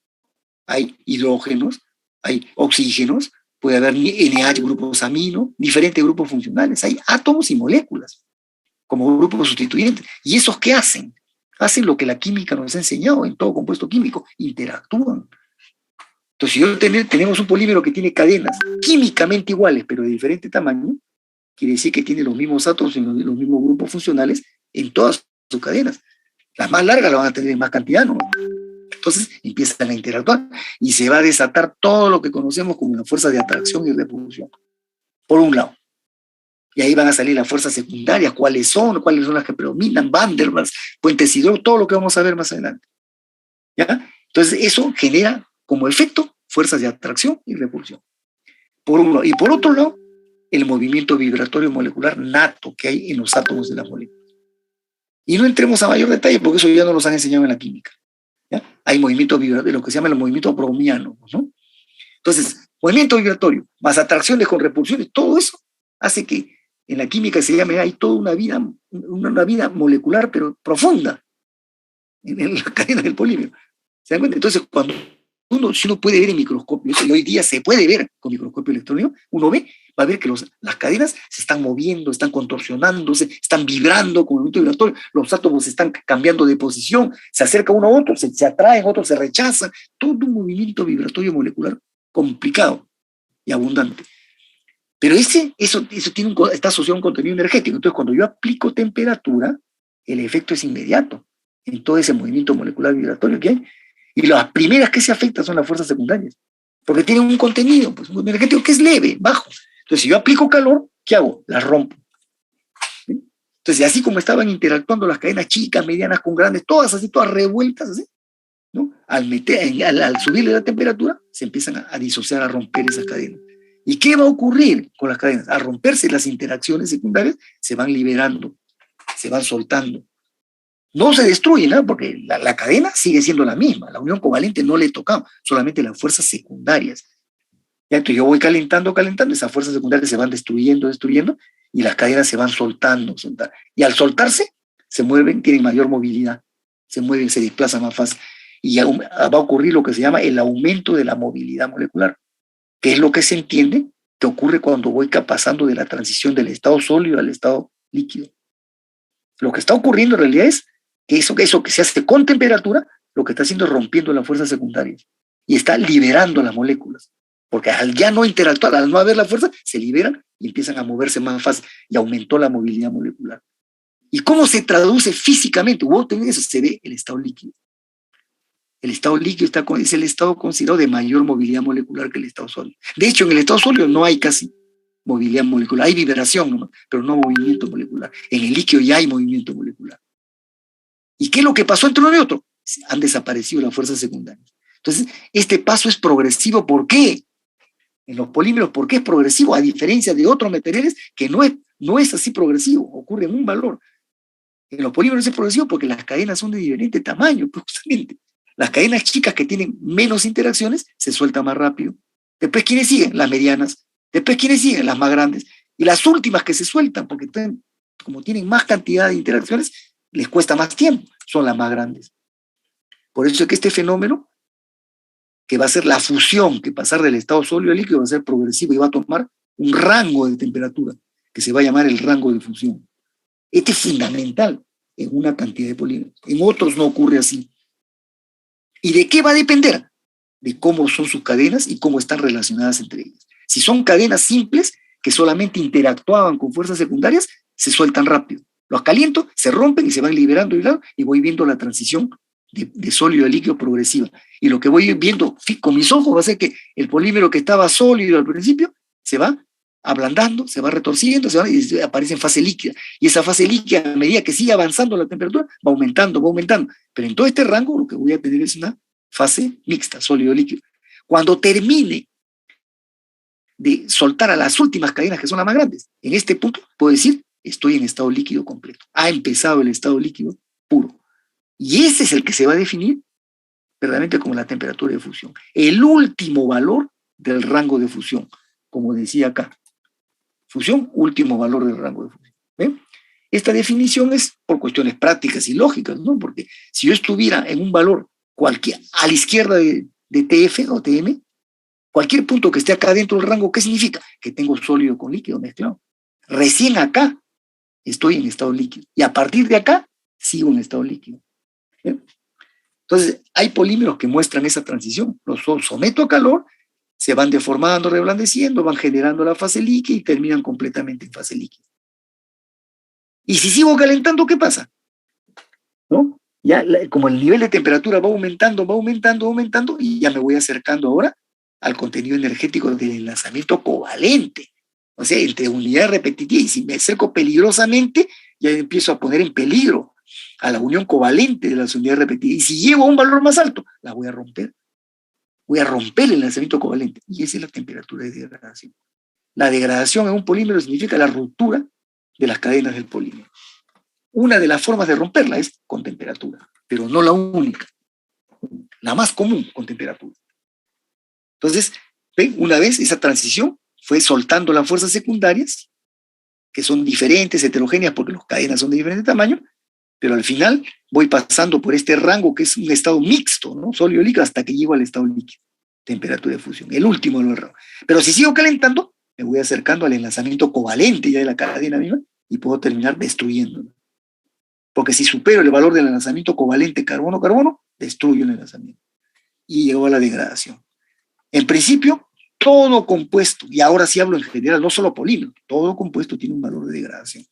Hay hidrógenos, hay oxígenos, puede haber NH, grupos amino, diferentes grupos funcionales. Hay átomos y moléculas como grupos sustituyentes. ¿Y esos qué hacen? Hacen lo que la química nos ha enseñado en todo compuesto químico, interactúan. Entonces, si tenemos un polímero que tiene cadenas químicamente iguales, pero de diferente tamaño, quiere decir que tiene los mismos átomos y los mismos grupos funcionales en todas sus cadenas. Las más largas las van a tener en más cantidad, ¿no? Entonces empiezan a interactuar y se va a desatar todo lo que conocemos como la fuerza de atracción y repulsión, por un lado. Y ahí van a salir las fuerzas secundarias, cuáles son las que predominan, Van der Waals, puentes hidráulicos, todo lo que vamos a ver más adelante. ¿Ya? Entonces eso genera como efecto fuerzas de atracción y repulsión. Por un lado. Y por otro lado, el movimiento vibratorio molecular nato que hay en los átomos de las moléculas. Y no entremos a mayor detalle porque eso ya no nos han enseñado en la química. ¿Ya? Hay movimiento vibratorio, lo que se llama el movimiento browniano, ¿no? Entonces, movimiento vibratorio, más atracciones con repulsiones, todo eso hace que en la química se llame, hay toda una vida molecular, pero profunda, en la cadena del polímero. ¿Se dan cuenta? Entonces, si uno puede ver en microscopio, y hoy día se puede ver con microscopio electrónico, uno va a ver que las cadenas se están moviendo, están contorsionándose, están vibrando con el movimiento vibratorio, los átomos están cambiando de posición, se acerca uno a otro, se atraen, otros se rechazan, todo un movimiento vibratorio molecular complicado y abundante. Pero eso está asociado a un contenido energético. Entonces, cuando yo aplico temperatura, el efecto es inmediato en todo ese movimiento molecular vibratorio que hay. Y las primeras que se afectan son las fuerzas secundarias, porque tienen un contenido pues, un energético que es leve, bajo. Entonces, si yo aplico calor, ¿qué hago? Las rompo. ¿Sí? Entonces, así como estaban interactuando las cadenas chicas, medianas con grandes, todas así, todas revueltas, así, ¿no? Al subirle la temperatura, se empiezan a disociar, a romper esas cadenas. ¿Y qué va a ocurrir con las cadenas? Al romperse las interacciones secundarias, se van liberando, se van soltando. No se destruyen, ¿no? Porque la cadena sigue siendo la misma. La unión covalente no le tocamos, solamente las fuerzas secundarias. ¿Ya? Entonces yo voy calentando, esas fuerzas secundarias se van destruyendo, y las cadenas se van soltando. Y al soltarse, se mueven, tienen mayor movilidad, se mueven, se desplazan más fácil. Y va a ocurrir lo que se llama el aumento de la movilidad molecular, que es lo que se entiende que ocurre cuando voy pasando de la transición del estado sólido al estado líquido. Lo que está ocurriendo en realidad es que eso que se hace con temperatura, lo que está haciendo es rompiendo las fuerzas secundarias y está liberando las moléculas. Porque al ya no interactuar, al no haber la fuerza, se liberan y empiezan a moverse más fácil y aumentó la movilidad molecular. ¿Y cómo se traduce físicamente? Eso se ve el estado líquido. El estado líquido es el estado considerado de mayor movilidad molecular que el estado sólido. De hecho, en el estado sólido no hay casi movilidad molecular, hay vibración nomás, pero no movimiento molecular. En el líquido ya hay movimiento molecular. ¿Y qué es lo que pasó entre uno y otro? Han desaparecido las fuerzas secundarias. Entonces, este paso es progresivo. ¿Por qué? En los polímeros, ¿por qué es progresivo? A diferencia de otros materiales que no es así progresivo, ocurre en un valor. En los polímeros es progresivo porque las cadenas son de diferente tamaño, justamente. Las cadenas chicas que tienen menos interacciones se sueltan más rápido. Después, ¿quiénes siguen? Las medianas. Después, ¿quiénes siguen? Las más grandes. Y las últimas que se sueltan, porque como tienen más cantidad de interacciones, les cuesta más tiempo, son las más grandes. Por eso es que este fenómeno, que va a ser la fusión, que pasar del estado sólido al líquido va a ser progresivo y va a tomar un rango de temperatura, que se va a llamar el rango de fusión. Este es fundamental en una cantidad de polímeros. En otros no ocurre así. ¿Y de qué va a depender? De cómo son sus cadenas y cómo están relacionadas entre ellas. Si son cadenas simples, que solamente interactuaban con fuerzas secundarias, se sueltan rápido. Los caliento, se rompen y se van liberando y voy viendo la transición de sólido a líquido progresiva. Y lo que voy viendo con mis ojos va a ser que el polímero que estaba sólido al principio se va ablandando, se va retorciendo, y aparece en fase líquida. Y esa fase líquida, a medida que sigue avanzando la temperatura, va aumentando, va aumentando. Pero en todo este rango lo que voy a tener es una fase mixta, sólido-líquido. Cuando termine de soltar a las últimas cadenas, que son las más grandes, en este punto puedo decir, estoy en estado líquido completo. Ha empezado el estado líquido puro. Y ese es el que se va a definir verdaderamente como la temperatura de fusión. El último valor del rango de fusión, como decía acá. Fusión, último valor del rango de fusión. ¿Ven? Esta definición es por cuestiones prácticas y lógicas, ¿no? Porque si yo estuviera en un valor a la izquierda de TF o TM, cualquier punto que esté acá dentro del rango, ¿qué significa? Que tengo sólido con líquido mezclado. Recién acá estoy en estado líquido. Y a partir de acá, sigo en estado líquido. ¿Ven? Entonces, hay polímeros que muestran esa transición. Los someto a calor, se van deformando, reblandeciendo, van generando la fase líquida y terminan completamente en fase líquida. Y si sigo calentando, ¿qué pasa? ¿No? Ya, como el nivel de temperatura va aumentando, y ya me voy acercando ahora al contenido energético del enlazamiento covalente. O sea, entre unidad repetitiva, y si me acerco peligrosamente, ya empiezo a poner en peligro a la unión covalente de las unidades repetitivas. Y si llego a un valor más alto, la voy a romper. Voy a romper el enlazamiento covalente. Y esa es la temperatura de degradación. La degradación en un polímero significa la ruptura de las cadenas del polímero. Una de las formas de romperla es con temperatura, pero no la única. La más común, con temperatura. Entonces, ¿ven? Una vez esa transición fue soltando las fuerzas secundarias, que son diferentes, heterogéneas, porque las cadenas son de diferente tamaño, pero al final voy pasando por este rango que es un estado mixto, ¿no? Sólido líquido, hasta que llego al estado líquido, temperatura de fusión, el último de los rangos. Pero si sigo calentando, me voy acercando al enlazamiento covalente ya de la cadena misma y puedo terminar destruyéndolo. Porque si supero el valor del enlazamiento covalente carbono-carbono, destruyo el enlazamiento. Y llego a la degradación. En principio, todo compuesto, y ahora sí hablo en general, no solo polímero, todo compuesto tiene un valor de degradación.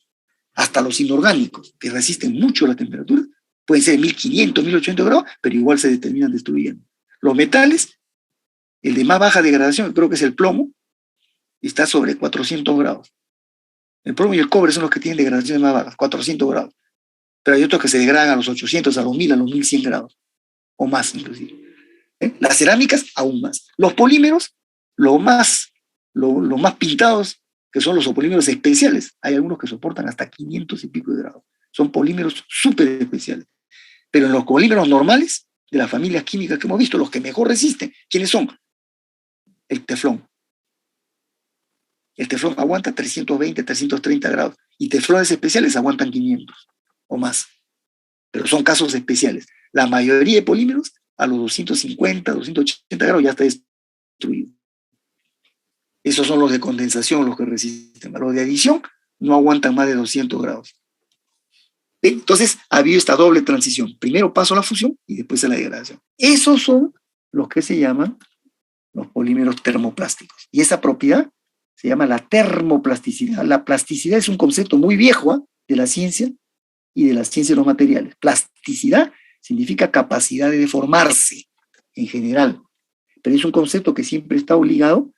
Hasta los inorgánicos, que resisten mucho la temperatura, pueden ser 1500, 1800 grados, pero igual se terminan destruyendo. Los metales, el de más baja degradación, creo que es el plomo, está sobre 400 grados. El plomo y el cobre son los que tienen degradaciones más bajas, 400 grados. Pero hay otros que se degradan a los 800, a los 1000, a los 1100 grados, o más inclusive. Las cerámicas, aún más. Los polímeros, lo más pintados, que son los polímeros especiales. Hay algunos que soportan hasta 500 y pico de grados. Son polímeros súper especiales. Pero en los polímeros normales, de las familias químicas que hemos visto, los que mejor resisten, ¿quiénes son? El teflón. El teflón aguanta 320, 330 grados. Y teflones especiales aguantan 500 o más. Pero son casos especiales. La mayoría de polímeros, a los 250, 280 grados, ya está destruido. Esos son los de condensación, los que resisten. Los de adición no aguantan más de 200 grados. Entonces, ha habido esta doble transición. Primero paso a la fusión y después a la degradación. Esos son los que se llaman los polímeros termoplásticos. Y esa propiedad se llama la termoplasticidad. La plasticidad es un concepto muy viejo de la ciencia y de las ciencias de los materiales. Plasticidad significa capacidad de deformarse en general, pero es un concepto que siempre está ligado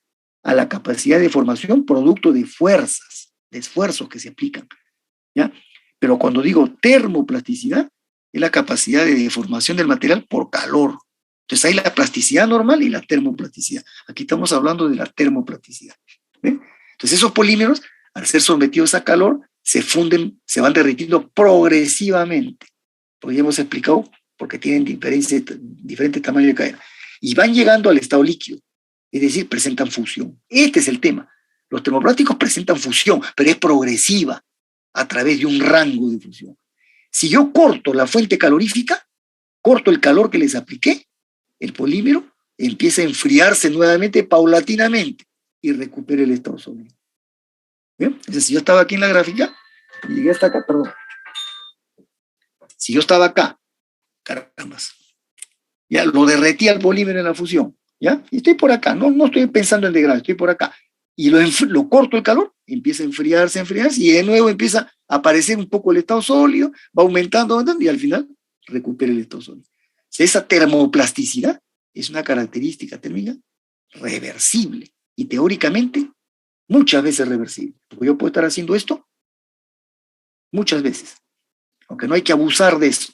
a la capacidad de deformación producto de fuerzas, de esfuerzos que se aplican, ¿ya? Pero cuando digo termoplasticidad, es la capacidad de deformación del material por calor. Entonces hay la plasticidad normal y la termoplasticidad. Aquí estamos hablando de la termoplasticidad. ¿Ven? Entonces esos polímeros, al ser sometidos a calor, se funden, se van derritiendo progresivamente. Porque ya hemos explicado, porque tienen diferentes tamaños de cadena. Y van llegando al estado líquido. Es decir, presentan fusión. Este es el tema. Los termoplásticos presentan fusión, pero es progresiva a través de un rango de fusión. Si yo corto la fuente calorífica, corto el calor que les apliqué, el polímero empieza a enfriarse nuevamente paulatinamente y recupera el estado sólido. ¿Bien? Entonces, si yo estaba aquí en la gráfica y llegué hasta acá, perdón. Si yo estaba acá, caramba, ya lo derretí al polímero en la fusión, ¿ya? Y estoy por acá, no estoy pensando en degradar, estoy por acá. Y lo corto el calor, empieza a enfriarse, y de nuevo empieza a aparecer un poco el estado sólido, va aumentando, y al final recupera el estado sólido. O sea, esa termoplasticidad es una característica térmica reversible y teóricamente muchas veces reversible. Porque yo puedo estar haciendo esto muchas veces, aunque no hay que abusar de eso,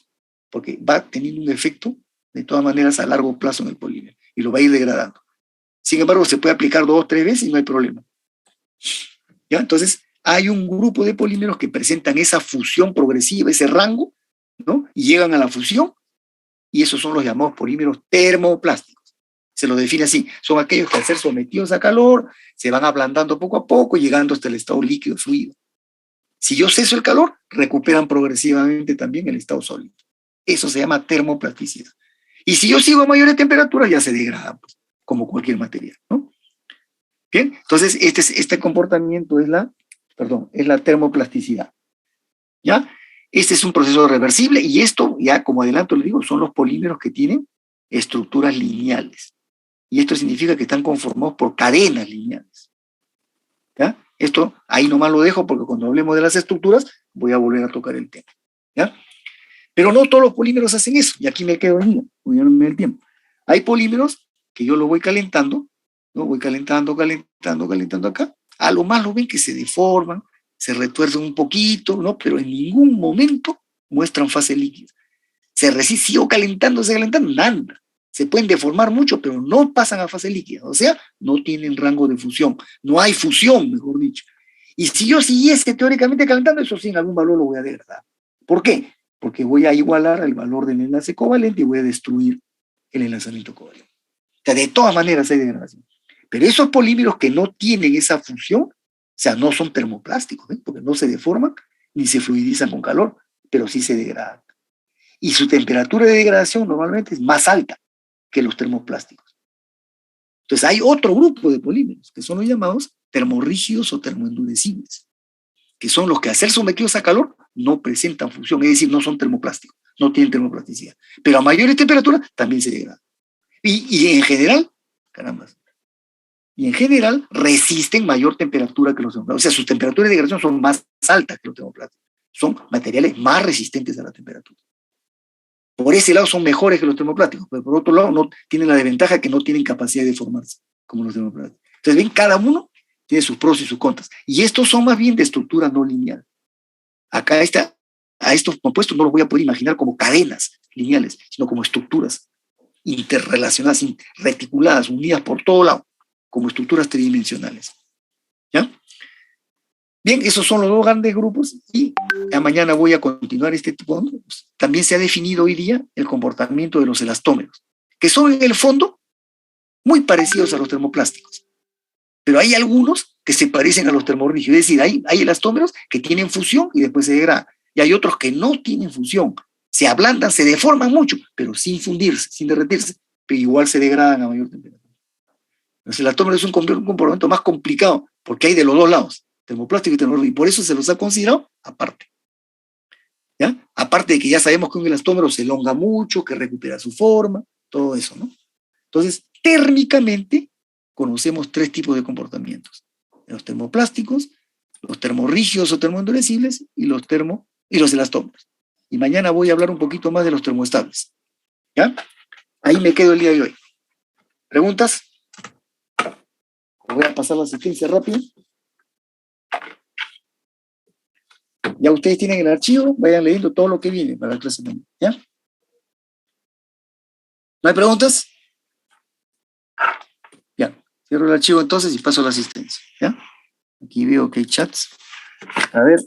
porque va teniendo un efecto de todas maneras a largo plazo en el polímero y lo va a ir degradando. Sin embargo, se puede aplicar 2 o 3 veces y no hay problema. ¿Ya? Entonces, hay un grupo de polímeros que presentan esa fusión progresiva, ese rango, ¿no? Y llegan a la fusión, y esos son los llamados polímeros termoplásticos. Se los define así, son aquellos que al ser sometidos a calor, se van ablandando poco a poco, llegando hasta el estado líquido fluido. Si yo ceso el calor, recuperan progresivamente también el estado sólido. Eso se llama termoplasticidad. Y si yo sigo a mayores temperaturas, ya se degrada, pues, como cualquier material, ¿no? Bien, entonces este comportamiento es la termoplasticidad. ¿Ya? Este es un proceso reversible y esto, ya como adelanto les digo, son los polímeros que tienen estructuras lineales. Y esto significa que están conformados por cadenas lineales. ¿Ya? Esto ahí nomás lo dejo porque cuando hablemos de las estructuras voy a volver a tocar el tema. ¿Ya? Pero no todos los polímeros hacen eso, y aquí me quedo en voy a darme el tiempo. Hay polímeros que yo lo voy calentando, ¿no? Voy calentando acá. A lo más lo ven que se deforman, se retuercen un poquito, ¿no? Pero en ningún momento muestran fase líquida. Sigo calentando, nada. Se pueden deformar mucho, pero no pasan a fase líquida. O sea, no tienen rango de fusión. No hay fusión, mejor dicho. Y si yo siguiese teóricamente calentando, eso sí, en algún valor lo voy a degradar. ¿Por qué? Porque voy a igualar el valor del enlace covalente y voy a destruir el enlazamiento covalente. O sea, de todas maneras hay degradación. Pero esos polímeros que no tienen esa fusión, o sea, no son termoplásticos, ¿eh? Porque no se deforman ni se fluidizan con calor, pero sí se degradan. Y su temperatura de degradación normalmente es más alta que los termoplásticos. Entonces hay otro grupo de polímeros, que son los llamados termorrígidos o termoendurecibles, que son los que al ser sometidos a calor no presentan fusión, es decir, no son termoplásticos, no tienen termoplasticidad. Pero a mayores temperaturas también se degradan. Y en general, resisten mayor temperatura que los termoplásticos. O sea, sus temperaturas de degradación son más altas que los termoplásticos. Son materiales más resistentes a la temperatura. Por ese lado son mejores que los termoplásticos, pero por otro lado no tienen la desventaja que no tienen capacidad de formarse como los termoplásticos. Entonces, ven, cada uno Tiene sus pros y sus contras. Y estos son más bien de estructura no lineal. Acá está, a estos compuestos no los voy a poder imaginar como cadenas lineales, sino como estructuras interrelacionadas, reticuladas, unidas por todo lado, como estructuras tridimensionales. ¿Ya? Bien, esos son los dos grandes grupos y mañana voy a continuar este tipo. También se ha definido hoy día el comportamiento de los elastómeros, que son en el fondo muy parecidos a los termoplásticos, pero hay algunos que se parecen a los termorrígidos, es decir, hay elastómeros que tienen fusión y después se degradan, y hay otros que no tienen fusión, se ablandan, se deforman mucho, pero sin fundirse, sin derretirse, pero igual se degradan a mayor temperatura. Los elastómeros es un comportamiento más complicado, porque hay de los dos lados, termoplástico y termorrígido, y por eso se los ha considerado aparte. ¿Ya? Aparte de que ya sabemos que un elastómero se elonga mucho, que recupera su forma, todo eso, ¿no? Entonces, térmicamente, conocemos tres tipos de comportamientos: los termoplásticos, los termorrígidos o termoendurecibles y los elastómeros. Y mañana voy a hablar un poquito más de los termoestables. ¿Ya? Ahí me quedo el día de hoy. ¿Preguntas? Voy a pasar la asistencia rápida. Ya ustedes tienen el archivo, vayan leyendo todo lo que viene para la clase también. ¿Ya? ¿No hay preguntas? Ya. Cierro el archivo entonces y paso a la asistencia. ¿Ya? Aquí veo que hay chats. A ver.